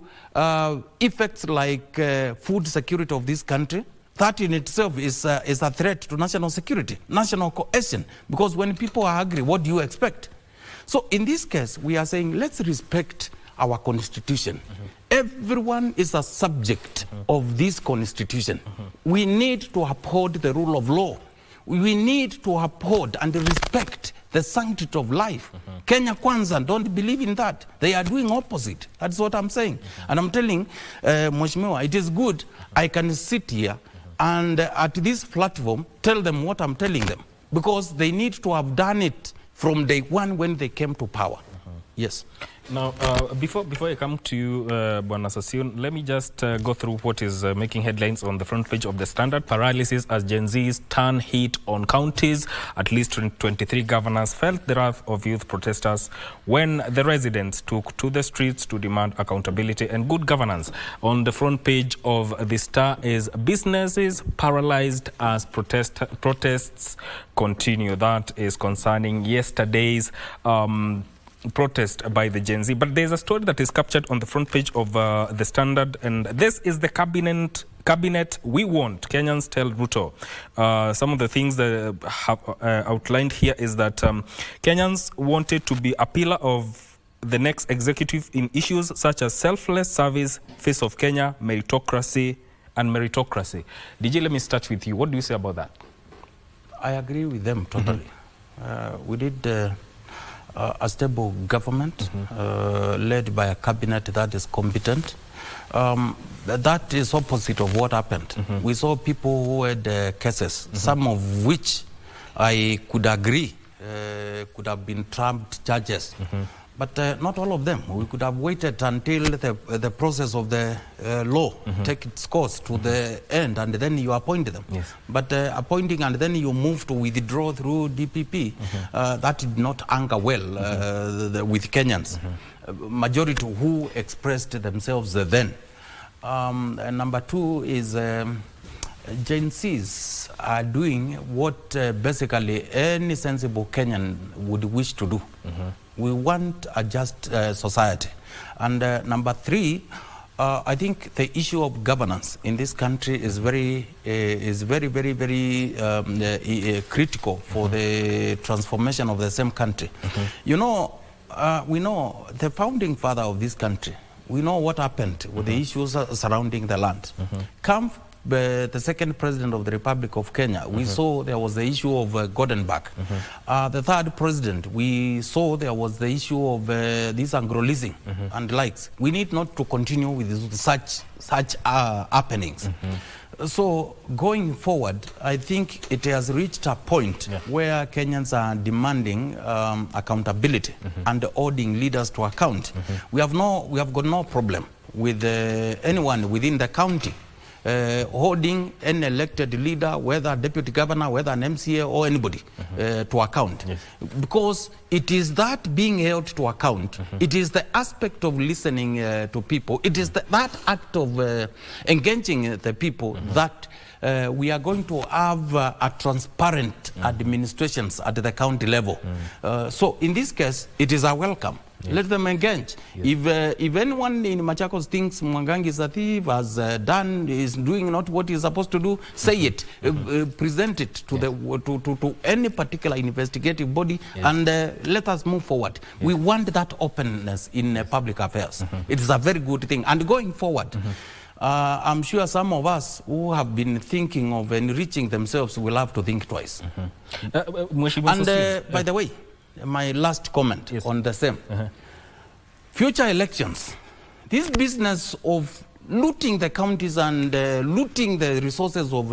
effects like food security of this country. That in itself is a threat to national security, national cohesion, because when people are angry, what do you expect? So in this case, we are saying, let's respect our constitution. Everyone is a subject of this constitution. We need to uphold the rule of law. We need to uphold and respect the sanctity of life. Kenya Kwanza don't believe in that. They are doing opposite. That's what I'm saying. And I'm telling Mheshimiwa, it is good I can sit here and at this platform tell them what I'm telling them, because they need to have done it from day one when they came to power. Yes. Now, before I come to you, Bwana Sassion, let me just go through what is making headlines on the front page of the Standard. Paralysis as Gen Zs turn heat on counties. At least 23 governors felt the wrath of youth protesters when the residents took to the streets to demand accountability and good governance. On the front page of the Star is businesses paralyzed as protests continue. That is concerning yesterday's protest by the Gen Z. But there's a story that is captured on the front page of the Standard, and this is the cabinet we want, Kenyans tell Ruto. Some of the things that have outlined here is that Kenyans wanted to be a pillar of the next executive in issues such as selfless service, face of Kenya, meritocracy, and meritocracy. DJ, let me start with you. What do you say about that? I agree with them totally. We did a stable government led by a cabinet that is competent. That is opposite of what happened. We saw people who had cases, some of which I could agree could have been trumped charges. But not all of them. We could have waited until the process of the law take its course to the end, and then you appoint them. Yes. But appointing and then you move to withdraw through DPP, that did not anger well with Kenyans. Majority who expressed themselves then. And number two is Gen Zs are doing what basically any sensible Kenyan would wish to do. We want a just society. And number three, I think the issue of governance in this country is very, very critical for the transformation of the same country. You know, we know the founding father of this country. We know what happened with the issues surrounding the land. Come the second president of the Republic of Kenya, we saw there was the issue of Gov't. The third president, we saw there was the issue of this Anglo-leasing and likes. We need not to continue with such happenings. So going forward, I think it has reached a point where Kenyans are demanding accountability and holding leaders to account. We have got no problem with anyone within the county holding an elected leader, whether deputy governor, whether an MCA or anybody, to account. Because it is that being held to account, it is the aspect of listening to people, it is that act of engaging the people that we are going to have a transparent administrations at the county level. So in this case, it is a welcome. Let them engage. If anyone in Machakos thinks Mwangangi is a thief, is doing not what he's supposed to do, say it, present it to to any particular investigative body, and let us move forward. We want that openness in public affairs. It is a very good thing. And going forward, I'm sure some of us who have been thinking of enriching themselves will have to think twice. And by the way, my last comment on the same. Future elections, this business of looting the counties and looting the resources of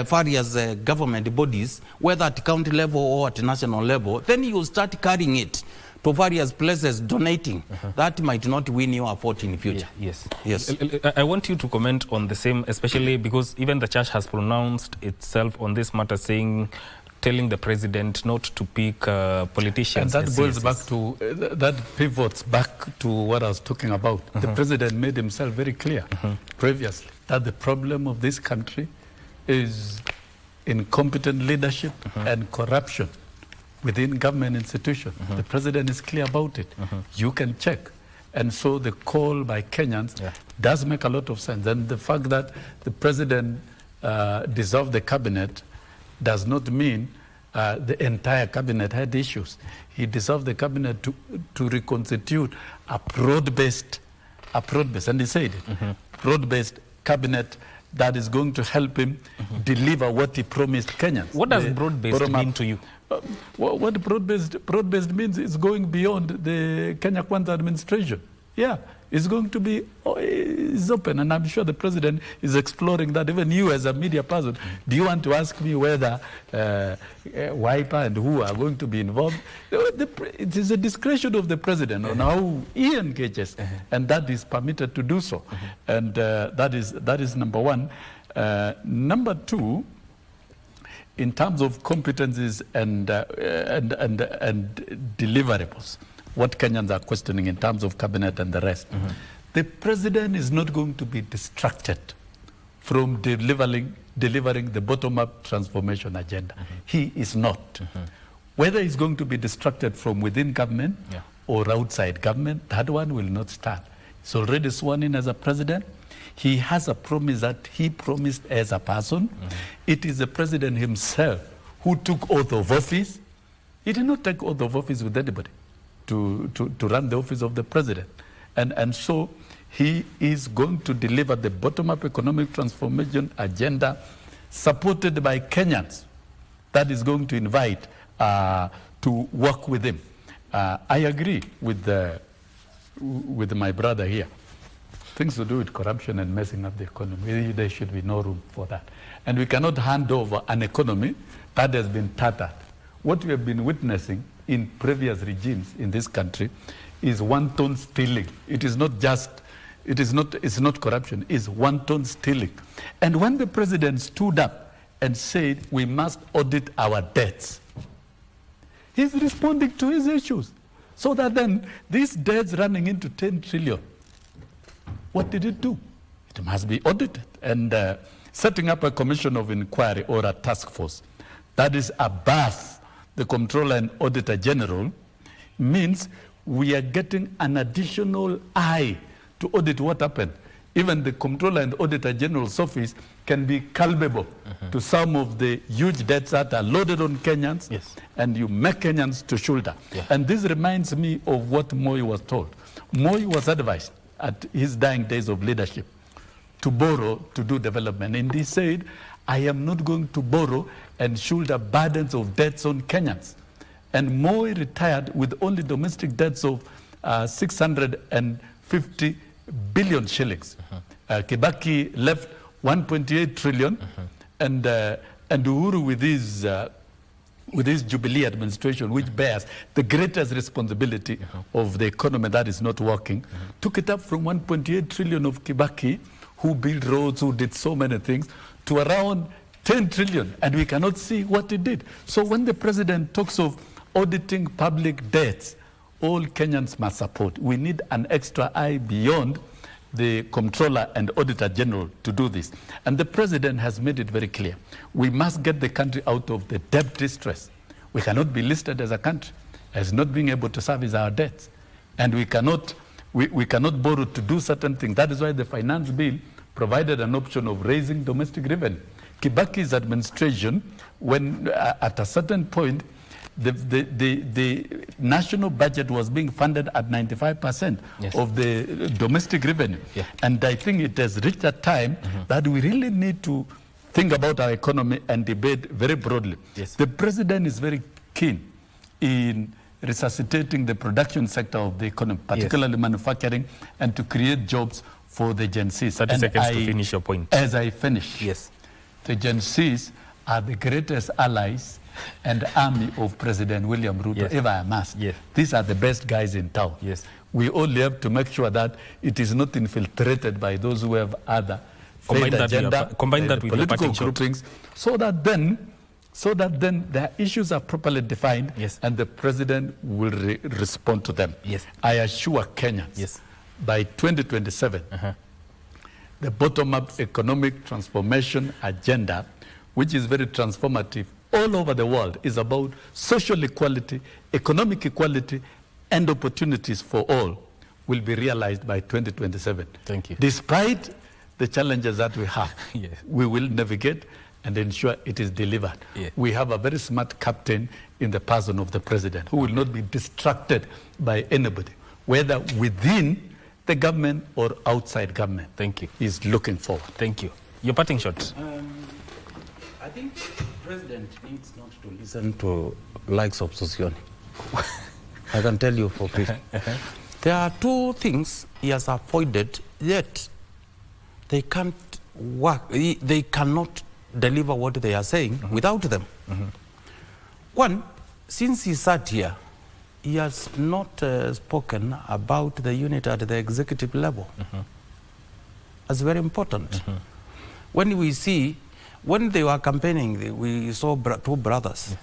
various government bodies, whether at county level or at national level, then you start carrying it to various places, donating. That might not win you a vote in the future. Yes. I want you to comment on the same, especially because even the church has pronounced itself on this matter, telling the president not to pick politicians. And that goes back to, that pivots back to what I was talking about. The president made himself very clear previously that the problem of this country is incompetent leadership and corruption within government institutions. The president is clear about it. You can check. And so the call by Kenyans does make a lot of sense. And the fact that the president dissolved the cabinet does not mean the entire cabinet had issues. He dissolved the cabinet to reconstitute a broad-based, and he said it, broad-based cabinet that is going to help him deliver what he promised Kenyans. What does broad-based mean to you? What broad-based means is going beyond the Kenya Kwanza administration. Yeah, it's going to be, it's open, and I'm sure the president is exploring that. Even you as a media person, do you want to ask me whether Wiper and who are going to be involved? It is a discretion of the president on how he engages, and that is permitted to do so. And that is number one. Number two, in terms of competencies and deliverables, what Kenyans are questioning in terms of cabinet and the rest, the president is not going to be distracted from delivering the bottom-up transformation agenda. He is not. Whether he's going to be distracted from within government or outside government, that one will not stand. He's already sworn in as a president. He has a promise that he promised as a person. It is the president himself who took oath of office. He did not take oath of office with anybody to run the office of the president. And so he is going to deliver the bottom-up economic transformation agenda supported by Kenyans that is going to invite to work with him. I agree with my brother here. Things to do with corruption and messing up the economy, there should be no room for that. And we cannot hand over an economy that has been tattered. What we have been witnessing in previous regimes in this country is wanton stealing. It is not just, it's not corruption, it's wanton stealing. And when the president stood up and said, we must audit our debts, he's responding to his issues. So that then these debts running into 10 trillion, what did it do? It must be audited. And setting up a commission of inquiry or a task force that is above the Comptroller and Auditor General means we are getting an additional eye to audit what happened. Even the Comptroller and Auditor General's office can be culpable to some of the huge debts that are loaded on Kenyans, and you make Kenyans to shoulder. And this reminds me of what Moi was told. Moi was advised at his dying days of leadership to borrow to do development. And he said, I am not going to borrow and shoulder burdens of debts on Kenyans. And Moi retired with only domestic debts of 650 billion shillings. Kibaki left 1.8 trillion, and Uhuru with his Jubilee administration, which bears the greatest responsibility of the economy that is not working, took it up from 1.8 trillion of Kibaki, who built roads, who did so many things, to around 10 trillion, and we cannot see what he did. So when the president talks of auditing public debts, all Kenyans must support. We need an extra eye beyond the Comptroller and Auditor General to do this. And the president has made it very clear. We must get the country out of the debt distress. We cannot be listed as a country as not being able to service our debts. And we cannot borrow to do certain things. That is why the finance bill provided an option of raising domestic revenue. Kibaki's administration, when at a certain point, the national budget was being funded at 95% of the domestic revenue. And I think it has reached a time that we really need to think about our economy and debate very broadly. The president is very keen in resuscitating the production sector of the economy, particularly manufacturing, and to create jobs for the Gen Zs. 30 seconds to finish your point. As I finish, the Gen Zs are the greatest allies and army of President William Ruto ever amassed. These are the best guys in town. We only have to make sure that it is not infiltrated by those who have other faith agenda, political groupings, so that then their issues are properly defined and the president will respond to them. I assure Kenyans by 2027, the bottom-up economic transformation agenda, which is very transformative all over the world, is about social equality, economic equality, and opportunities for all, will be realized by 2027. Thank you. Despite the challenges that we have, we will navigate and ensure it is delivered. We have a very smart captain in the person of the president who will not be distracted by anybody, whether within the government or outside government. Thank you. He's looking forward. Thank you. Your parting shot. I think the president needs not to listen to likes of Sosioni. I can tell you for free. There are two things he has avoided, yet they can't work. They cannot deliver what they are saying without them. One, since he sat here, he has not spoken about the unit at the executive level. That's very important. When we see, when they were campaigning, we saw two brothers.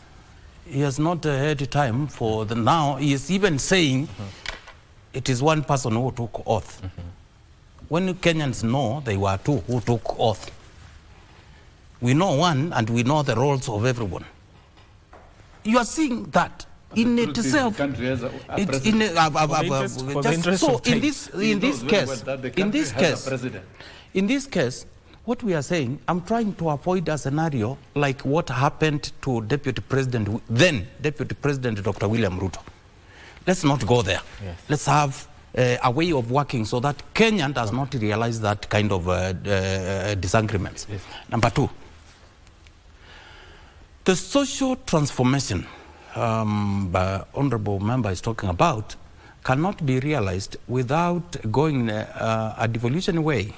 He has not had time for the now. He is even saying it is one person who took oath. When Kenyans know they were two who took oath. We know one and we know the roles of everyone. You are seeing that in itself. So in this case, what we are saying, I'm trying to avoid a scenario like what happened to then Deputy President Dr. William Ruto. Let's not go there. Let's have a way of working so that Kenya does not realize that kind of disagreements. Number two, the social transformation the honorable member is talking about cannot be realized without going a devolution way.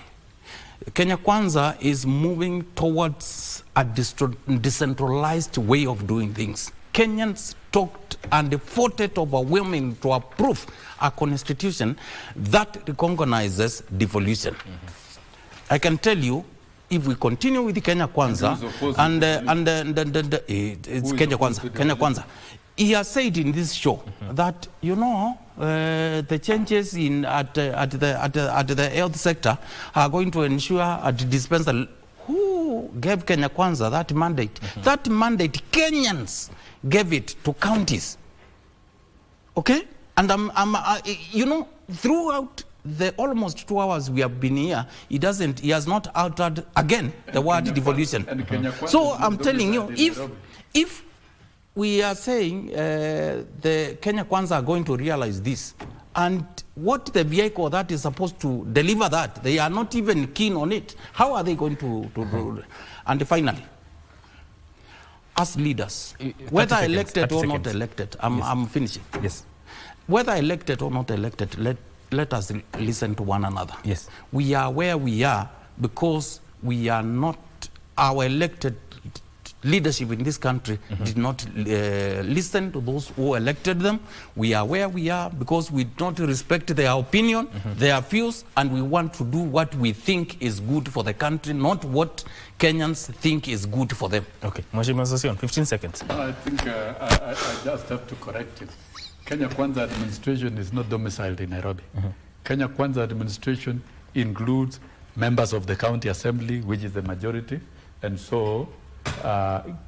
Kenya Kwanza is moving towards a decentralized way of doing things. Kenyans talked and voted overwhelmingly to approve a constitution that recognizes devolution. I can tell you, if we continue with the Kenya Kwanza it's Kenya Kwanza. He has said in this show that the changes at the health sector are going to ensure a dispensal. Who gave Kenya Kwanza that mandate? That mandate, Kenyans gave it to counties. Okay, and throughout the almost 2 hours we have been here, he has not uttered again the word devolution. So I'm telling you, if we are saying the Kenya Kwanza are going to realize this, and what the vehicle that is supposed to deliver that, they are not even keen on it, how are they going to do? And finally, as leaders, whether elected or not elected, I'm finishing. Yes. Whether elected or not elected, let us listen to one another. Yes. We are where we are because we are not, our elected leadership in this country did not listen to those who elected them. We are where we are because we don't respect their opinion, their views, and we want to do what we think is good for the country, not what Kenyans think is good for them. Okay, Mheshimiwa Sossion, 15 seconds. I think I just have to correct it. Kenya Kwanza administration is not domiciled in Nairobi. Kenya Kwanza administration includes members of the county assembly, which is the majority, and so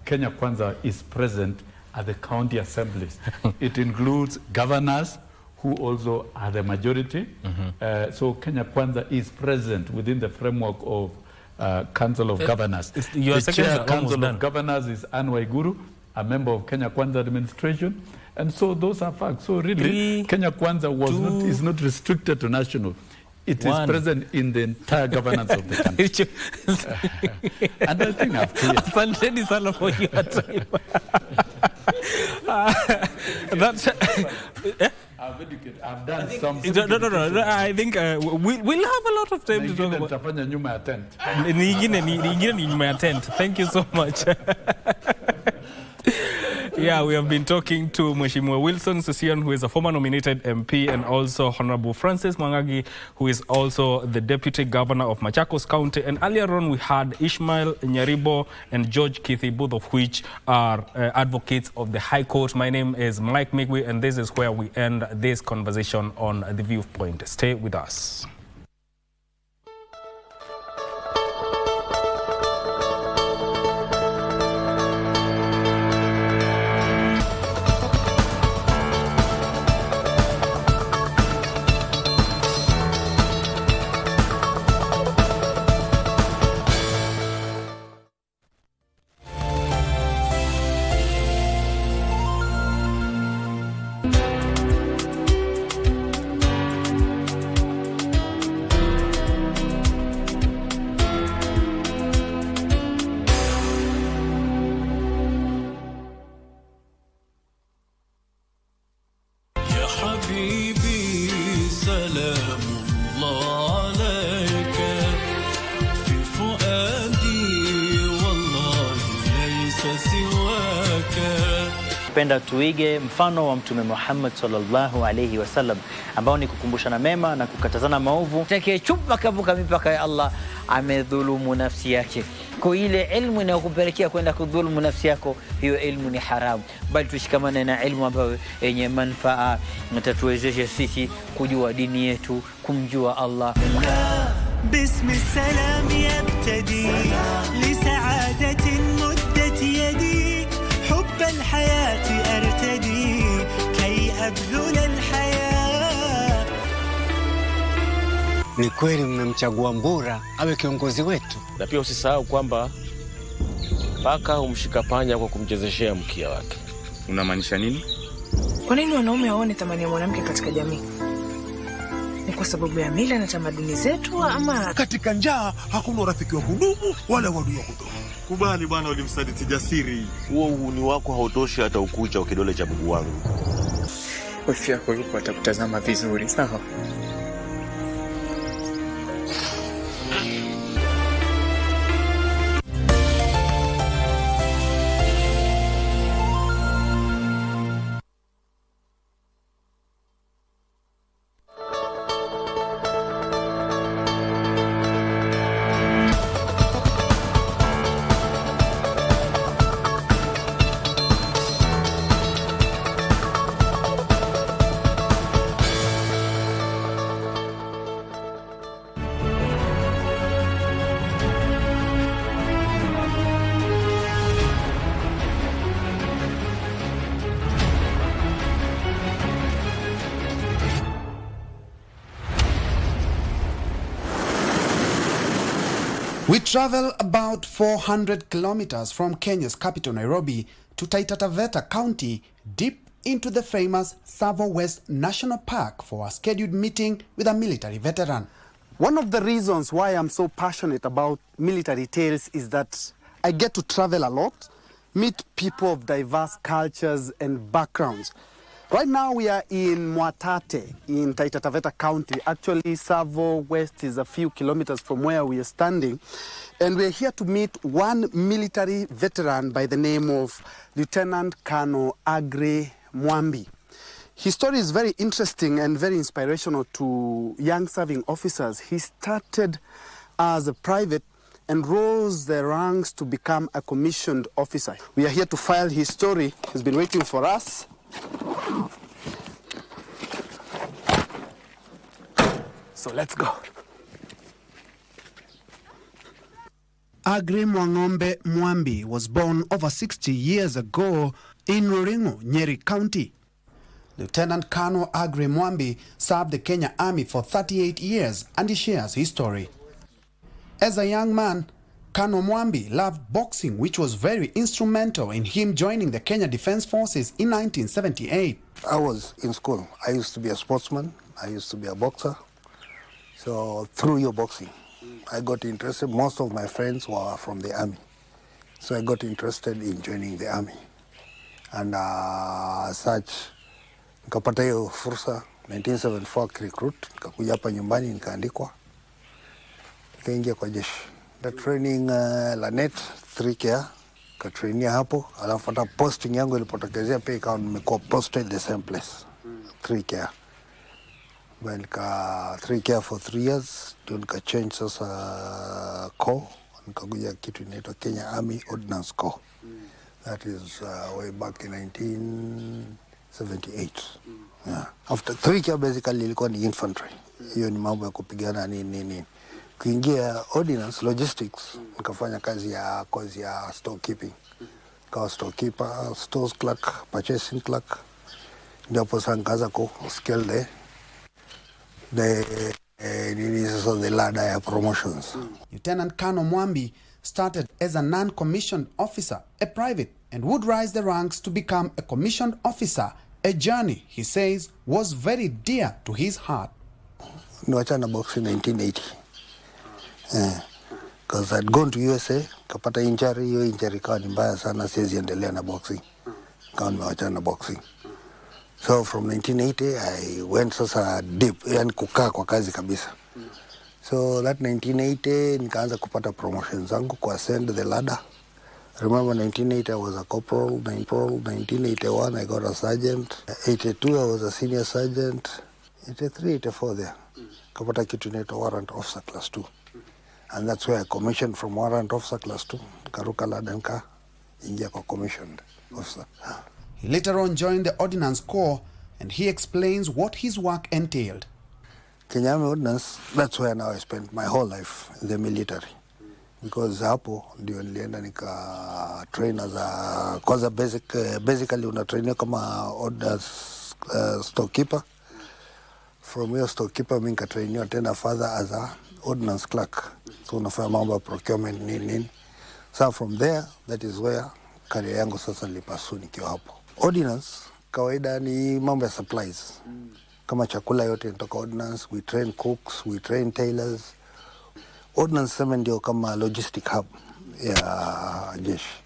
Kenya Kwanza is present are the county assemblies. It includes governors who also are the majority. So Kenya Kwanza is present within the framework of Council of Governors. The Chair Council of Governors is Anne Waiguru, a member of Kenya Kwanza administration. And so those are facts. So really, Kenya Kwanza is not restricted to national. It is present in the entire governance of the country. And I think I've cleared. Asanteni sana for your time. That's... I've done some... No. I think we'll have a lot of time to talk about... Thank you so much. Yeah, we have been talking to Mheshimiwa Wilson Session, who is a former nominated MP, and also Honorable Francis Mangagi, who is also the Deputy Governor of Machakos County. And earlier on, we had Ishmael Nyaribo and George Kithi, both of which are advocates of the High Court. My name is Mike Migwi, and this is where we end this conversation on The Viewpoint. Stay with us. Penda tuige mfano wa Mtume Muhammad sallallahu alayhi wasallam, ambao ni kukumbushana mema na kukatazana maovu. Atakayechupa kavuka mipaka ya Allah amedhulumu nafsi yake. Kwa ile ilmu inayokupelekea kwenda kudhulumu nafsi yako, hiyo ilmu ni haramu. Bali tushikamane na ilmu ambayo yenye manufaa, itatuwezesha sisi kujua dini yetu, kumjua Allah. باسم السلام يبتدي لسعادة مدة يدي حب الحياة أرتدي كي أبذل الحياة. Ni kweli mmemchagua Mbura awe kiongozi wetu. Na pia usisahau kwamba paka humshika panya kwa kumchezeshea mkia wake. Unamaanisha nini? Kwa nini wanaume waone thamani ya mwanamke katika jamii? Ni kwa sababu ya mila na tamaduni zetu ama? Katika njaa hakuna rafiki wa kudumu wala wadui wa kudumu. Kubali bwana, ulimsaditi jasiri. Huo uhuni wako hautoshi hata ukucha wa kidole cha mguu wangu. Wifi yako yuko atakutazama vizuri, sawa? We travel about 400 kilometers from Kenya's capital Nairobi to Taita Taveta County, deep into the famous Tsavo West National Park for a scheduled meeting with a military veteran. One of the reasons why I'm so passionate about military tales is that I get to travel a lot, meet people of diverse cultures and backgrounds. Right now we are in Mwatate in Taita Taveta County. Actually, Tsavo West is a few kilometers from where we are standing. And we're here to meet one military veteran by the name of Lieutenant Colonel Aggrey Mwambi. His story is very interesting and very inspirational to young serving officers. He started as a private and rose the ranks to become a commissioned officer. We are here to file his story. He's been waiting for us. So let's go. Aggrey Mwambi was born over 60 years ago in Ruringu, Nyeri County. Lieutenant Colonel Agri Mwambi served the Kenya Army for 38 years and he shares his story. As a young man, Colonel Mwambi loved boxing, which was very instrumental in him joining the Kenya Defense Forces in 1978. I was in school. I used to be a sportsman. I used to be a boxer. So through your boxing, I got interested. Most of my friends were from the army. So I got interested in joining the army. And such, nikapata hiyo fursa, 1974 recruit, nikakuja hapa nyumbani nikaandikwa. Nikaingia kwa jeshi. The training Lanet 3 care, katrainia hapo, alafu hata posting yangu ilipotokezea pia ikawa nimekuwa posted the same place. 3 care. But nika 3 care for 3 years, ndio nika change sasa corps, nikakuja kitu inaitwa Kenya Army Ordnance Corps. That is way back in 1978. Yeah. After 3 care basically ilikuwa ni infantry. Hiyo ni mambo ya kupigana nini. Kuingia ordnance logistics, nikafanya kazi ya storekeeping. Nikawa storekeeper, stores clerk, purchasing clerk. Ndio hapo sasa nikaanza ku scale the ladder promotions. Lieutenant Colonel Mwambi started as a non-commissioned officer, a private, and would rise the ranks to become a commissioned officer, a journey, he says, was very dear to his heart. Niwachana boxing in 1980. Because I'd gone to USA, kapata injury, hiyo injury kawa ni mbaya sana, siwezi endelea na boxing. Kawa nimewachana na boxing. So from 1980, I went sasa deep, yani kukaa kwa kazi kabisa. So that 1980, nikaanza kupata promotions zangu kwa ascend the ladder. Remember 1980, I was a corporal, 1981, I got a sergeant. 82, I was a senior sergeant. 83, 84 there. Kapata kitu inaitwa warrant officer class 2. And that's where I commissioned from warrant officer class 2. Karuka ladder nka ingia kwa commissioned officer. He later on joined the Ordnance Corps and he explains what his work entailed. Kenya Army Ordnance, that's where now I spent my whole life in the military. Because hapo ndio nilienda nika train as a kwanza basically unatrainiwa kama ordnance storekeeper. From your storekeeper mimi nikatrainiwa tena further as a ordnance clerk. So unafanya mambo ya procurement nini. So from there, that is where career yangu sasa nilipasu nikiwa hapo. Ordnance kawaida ni mambo ya supplies. Kama chakula yote inatoka ordnance, we train cooks, we train tailors. Ordnance sema ndio kama logistic hub ya jeshi.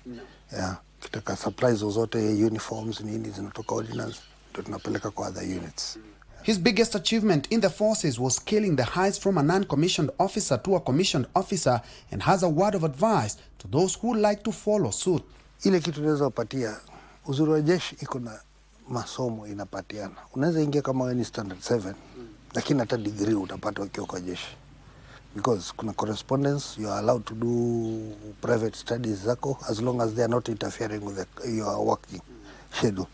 Yeah. Kitaka supplies zote, uniforms nini zinatoka ordnance, ndio tunapeleka kwa other units. His biggest achievement in the forces was scaling the heights from a non-commissioned officer to a commissioned officer and has a word of advice to those who like to follow suit. Ile kitu naweza upatia, uzuri wa jeshi iko na masomo inapatiana. Unaweza ingia kama wewe ni standard 7, lakini hata degree utapata ukiwa kwa jeshi. Because kuna correspondence, you are allowed to do private studies zako as long as they are not interfering with your working schedule.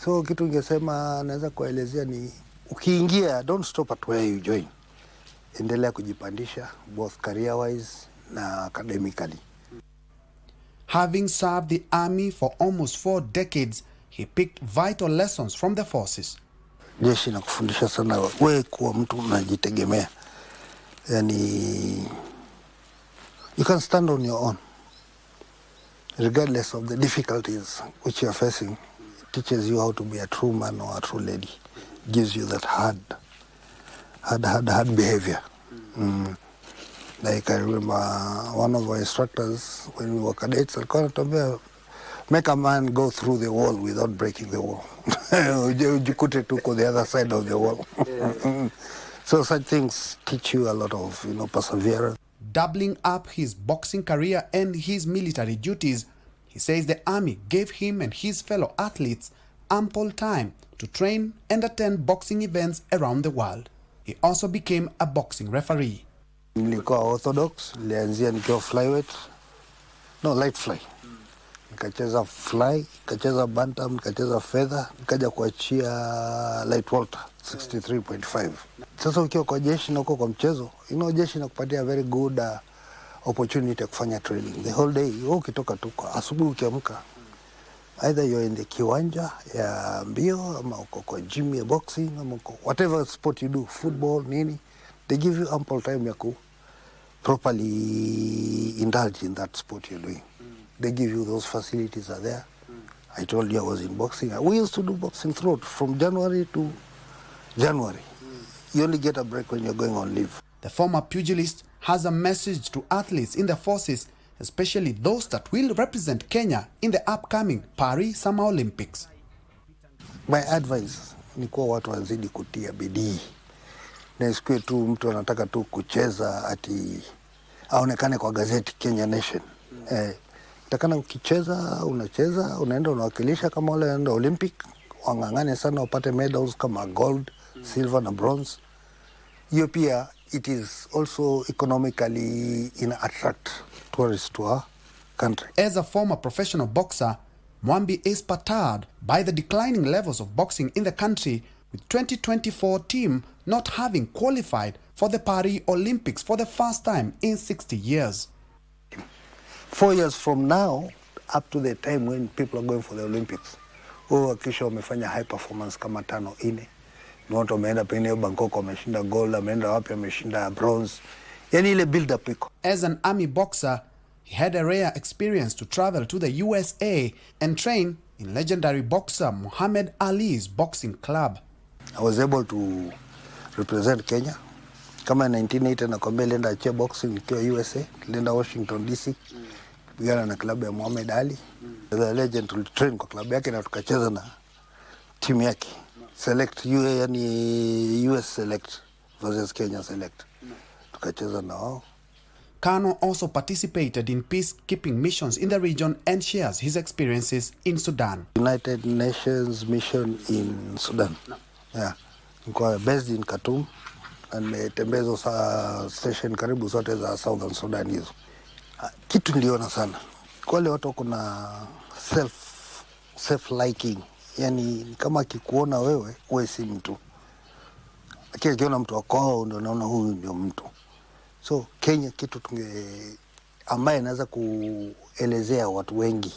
So kitu ningesema naweza kuelezea ni ukiingia, don't stop at where you join. Endelea kujipandisha both career wise na academically. Having served the army for almost 4 decades, he picked vital lessons from the forces. Jeshi na kufundisha sana wewe kuwa mtu unajitegemea. Yani you can stand on your own regardless of the difficulties which you are facing. It teaches you how to be a true man or a true lady. Gives you that hard behavior. Like I remember one of our instructors when we were cadets, alikuwa anatuambia make a man go through the wall without breaking the wall. Ujikute tu kwa the other side of the wall. So such things teach you a lot of, perseverance. Doubling up his boxing career and his military duties, he says the army gave him and his fellow athletes ample time to train and attend boxing events around the world. He also became a boxing referee. Nilikuwa orthodox, nilianzia nikiwa light fly. Nikacheza fly, nikacheza bantam, nikacheza feather, nikaja kuachia light welter 63.5. Sasa ukiwa kwa jeshi na uko kwa mchezo, jeshi inakupatia very good opportunity ya kufanya training. The whole day, ukitoka tu asubuhi ukiamka, Either you're in the kiwanja ya mbio ama uko kwa gym ya boxing ama uko whatever sport you do, football nini, they give you ample time ya ku properly indulge in that sport you're doing. They give you those facilities are there. I told you I was in boxing. We used to do boxing throughout from January to January. You only get a break when you're going on leave. The former pugilist has a message to athletes in the forces, especially those that will represent Kenya in the upcoming Paris Summer Olympics. My advice ni kuwa watu wazidi kutia bidii. Na isikuwe tu mtu anataka tu kucheza ati aonekane kwa gazeti Kenya Nation. Takana ukicheza, unacheza, unaenda unawakilisha kama wale wanaenda Olympic, wangangane sana upate medals kama gold, silver na bronze. Hiyo pia it is also economically attract tourists to our country. As a former professional boxer, Mwambi is perturbed by the declining levels of boxing in the country, with 2024 team not having qualified for the Paris Olympics for the first time in 60 years. 4 years from now, up to the time when people are going for the Olympics, wakisha wamefanya high performance kama 5-4. Ni watu wameenda pengine Bangkok wameshinda gold, ameenda wapi wameshinda bronze. Yani ile build up iko. As an army boxer, he had a rare experience to travel to the USA and train in legendary boxer Muhammad Ali's boxing club. I was able to represent Kenya. Kama 1980 nakwambia nilienda achia boxing nikiwa USA, nilienda Washington DC. Pigana na klabu ya Muhammad Ali. The legend tulitrain kwa klabu yake na tukacheza na timu yake. Select UA, yani US Select versus Kenya Select. Tukacheza na wao. Kano also participated in peacekeeping missions in the region and shares his experiences in Sudan. United Nations mission in Sudan. Yeah. Niko based in Khartoum and nimetembeza station karibu zote za Southern Sudan hizo. Kitu niliona sana. Kwa wale watu kuna self liking. Yani kama akikuona wewe si mtu. Akiona mtu wako ndio naona huyu ndio mtu. So Kenya kitu ambaye anaweza kuelezea watu wengi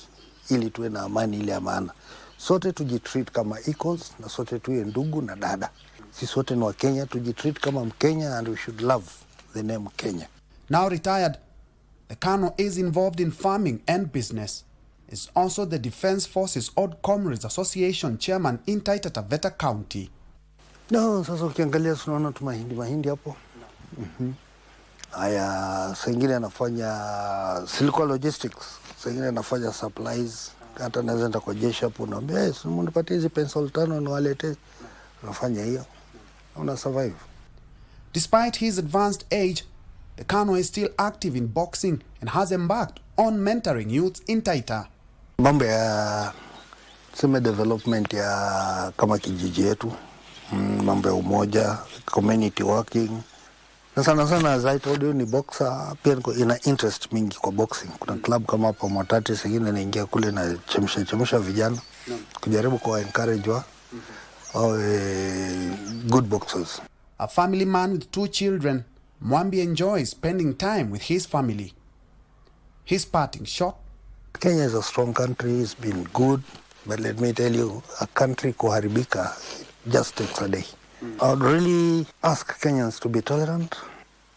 ili tuwe na amani ile ya maana. Sote tujitreat kama equals na sote tuwe ndugu na dada. Sisi sote ni wa Kenya, tujitreat kama Mkenya and we should love the name Kenya. Now retired, the Kano is involved in farming and business. Is also the Defense Forces Old Comrades Association chairman in Taita Taveta County. No, sasa ukiangalia tunaona mahindi hapo. Haya, sengine anafanya Silico Logistics, sengine anafanya supplies. Hata naweza nenda kwa jeshi hapo naambia, "Yes, mnipatie hizi pencil 5 na walete." Unafanya hiyo. Una survive. Despite his advanced age, the Kano is still active in boxing and has embarked on mentoring youths in Taita. Mambo ya development ya kama kijiji yetu, mambo ya umoja, community working. Na sana as I told you ni boxer, pia niko ina interest mingi kwa boxing. Kuna club kama hapa Mwatati, singine naingia kule na chemsha vijana. Kujaribu kwa encourage wa good boxers. A family man with 2 children, Mwambi enjoys spending time with his family. His parting shot: Kenya is a strong country, it's been good, but let me tell you, a country kuharibika just takes a day. I would really ask Kenyans to be tolerant.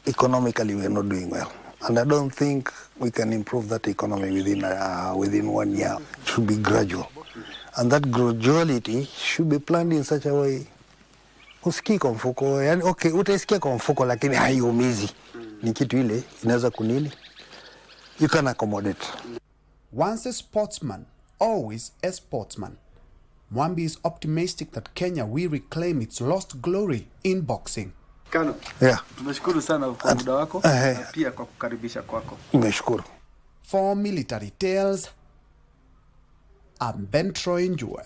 Economically, we are not doing well. And I don't think we can improve that economy within 1 year. It should be gradual. And that graduality should be planned in such a way. Usikii kwa mfuko, yani okay, utaisikia kwa mfuko lakini haiumizi. Ni kitu ile inaweza kunini. You can accommodate. Once a sportsman, always a sportsman. Mwambi is optimistic that Kenya will reclaim its lost glory in boxing. Kano. Yeah. Tunashukuru sana kwa muda wako na pia kwa kukaribisha kwako. Nimeshukuru. For Military Tales, I'm Ben Troy Njue.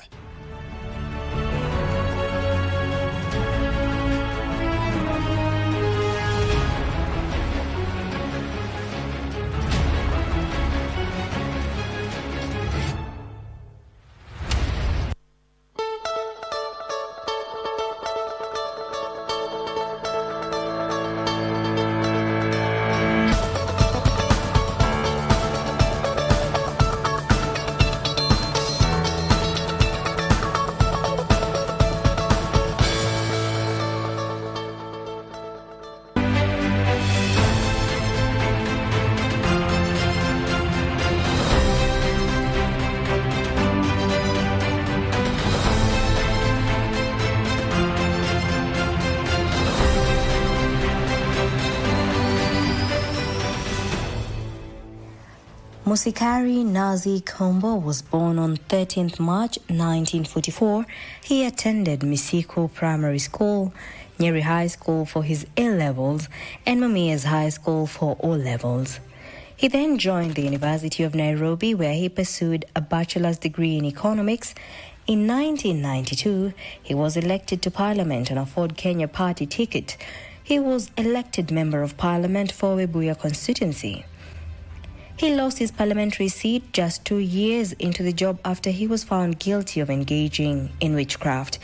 Musikari Nazi Kombo was born on 13th March 1944. He attended Misiko Primary School, Nyeri High School for his A-levels, and Mumias High School for O-levels. He then joined the University of Nairobi, where he pursued a bachelor's degree in economics. In 1992, he was elected to Parliament on a Ford Kenya party ticket. He was elected Member of Parliament for Webuye constituency. He lost his parliamentary seat just 2 years into the job after he was found guilty of engaging in witchcraft.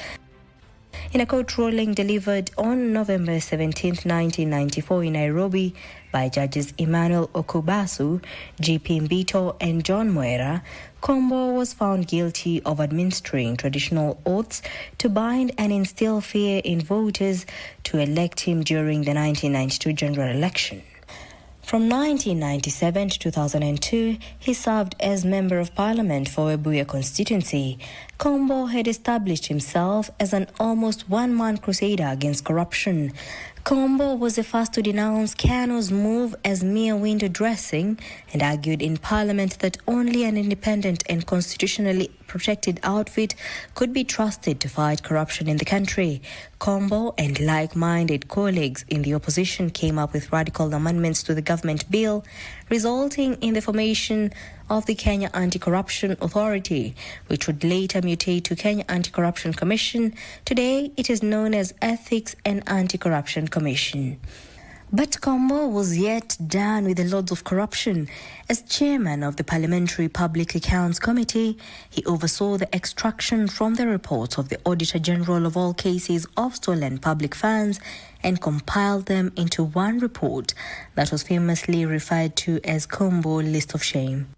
In a court ruling delivered on November 17, 1994 in Nairobi by Judges Emmanuel Okubasu, G.P. Mbito and John Mwera, Kombo was found guilty of administering traditional oaths to bind and instill fear in voters to elect him during the 1992 general election. From 1997 to 2002, he served as Member of Parliament for Webuye constituency. Kombo had established himself as an almost one-man crusader against corruption. Kombo was the first to denounce KANU's move as mere window dressing and argued in Parliament that only an independent and constitutionally protected outfit could be trusted to fight corruption in the country. Kombo and like-minded colleagues in the opposition came up with radical amendments to the government bill, resulting in the formation of the Kenya Anti-Corruption Authority, which would later mutate to Kenya Anti-Corruption Commission. Today, it is known as Ethics and Anti-Corruption Commission. But Kombo was yet done with the loads of corruption. As chairman of the Parliamentary Public Accounts Committee, he oversaw the extraction from the reports of the Auditor General of all cases of stolen public funds and compiled them into one report that was famously referred to as Kombo List of Shame.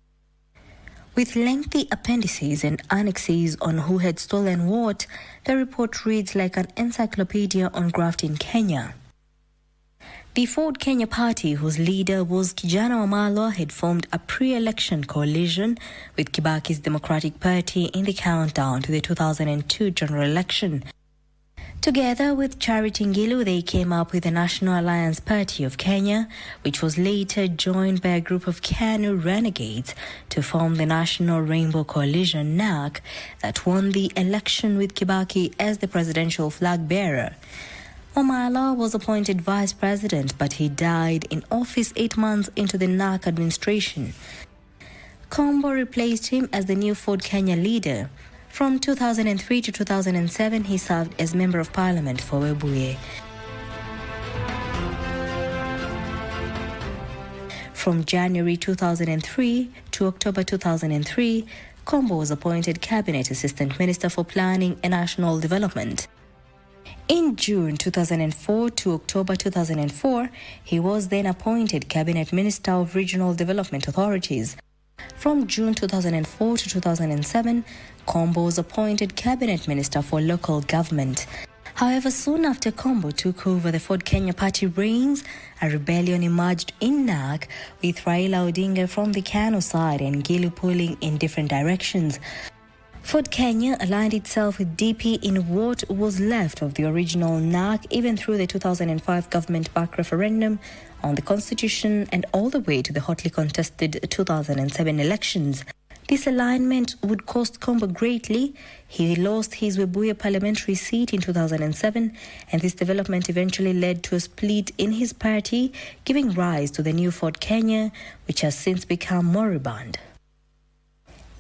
With lengthy appendices and annexes on who had stolen what, the report reads like an encyclopedia on graft in Kenya. The Ford Kenya party, whose leader was Kijana Wamalwa, had formed a pre-election coalition with Kibaki's Democratic Party in the countdown to the 2002 general election. Together with Charity Ngilu, they came up with the National Alliance Party of Kenya, which was later joined by a group of KANU renegades to form the National Rainbow Coalition, NAC, that won the election with Kibaki as the presidential flag bearer. Wamalwa was appointed vice president, but he died in office 8 months into the NAC administration. Kombo replaced him as the new Ford Kenya leader. From 2003 to 2007, he served as Member of Parliament for Webuye. From January 2003 to October 2003, Kombo was appointed Cabinet Assistant Minister for Planning and National Development. In June 2004 to October 2004, he was then appointed Cabinet Minister of Regional Development Authorities. From June 2004 to 2007, Kombo was appointed Cabinet Minister for Local Government. However, soon after Kombo took over the Ford Kenya party reins, a rebellion emerged in NAC with Raila Odinga from the KANU side and Ngilu pulling in different directions. Ford Kenya aligned itself with DP in what was left of the original NAC, even through the 2005 government-backed referendum on the constitution and all the way to the hotly contested 2007 elections. This alignment would cost Kombo greatly. He lost his Webuye parliamentary seat in 2007, and this development eventually led to a split in his party, giving rise to the new Ford Kenya, which has since become moribund.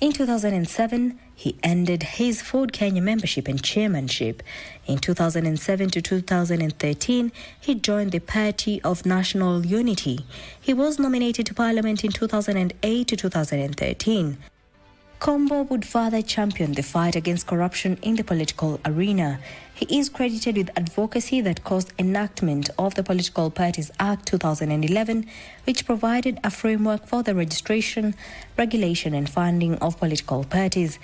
In 2007, he ended his Ford Kenya membership and chairmanship. In 2007 to 2013, he joined the Party of National Unity. He was nominated to Parliament in 2008 to 2013. Kombo would further champion the fight against corruption in the political arena. He is credited with advocacy that caused enactment of the Political Parties Act 2011, which provided a framework for the registration, regulation and funding of political parties.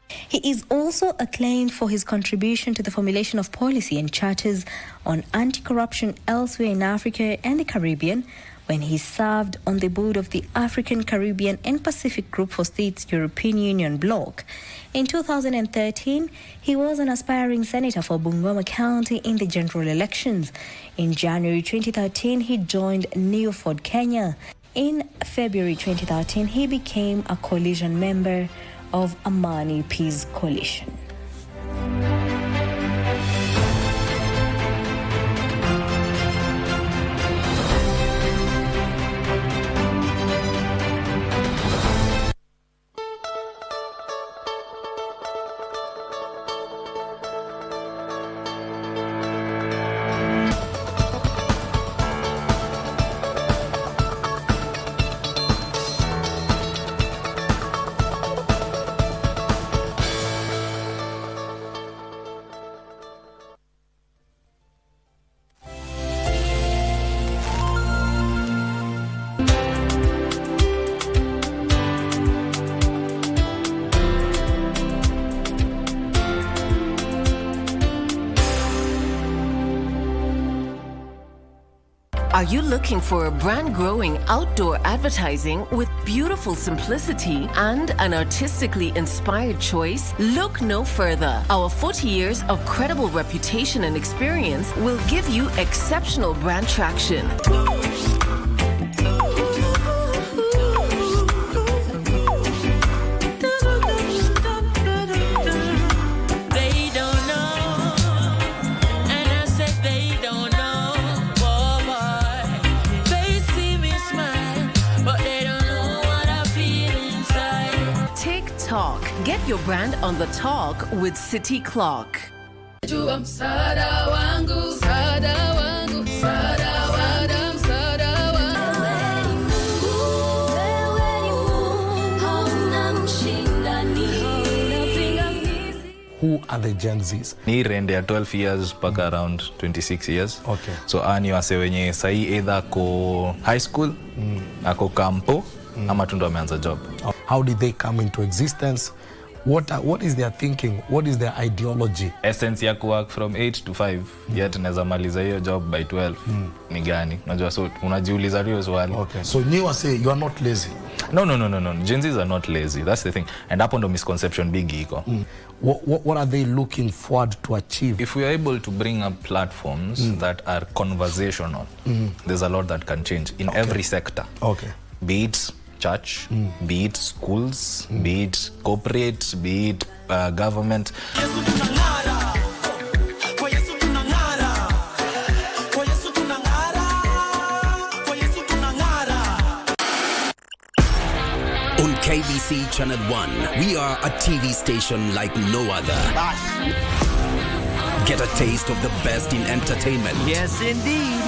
He is also acclaimed for his contribution to the formulation of policy and charters on anti-corruption elsewhere in Africa and the Caribbean, when he served on the board of the African, Caribbean and Pacific Group for States European Union bloc. In 2013, he was an aspiring senator for Bungoma County in the general elections. In January 2013, he joined New Ford Kenya. In February 2013, he became a coalition member of Amani Peace Coalition. Are you looking for a brand-growing outdoor advertising with beautiful simplicity and an artistically inspired choice? Look no further. Our 40 years of credible reputation and experience will give you exceptional brand traction. Get your brand on the talk with City Clock. Who are the Gen Zs? Ni rende ya 12 years paka around 26 years. Okay. So ani wase wenye sahi either ko high school, ako kampo, ama tundo ameanza job. How did they come into existence? What is their thinking? What is their ideology? Essence ya work from 8 to 5, yet naweza maliza hiyo job by 12. Ni gani? Unajua, so unajiuliza hiyo swali. Okay. So you say you are not lazy. No. Gen Zs are not lazy. That's the thing. And hapo ndo misconception big iko. What are they looking forward to achieve? If we are able to bring up platforms that are conversational, there's a lot that can change in every sector. Okay. Be it church, be it schools, be it corporate, be it government. On KBC Channel 1, we are a TV station like no other. Get a taste of the best in entertainment. Yes, indeed.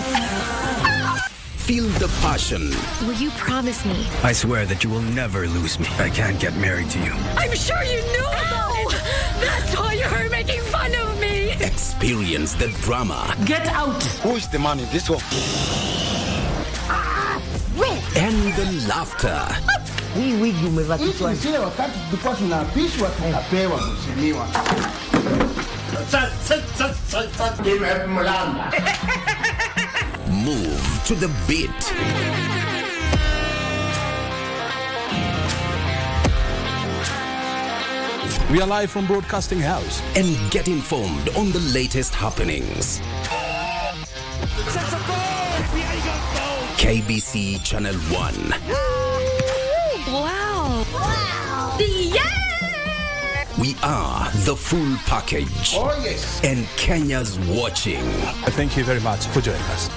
Feel the passion. Will you promise me? I swear that you will never lose me. I can't get married to you. I'm sure you knew about it. That's why you're making fun of me. Experience the drama. Get out. Who's the man in this one? And the laughter. Hii wigi umevaa kichwani. Sisi wakati tulikuwa tunapishwa tunapewa mheshimiwa. Move to the beat. We are live from Broadcasting House. And get informed on the latest happenings. KBC Channel 1. Wow. Yeah! We are the full package. Oh, yes. And Kenya's watching. Thank you very much for joining us.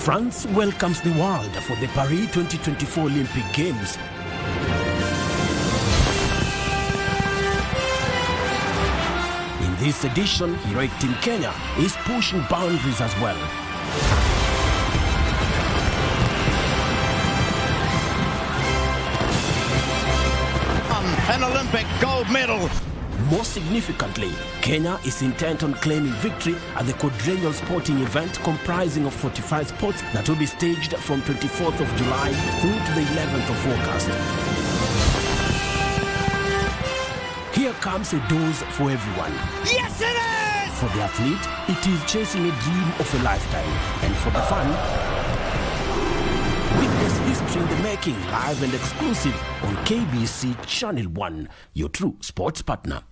France welcomes the world for the Paris 2024 Olympic Games. In this edition, heroic Team Kenya is pushing boundaries as well. An Olympic gold medal. More significantly, Kenya is intent on claiming victory at the quadrennial sporting event comprising of 45 sports that will be staged from 24th of July through to the 11th of August. Here comes a dose for everyone. Yes, it is! For the athlete, it is chasing a dream of a lifetime. And for the fan, witness History in the making, live and exclusive on KBC Channel 1, your true sports partner.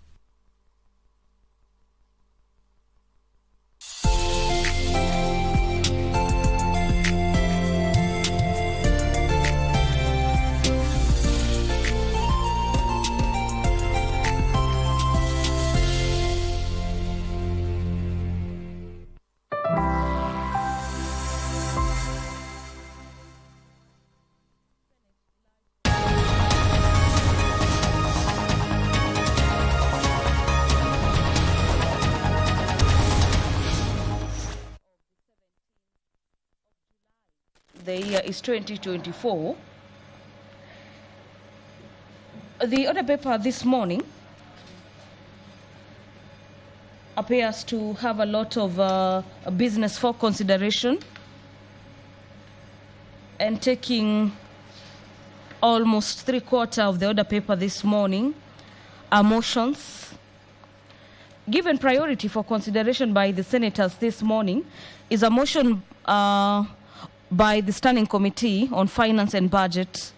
The year is 2024. The order paper this morning appears to have a lot of business for consideration, and taking almost 3/4 of the order paper this morning are motions. Given priority for consideration by the senators this morning is a motion by the Standing Committee on Finance and Budget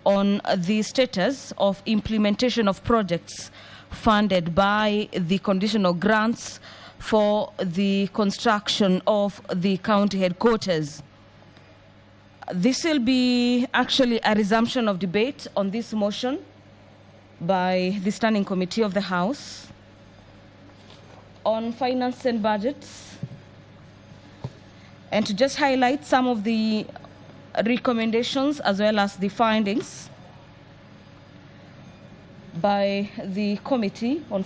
on the status of implementation of projects funded by the conditional grants for the construction of the county headquarters. This will be actually a resumption of debate on this motion by the Standing Committee of the House on Finance and Budgets. And to just highlight some of the recommendations as well as the findings by the Committee on